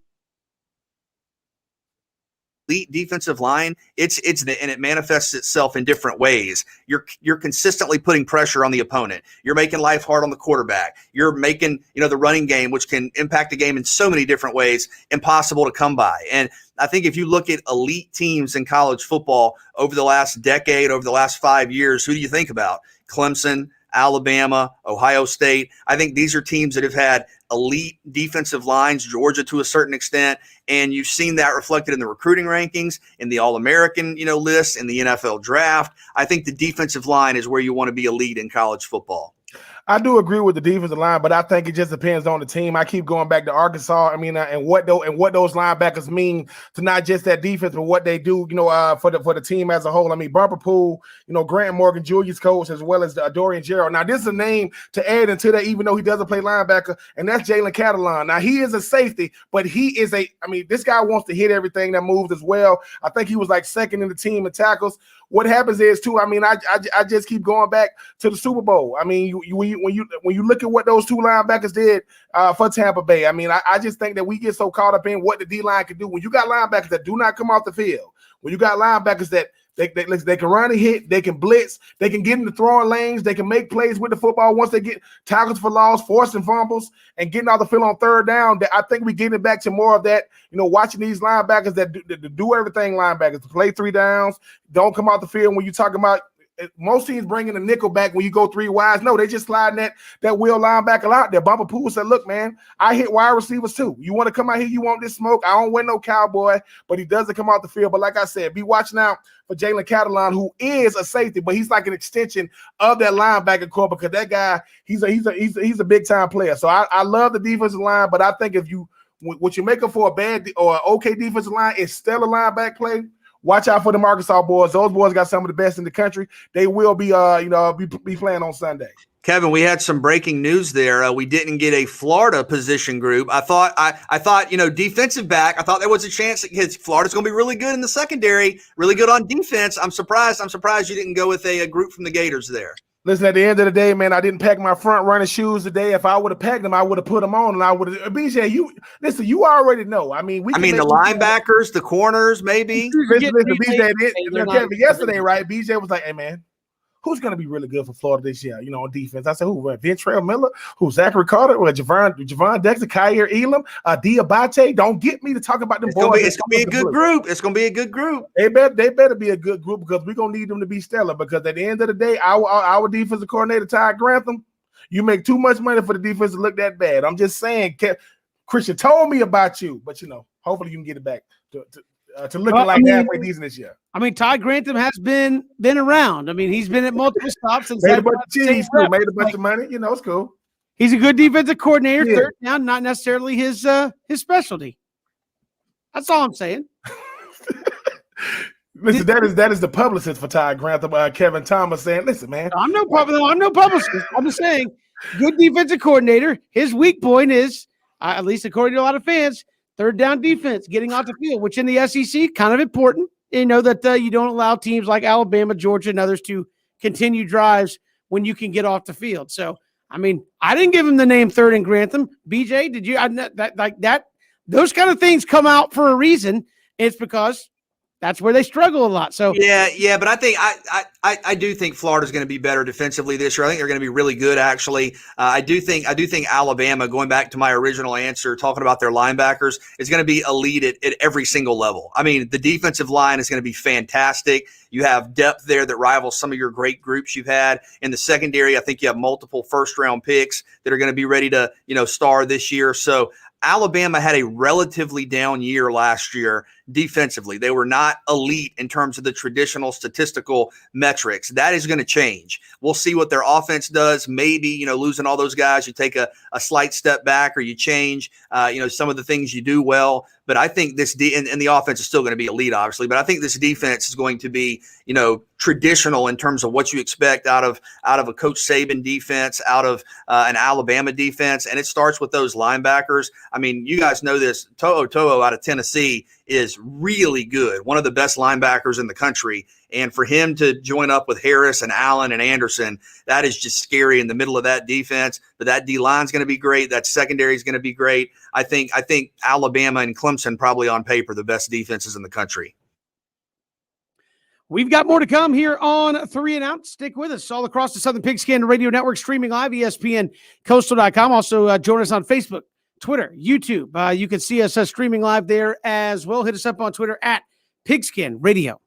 defensive line, and it manifests itself in different ways. You're consistently putting pressure on the opponent. You're making life hard on the quarterback. You're making, the running game, which can impact the game in so many different ways, impossible to come by. And I think if you look at elite teams in college football over the last decade, over the last 5 years, who do you think about? Clemson, Alabama, Ohio State. I think these are teams that have had elite defensive lines, Georgia to a certain extent, and you've seen that reflected in the recruiting rankings, in the All-American, list, in the NFL draft. I think the defensive line is where you want to be elite in college football. I do agree with the defensive line, but I think it just depends on the team. I keep going back to Arkansas. And what those linebackers mean to not just that defense, but what they do, for the team as a whole. Bumper Pool, Grant Morgan, Julius Coates, as well as Dorian Gerald. Now, this is a name to add into that, even though he doesn't play linebacker, and that's Jalen Catalon. Now, he is a safety, but he is this guy wants to hit everything that moves as well. I think he was like second in the team in tackles. What happens is too, I just keep going back to the Super Bowl. When you look at what those two linebackers did for Tampa Bay, I just think that we get so caught up in what the D-line can do. When you got linebackers that do not come off the field, when you got linebackers that they can run and hit, they can blitz, they can get into throwing lanes, they can make plays with the football once they get tackles for loss, forcing fumbles, and getting off the field on third down. I think we're getting back to more of that, watching these linebackers that do everything linebackers, to play 3 downs, don't come off the field. When you're talking about most teams bringing the nickel back when you go 3 wides. No, they just sliding that wheel linebacker out there. Bumper Pool said, look, man, I hit wide receivers too. You want to come out here, you want this smoke? I don't win no cowboy, but he doesn't come out the field. But like I said, be watching out for Jalen Catalon, who is a safety, but he's like an extension of that linebacker core, because that guy, he's a big time player. So I love the defensive line, but I think if what you make up for a bad or okay defensive line is stellar linebacker play, watch out for the Arkansas boys. Those boys got some of the best in the country. They will be playing on Sunday. Kevin, we had some breaking news there. We didn't get a Florida position group. I thought, defensive back. I thought there was a chance that Florida's going to be really good in the secondary, really good on defense. I'm surprised you didn't go with a group from the Gators there. Listen, at the end of the day, man, I didn't pack my front running shoes today. If I would have packed them, I would have put them on, and I would have. BJ, you already know. The linebackers, the corners, maybe. Listen, BJ, Kevin, yesterday, right? BJ was like, "Hey, man, who's going to be really good for Florida this year, on defense?" I said, who? Ventrell Miller? Who? Zachary Carter? Or Javon Dexter? Kyer Elam? Diabate? Don't get me to talk about them boys. It's going to be a good group. It's going to be a good group. They better be a good group, because we're going to need them to be stellar, because at the end of the day, our defensive coordinator, Ty Grantham, you make too much money for the defense to look that bad. I'm just saying, Christian told me about you, but, hopefully you can get it back to looking halfway decent this year. Ty Grantham has been around. He's been at multiple stops and made a bunch of cheese too. Made a bunch of money. It's cool. He's a good defensive coordinator. Yeah. Third down, not necessarily his specialty. That's all I'm saying. Listen, that is the publicist for Ty Grantham, Kevin Thomas, saying, "Listen, man, I'm no publicist. I'm just saying, good defensive coordinator. His weak point is, at least according to a lot of fans, third down defense, getting off the field, which in the SEC kind of important. That you don't allow teams like Alabama, Georgia, and others to continue drives when you can get off the field. So, I didn't give him the name Third and Grantham. BJ, did you? Those kind of things come out for a reason. It's because that's where they struggle a lot. So Yeah, but I think I do think Florida's going to be better defensively this year. I think they're going to be really good. Actually, I do think Alabama. Going back to my original answer, talking about their linebackers, is going to be elite at every single level. I mean, the defensive line is going to be fantastic. You have depth there that rivals some of your great groups you've had in the secondary. I think you have multiple first-round picks that are going to be ready to star this year. So Alabama had a relatively down year last year defensively. They were not elite in terms of the traditional statistical metrics. That is going to change. We'll see what their offense does. Maybe, losing all those guys, you take a slight step back or you change, some of the things you do well. But I think this and the offense is still going to be elite, obviously. But I think this defense is going to be, traditional in terms of what you expect out of a Coach Saban defense, out of an Alabama defense, and it starts with those linebackers. I mean, you guys know this. To'o out of Tennessee is really good, one of the best linebackers in the country. And for him to join up with Harris and Allen and Anderson, that is just scary in the middle of that defense. But that D-line is going to be great. That secondary is going to be great. I think Alabama and Clemson probably on paper the best defenses in the country. we've got more to come here on 3 and Out. Stick with us all across the Southern Pigskin Radio Network, streaming live, ESPNCoastal.com. Also, join us on Facebook, Twitter, YouTube. You can see us streaming live there as well. Hit us up on Twitter at Pigskin Radio.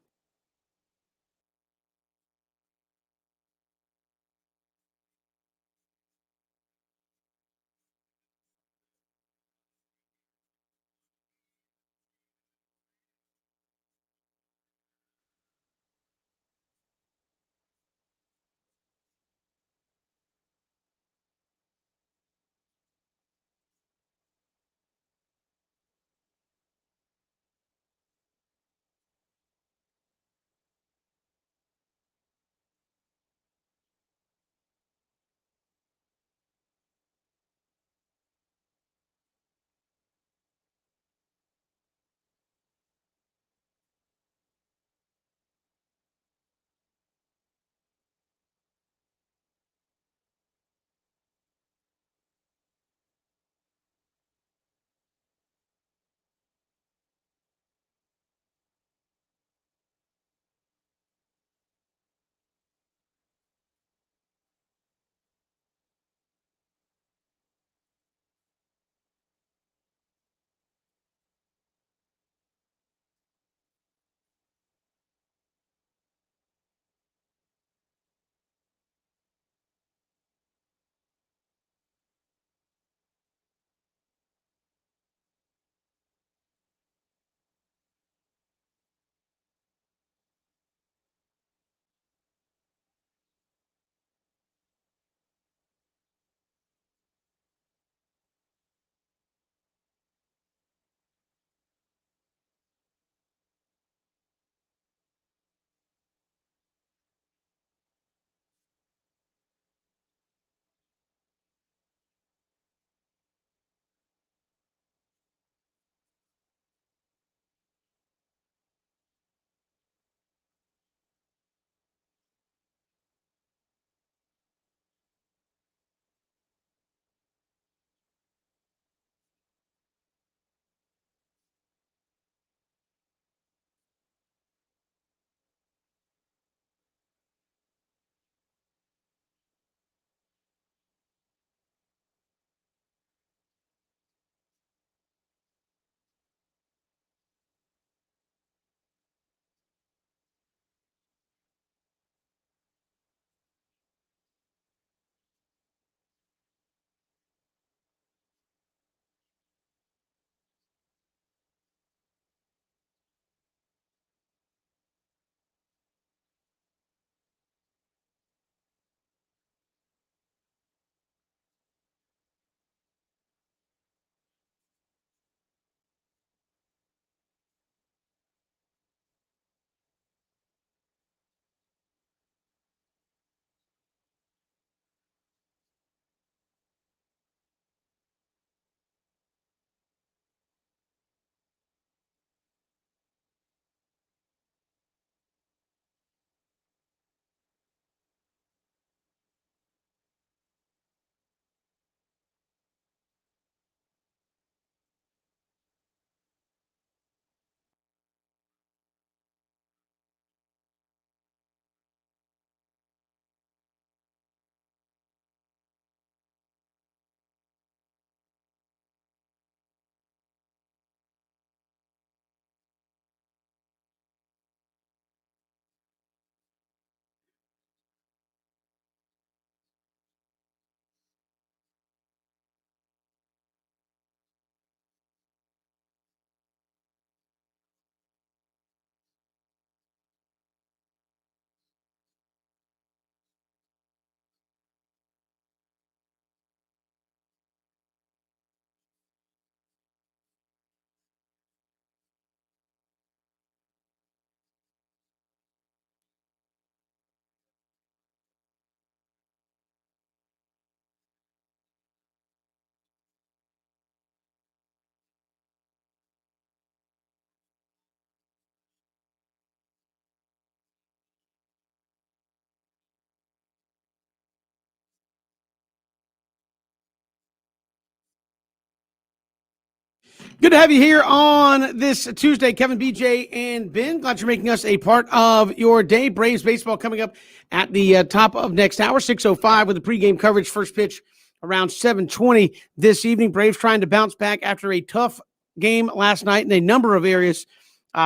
Good to have you here on this Tuesday, Kevin, BJ, and Ben. Glad you're making us a part of your day. Braves baseball coming up at the top of next hour, 6:05 with the pregame coverage. First pitch around 7:20 this evening. Braves trying to bounce back after a tough game last night in a number of areas.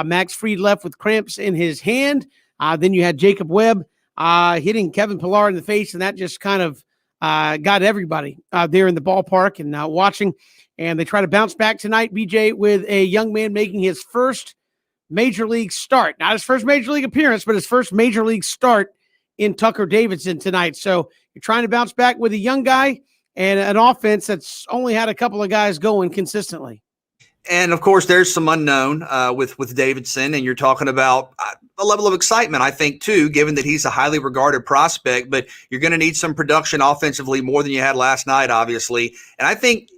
Max Fried left with cramps in his hand. Then you had Jacob Webb hitting Kevin Pillar in the face, and that just kind of got everybody there in the ballpark and watching. And they try to bounce back tonight, BJ, with a young man making his first major league start. Not his first major league appearance, but his first major league start in Tucker Davidson tonight. So you're trying to bounce back with a young guy and an offense that's only had a couple of guys going consistently. And of course, there's some unknown with Davidson, and you're talking about a level of excitement, I think, too, given that he's a highly regarded prospect. But you're going to need some production offensively more than you had last night, obviously. And I think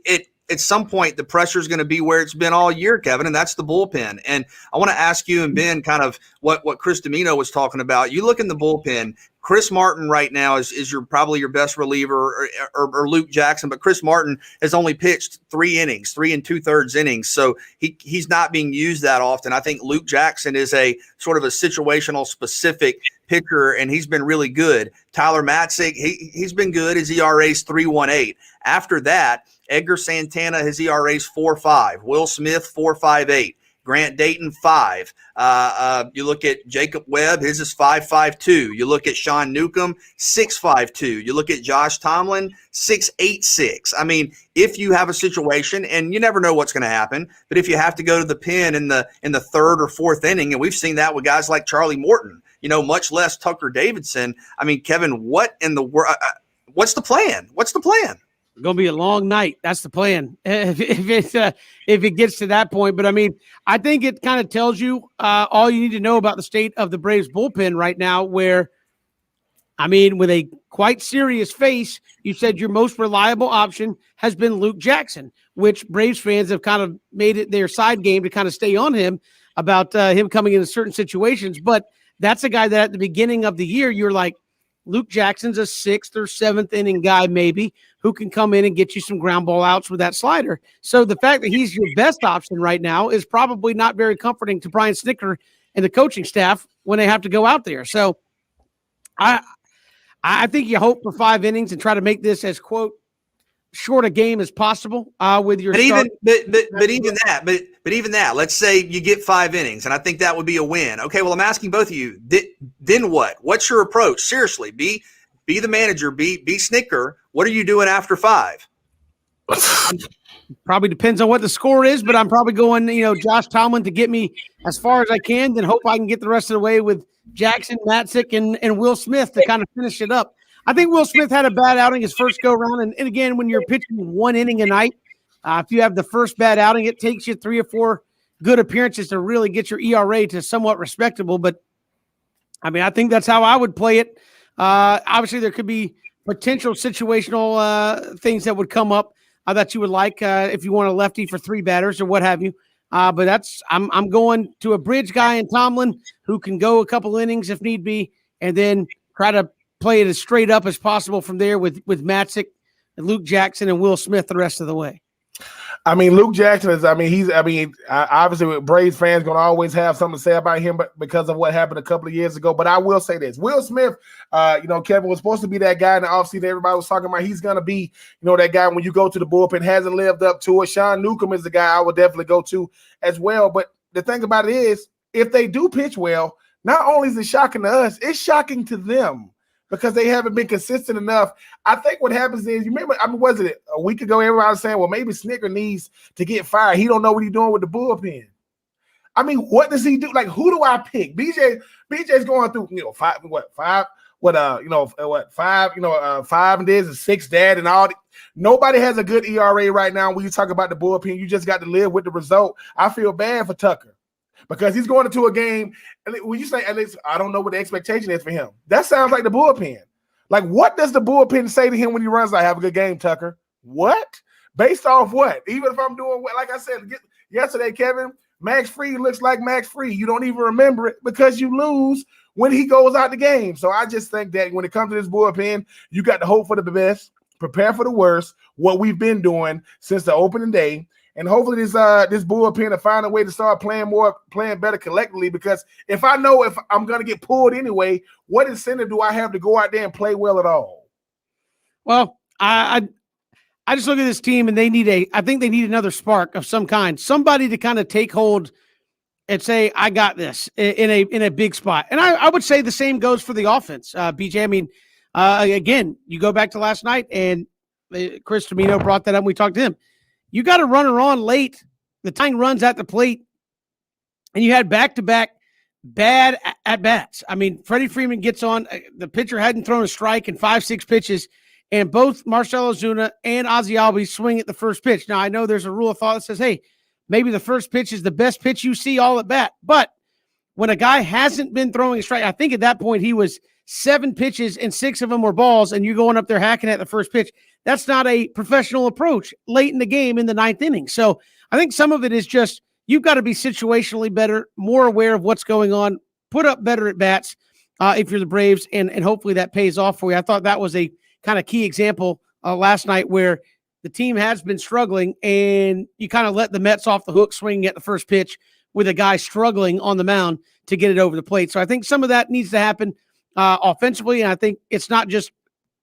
at some point, the pressure is going to be where it's been all year, Kevin, and that's the bullpen. And I want to ask you and Ben kind of what Chris Domino was talking about. You look in the bullpen, Chris Martin right now is probably your best reliever or Luke Jackson, but Chris Martin has only pitched 3 innings, 3 2/3 innings. So he's not being used that often. I think Luke Jackson is a sort of a situational specific pitcher, and he's been really good. Tyler Matzik, he's been good. His ERA is 3.18. After that, Edgar Santana, his ERA is 4.5. Will Smith, 4.58. Grant Dayton, 5. You look at Jacob Webb, his is 5.52. You look at Sean Newcomb, 6.52. You look at Josh Tomlin, 6.86. I mean, if you have a situation, and you never know what's going to happen, but if you have to go to the pen in the third or fourth inning, and we've seen that with guys like Charlie Morton, much less Tucker Davidson. I mean, Kevin, what in the world? What's the plan? What's the plan? Going to be a long night. That's the plan. If it gets to that point. But I mean, I think it kind of tells you all you need to know about the state of the Braves bullpen right now, where, I mean, with a quite serious face, you said your most reliable option has been Luke Jackson, which Braves fans have kind of made it their side game to kind of stay on him about him coming into certain situations. But that's a guy that at the beginning of the year, you're like, Luke Jackson's a 6th or 7th inning guy, maybe, who can come in and get you some ground ball outs with that slider. So the fact that he's your best option right now is probably not very comforting to Brian Snitker and the coaching staff when they have to go out there. So I think you hope for 5 innings and try to make this as, quote, short a game as possible with your start. But even that, let's say you get 5 innings, and I think that would be a win. Okay, well, I'm asking both of you, then what? What's your approach? Seriously, be the manager, be Snitker. What are you doing after 5? Probably depends on what the score is, but I'm probably going, Josh Tomlin to get me as far as I can, then hope I can get the rest of the way with Jackson, Matzik, and Will Smith to kind of finish it up. I think Will Smith had a bad outing his first go-around, and again, when you're pitching 1 inning a night, if you have the first bad outing, it takes you 3 or 4 good appearances to really get your ERA to somewhat respectable. But, I mean, I think that's how I would play it. Obviously, there could be potential situational things that would come up that you would like if you want a lefty for 3 batters or what have you. But I'm going to a bridge guy in Tomlin who can go a couple innings if need be, and then try to play it as straight up as possible from there with Matzik and Luke Jackson and Will Smith the rest of the way. I mean, Luke Jackson is, obviously Braves fans going to always have something to say about him because of what happened a couple of years ago. But I will say this. Will Smith, Kevin, was supposed to be that guy in the offseason everybody was talking about. He's going to be, that guy when you go to the bullpen, hasn't lived up to it. Sean Newcomb is the guy I would definitely go to as well. But the thing about it is, if they do pitch well, not only is it shocking to us, it's shocking to them, because they haven't been consistent enough. I think what happens is, you remember, was it a week ago, everybody was saying, well, maybe Snitker needs to get fired. He don't know what he's doing with the bullpen. I mean, what does he do? Like, who do I pick? BJ's going through, 5, and this and 6 dad and all. Nobody has a good ERA right now. When you talk about the bullpen, you just got to live with the result. I feel bad for Tucker, because he's going into a game. When you say, at least, I don't know what the expectation is for him, that sounds like the bullpen. Like, what does the bullpen say to him when he runs? I have a good game, Tucker. What? Based off what? Even if I'm doing what, like I said yesterday, Kevin, Max Fried looks like Max Fried. You don't even remember it because you lose when he goes out the game. So I just think that when it comes to this bullpen, you got to hope for the best, prepare for the worst, what we've been doing since the opening day. and hopefully this bullpen will find a way to start playing better collectively. Because if I know if I'm gonna get pulled anyway, what incentive do I have to go out there and play well at all? Well, I just look at this team and I think they need another spark of some kind, somebody to kind of take hold and say, I got this in a big spot. And I would say the same goes for the offense, BJ. I mean, again, you go back to last night and Chris Domino brought that up. And we talked to him. You got a runner on late. The tying runs at the plate, and you had back-to-back bad at-bats. I mean, Freddie Freeman gets on. The pitcher hadn't thrown a strike in 5-6 pitches, and both Marcell Ozuna and Ozzie Albies swing at the first pitch. Now, I know there's a rule of thought that says, hey, maybe the first pitch is the best pitch you see all at bat. But when a guy hasn't been throwing a strike, I think at that point he was 7 pitches and 6 of them were balls, and you're going up there hacking at the first pitch. That's not a professional approach late in the game in the 9th inning. So I think some of it is just you've got to be situationally better, more aware of what's going on, put up better at bats if you're the Braves, and hopefully that pays off for you. I thought that was a kind of key example last night where the team has been struggling, and you kind of let the Mets off the hook swinging at the first pitch with a guy struggling on the mound to get it over the plate. So I think some of that needs to happen offensively, and I think it's not just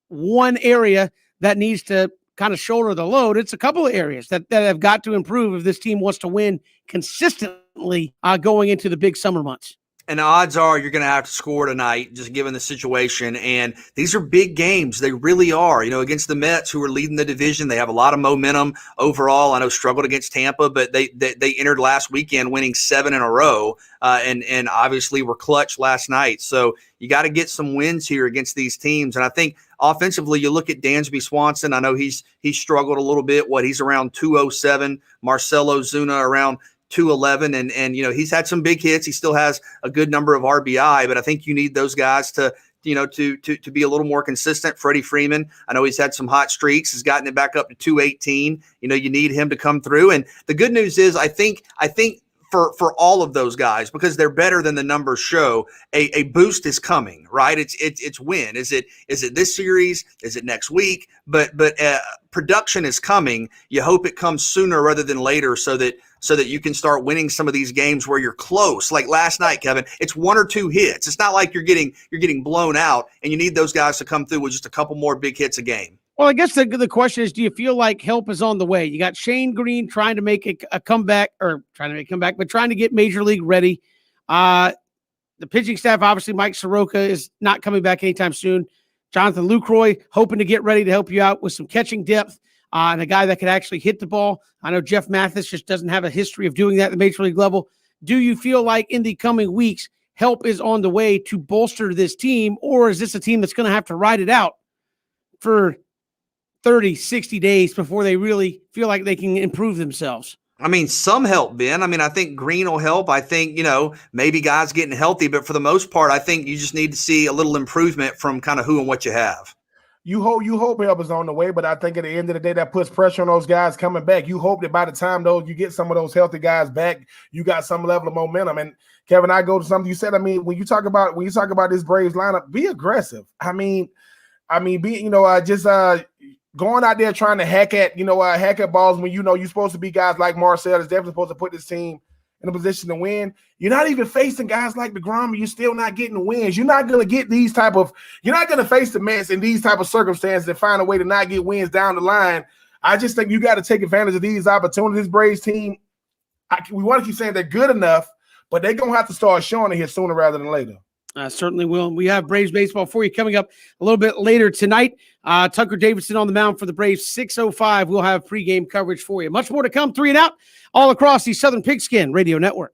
one area that needs to kind of shoulder the load. It's a couple of areas that have got to improve if this team wants to win consistently going into the big summer months. And the odds are you're going to have to score tonight, just given the situation. And these are big games. They really are. You know, against the Mets, who are leading the division, they have a lot of momentum overall. I know struggled against Tampa, but they entered last weekend winning 7 in a row, and obviously were clutch last night. So you got to get some wins here against these teams. And I think offensively, you look at Dansby Swanson. I know he's struggled a little bit. He's around 207. Marcell Ozuna around 211, and you know, he's had some big hits. He still has a good number of RBI, but I think you need those guys to be a little more consistent. Freddie Freeman, I know he's had some hot streaks. He's gotten it back up to 218. You know, you need him to come through. And the good news is I think for all of those guys, because they're better than the numbers show, a boost is coming, right? It's when. Is it this series? Is it next week? But production is coming. You hope it comes sooner rather than later, so that you can start winning some of these games where you're close. Like last night, Kevin, it's 1 or 2 hits. It's not like you're getting blown out, and you need those guys to come through with just a couple more big hits a game. Well, I guess the question is, do you feel like help is on the way? You got Shane Green trying to make a comeback, but trying to get Major League ready. The pitching staff, obviously, Mike Soroka is not coming back anytime soon. Jonathan Lucroy hoping to get ready to help you out with some catching depth and a guy that could actually hit the ball. I know Jeff Mathis just doesn't have a history of doing that at the Major League level. Do you feel like in the coming weeks, help is on the way to bolster this team, or is this a team that's going to have to ride it out for 30, 60 days before they really feel like they can improve themselves? I mean, some help, Ben. I mean, I think Green will help. I think, you know, maybe guys getting healthy, but for the most part, I think you just need to see a little improvement from kind of who and what you have. You hope help is on the way, but I think at the end of the day, that puts pressure on those guys coming back. You hope that by the time you get some of those healthy guys back, you got some level of momentum. And Kevin, I go to something you said. I mean, when you talk about this Braves lineup, be aggressive. I mean, be going out there trying to hack at balls when you know you're supposed to be guys like Marcell is definitely supposed to put this team in a position to win. You're not even facing guys like DeGrom, and you're still not getting wins. You're not going to get you're not going to face the Mets in these type of circumstances and find a way to not get wins down the line. I just think you got to take advantage of these opportunities. Braves team, we want to keep saying they're good enough, but they're going to have to start showing it here sooner rather than later. Certainly will. We have Braves baseball for you coming up a little bit later tonight. Tucker Davidson on the mound for the Braves, 6:05. We'll have pregame coverage for you. Much more to come, 3 and Out, all across the Southern Pigskin Radio Network.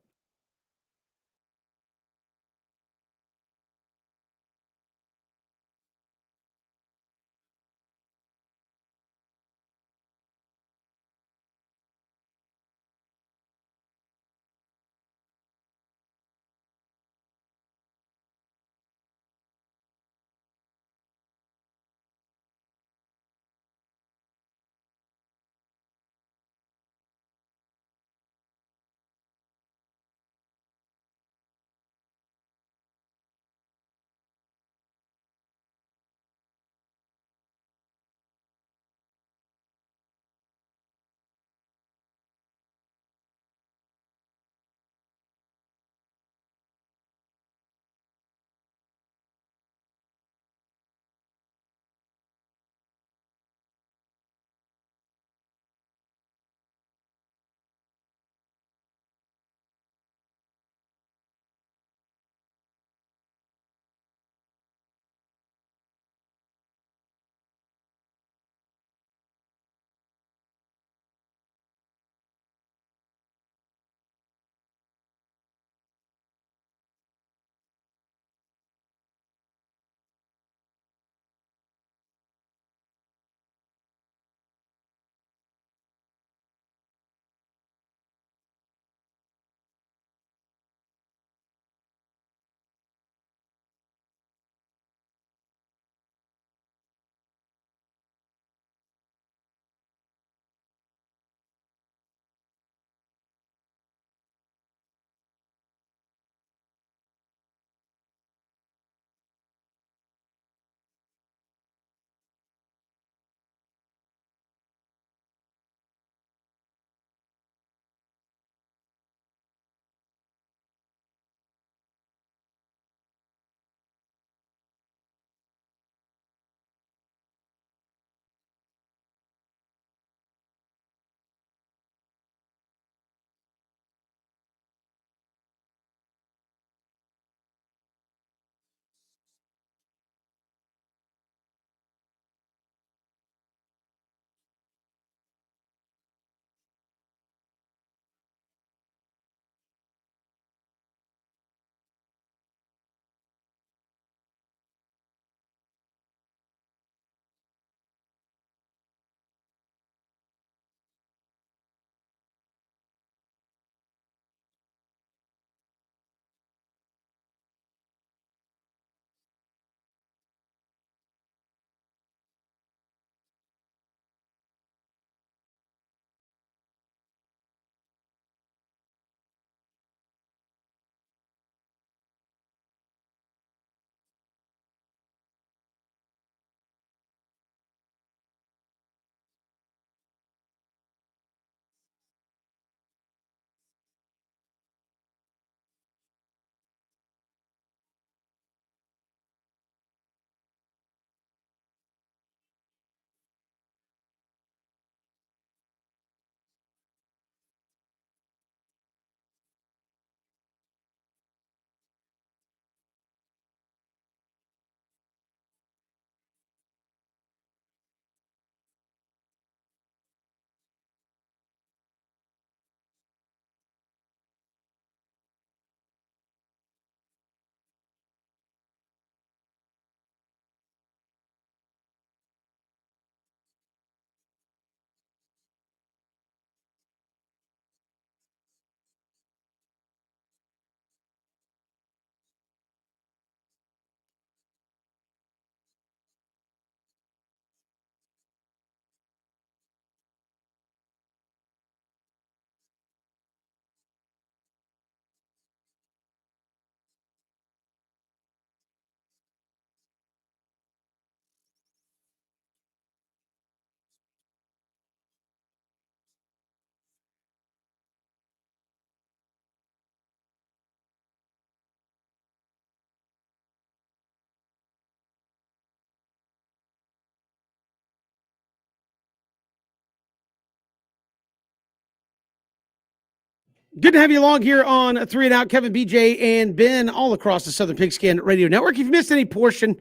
Good to have you along here on 3 and Out. Kevin, BJ, and Ben all across the Southern Pigskin Radio Network. If you missed any portion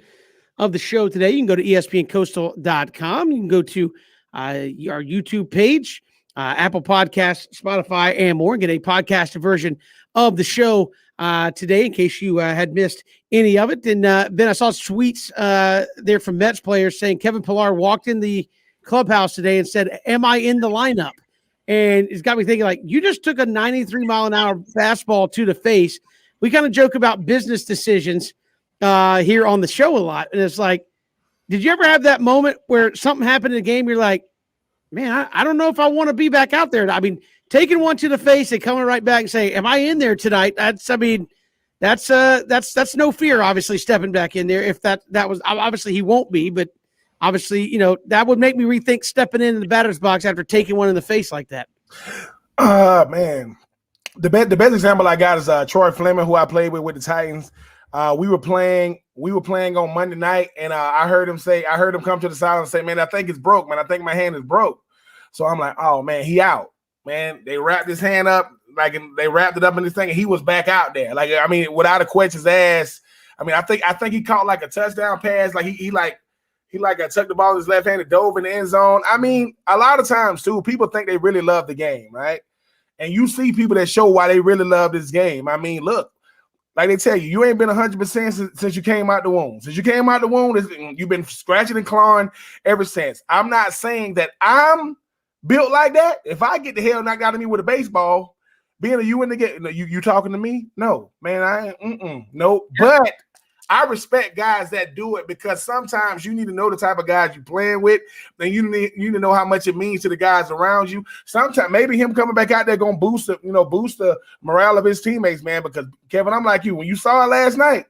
of the show today, you can go to espncoastal.com. You can go to our YouTube page, Apple Podcasts, Spotify, and more, and get a podcast version of the show today in case you had missed any of it. And Ben, I saw tweets there from Mets players saying Kevin Pillar walked in the clubhouse today and said, "Am I in the lineup?" And it's got me thinking, like, you just took a 93-mile-an-hour fastball to the face. We kind of joke about business decisions here on the show a lot. And it's like, did you ever have that moment where something happened in the game? You're like, man, I don't know if I want to be back out there. I mean, taking one to the face and coming right back and saying, am I in there tonight? That's no fear, obviously, stepping back in there. If that was, obviously he won't be, but obviously, that would make me rethink stepping in the batter's box after taking one in the face like that. Man, the best example I got is Troy Fleming, who I played with the Titans. We were playing on Monday night, and I heard him come to the side and say, "Man, I think it's broke, man. I think my hand is broke." So I'm like, "Oh man, he out, man." They wrapped his hand up, they wrapped it up in this thing, and he was back out there. Like, I mean, without a question's asked. I mean, I think he caught like a touchdown pass. Like he tucked the ball in his left hand and dove in the end zone. I mean, a lot of times too, people think they really love the game, right? And you see people that show why they really love this game. I mean, look, like they tell you, you ain't been 100% since you came out the womb. Since you came out the womb, you've been scratching and clawing ever since. I'm not saying that I'm built like that. If I get the hell knocked out of me with a baseball, being a you in the game, you talking to me? No, man, I ain't. No, but I respect guys that do it because sometimes you need to know the type of guys you're playing with. Then you need to know how much it means to the guys around you. Sometimes maybe him coming back out there gonna boost the morale of his teammates, man. Because Kevin, I'm like you. When you saw it last night,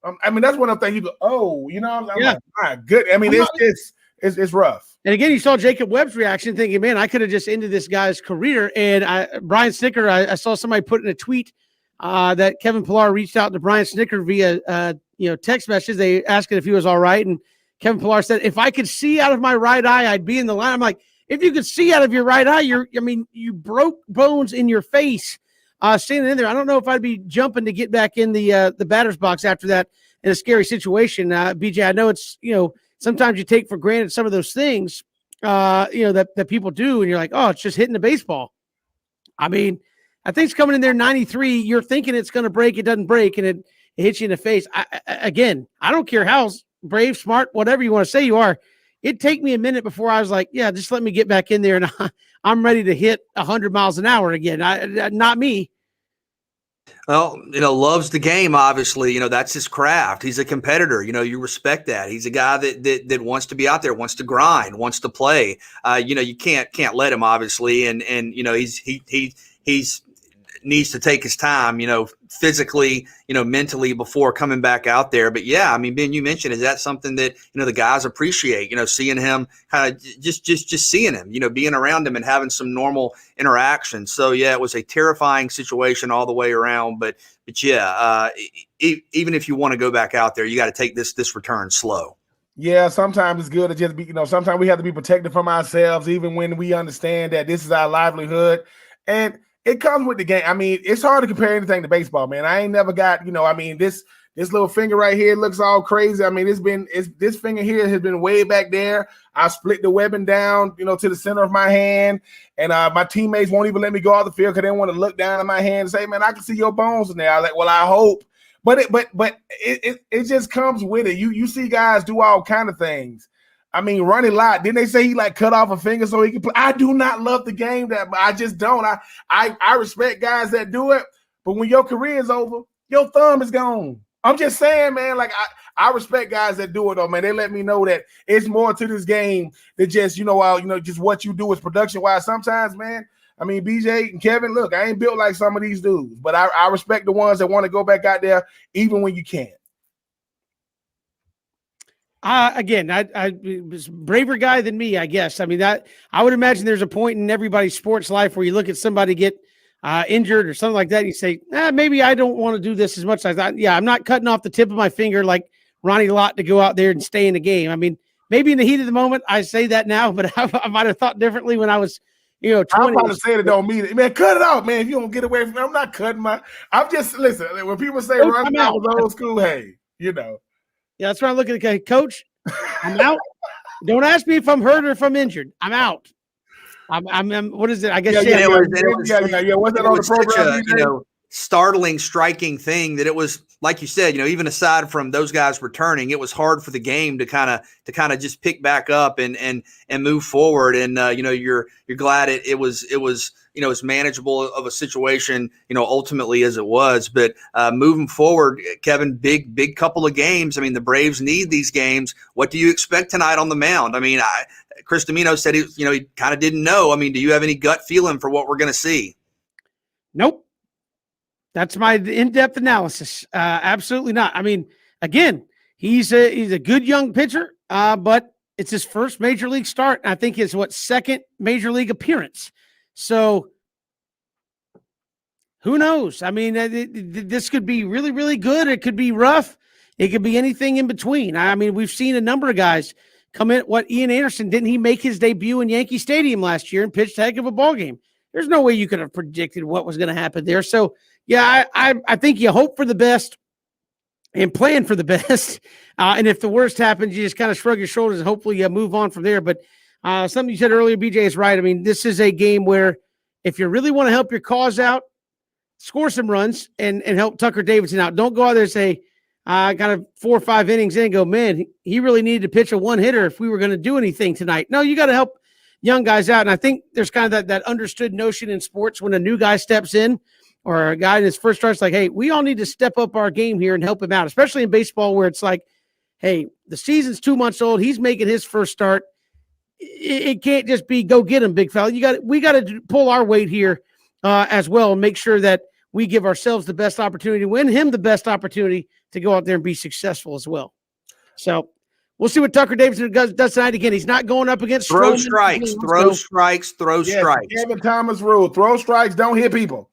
I mean that's one of the things you go, oh, I'm like, my good. I mean, it's rough. And again, you saw Jacob Webb's reaction, thinking, man, I could have just ended this guy's career. And Brian Snicker, I saw somebody put in a tweet that Kevin Pillar reached out to Brian Snicker via text message. They asked him if he was all right, and Kevin Pillar said, "If I could see out of my right eye, I'd be in the line." I'm like, if you could see out of your right eye, you broke bones in your face standing in there. I don't know if I'd be jumping to get back in the batter's box after that in a scary situation. BJ, I know it's sometimes you take for granted some of those things that people do, and you're like, oh, it's just hitting the baseball. I mean, I think it's coming in there 93. You're thinking it's going to break. It doesn't break, and it hits you in the face. I don't care how brave, smart, whatever you want to say you are. It'd take me a minute before I was like, yeah, just let me get back in there, and I'm ready to hit 100 miles an hour again. Not me. Well, loves the game, obviously. That's his craft. He's a competitor. You respect that. He's a guy that wants to be out there, wants to grind, wants to play. You can't let him, obviously. And he's needs to take his time, physically, mentally before coming back out there. But yeah, I mean, Ben, you mentioned, is that something that, the guys appreciate, seeing him kind of just seeing him, being around him and having some normal interaction. So yeah, it was a terrifying situation all the way around, but yeah, even if you want to go back out there, you got to take this return slow. Yeah, sometimes it's good to just be, sometimes we have to be protected from ourselves, even when we understand that this is our livelihood. And it comes with the game. I mean, it's hard to compare anything to baseball, man. I ain't never got, this little finger right here looks all crazy. I mean, this finger here has been way back there. I split the webbing down, to the center of my hand, and my teammates won't even let me go off the field because they want to look down at my hand and say, "Man, I can see your bones in there." I'm like, "Well, I hope," but it just comes with it. You see guys do all kind of things. I mean, Ronnie Lott, didn't they say he cut off a finger so he could play? I do not love the game I just don't. I respect guys that do it, but when your career is over, your thumb is gone. I'm just saying, man, I respect guys that do it though, man. They let me know that it's more to this game than just, just what you do is production wise. Sometimes, man, I mean, BJ and Kevin, look, I ain't built like some of these dudes, but I respect the ones that want to go back out there even when you can't. Again, I was a braver guy than me, I guess. I mean, that I would imagine there's a point in everybody's sports life where you look at somebody get injured or something like that. And you say, maybe I don't want to do this as much as I thought. Yeah, I'm not cutting off the tip of my finger like Ronnie Lott to go out there and stay in the game. I mean, maybe in the heat of the moment, I say that now, but I might have thought differently when I was 20. I'm about to say it don't mean it. Man, cut it out, man. If you don't get away from me, I'm not cutting my. I'm just listen. When people say Coach, run I'm down out. was old school, hey, Yeah, that's what I'm looking at. Okay, Coach, I'm out. Don't ask me if I'm hurt or if I'm injured. I'm out. I'm what is it? I guess Yeah, Shannon- yeah. What's that it on the was such program? a startling, striking thing that it was, like you said, even aside from those guys returning, it was hard for the game to kind of just pick back up and move forward. And you're glad it was as manageable of a situation ultimately as it was. But moving forward, Kevin, big couple of games. I mean, the Braves need these games. What do you expect tonight on the mound? I mean, Chris Domino said he kind of didn't know. I mean, do you have any gut feeling for what we're going to see? Nope. That's my in-depth analysis. Absolutely not. I mean, again, he's a good young pitcher, but it's his first major league start. I think his second major league appearance. So who knows? I mean, this could be really, really good. It could be rough. It could be anything in between. I mean, we've seen a number of guys come in. Ian Anderson, didn't he make his debut in Yankee Stadium last year and pitched a heck of a ball game? There's no way you could have predicted what was going to happen there. So, yeah, I think you hope for the best and plan for the best. And if the worst happens, you just kind of shrug your shoulders and hopefully you move on from there. But something you said earlier, BJ, is right. I mean, this is a game where if you really want to help your cause out, score some runs and help Tucker Davidson out. Don't go out there and say, kind of 4 or 5 innings in and go, man, he really needed to pitch a one-hitter if we were going to do anything tonight. No, you got to help young guys out. And I think there's kind of that understood notion in sports when a new guy steps in or a guy in his first starts, like, hey, we all need to step up our game here and help him out, especially in baseball where it's like, hey, the season's 2 months old. He's making his first start. It can't just be go get him, big fella. We got to pull our weight here as well and make sure that we give ourselves the best opportunity, win him the best opportunity to go out there and be successful as well. So we'll see what Tucker Davidson does tonight. Again, he's not going up against throw Stroman. strikes, throw strikes, throw strikes. Kevin Thomas rule: throw strikes, don't hit people,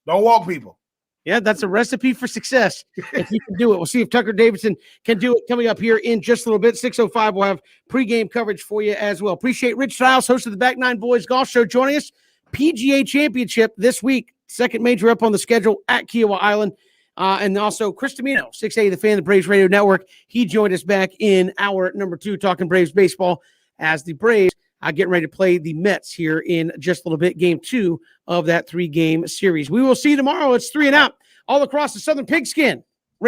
don't walk people. Yeah, that's a recipe for success if you can do it. We'll see if Tucker Davidson can do it coming up here in just a little bit. 6:05, we'll have pregame coverage for you as well. Appreciate Rich Stiles, host of the Back Nine Boys Golf Show, joining us. PGA Championship this week, second major up on the schedule at Kiowa Island. And also Chris Domino, 680 The Fan, the Braves Radio Network. He joined us back in hour number 2, talking Braves baseball as the Braves getting ready to play the Mets here in just a little bit, game 2 of that 3-game series. We will see you tomorrow. It's 3 and out all across the Southern Pigskin.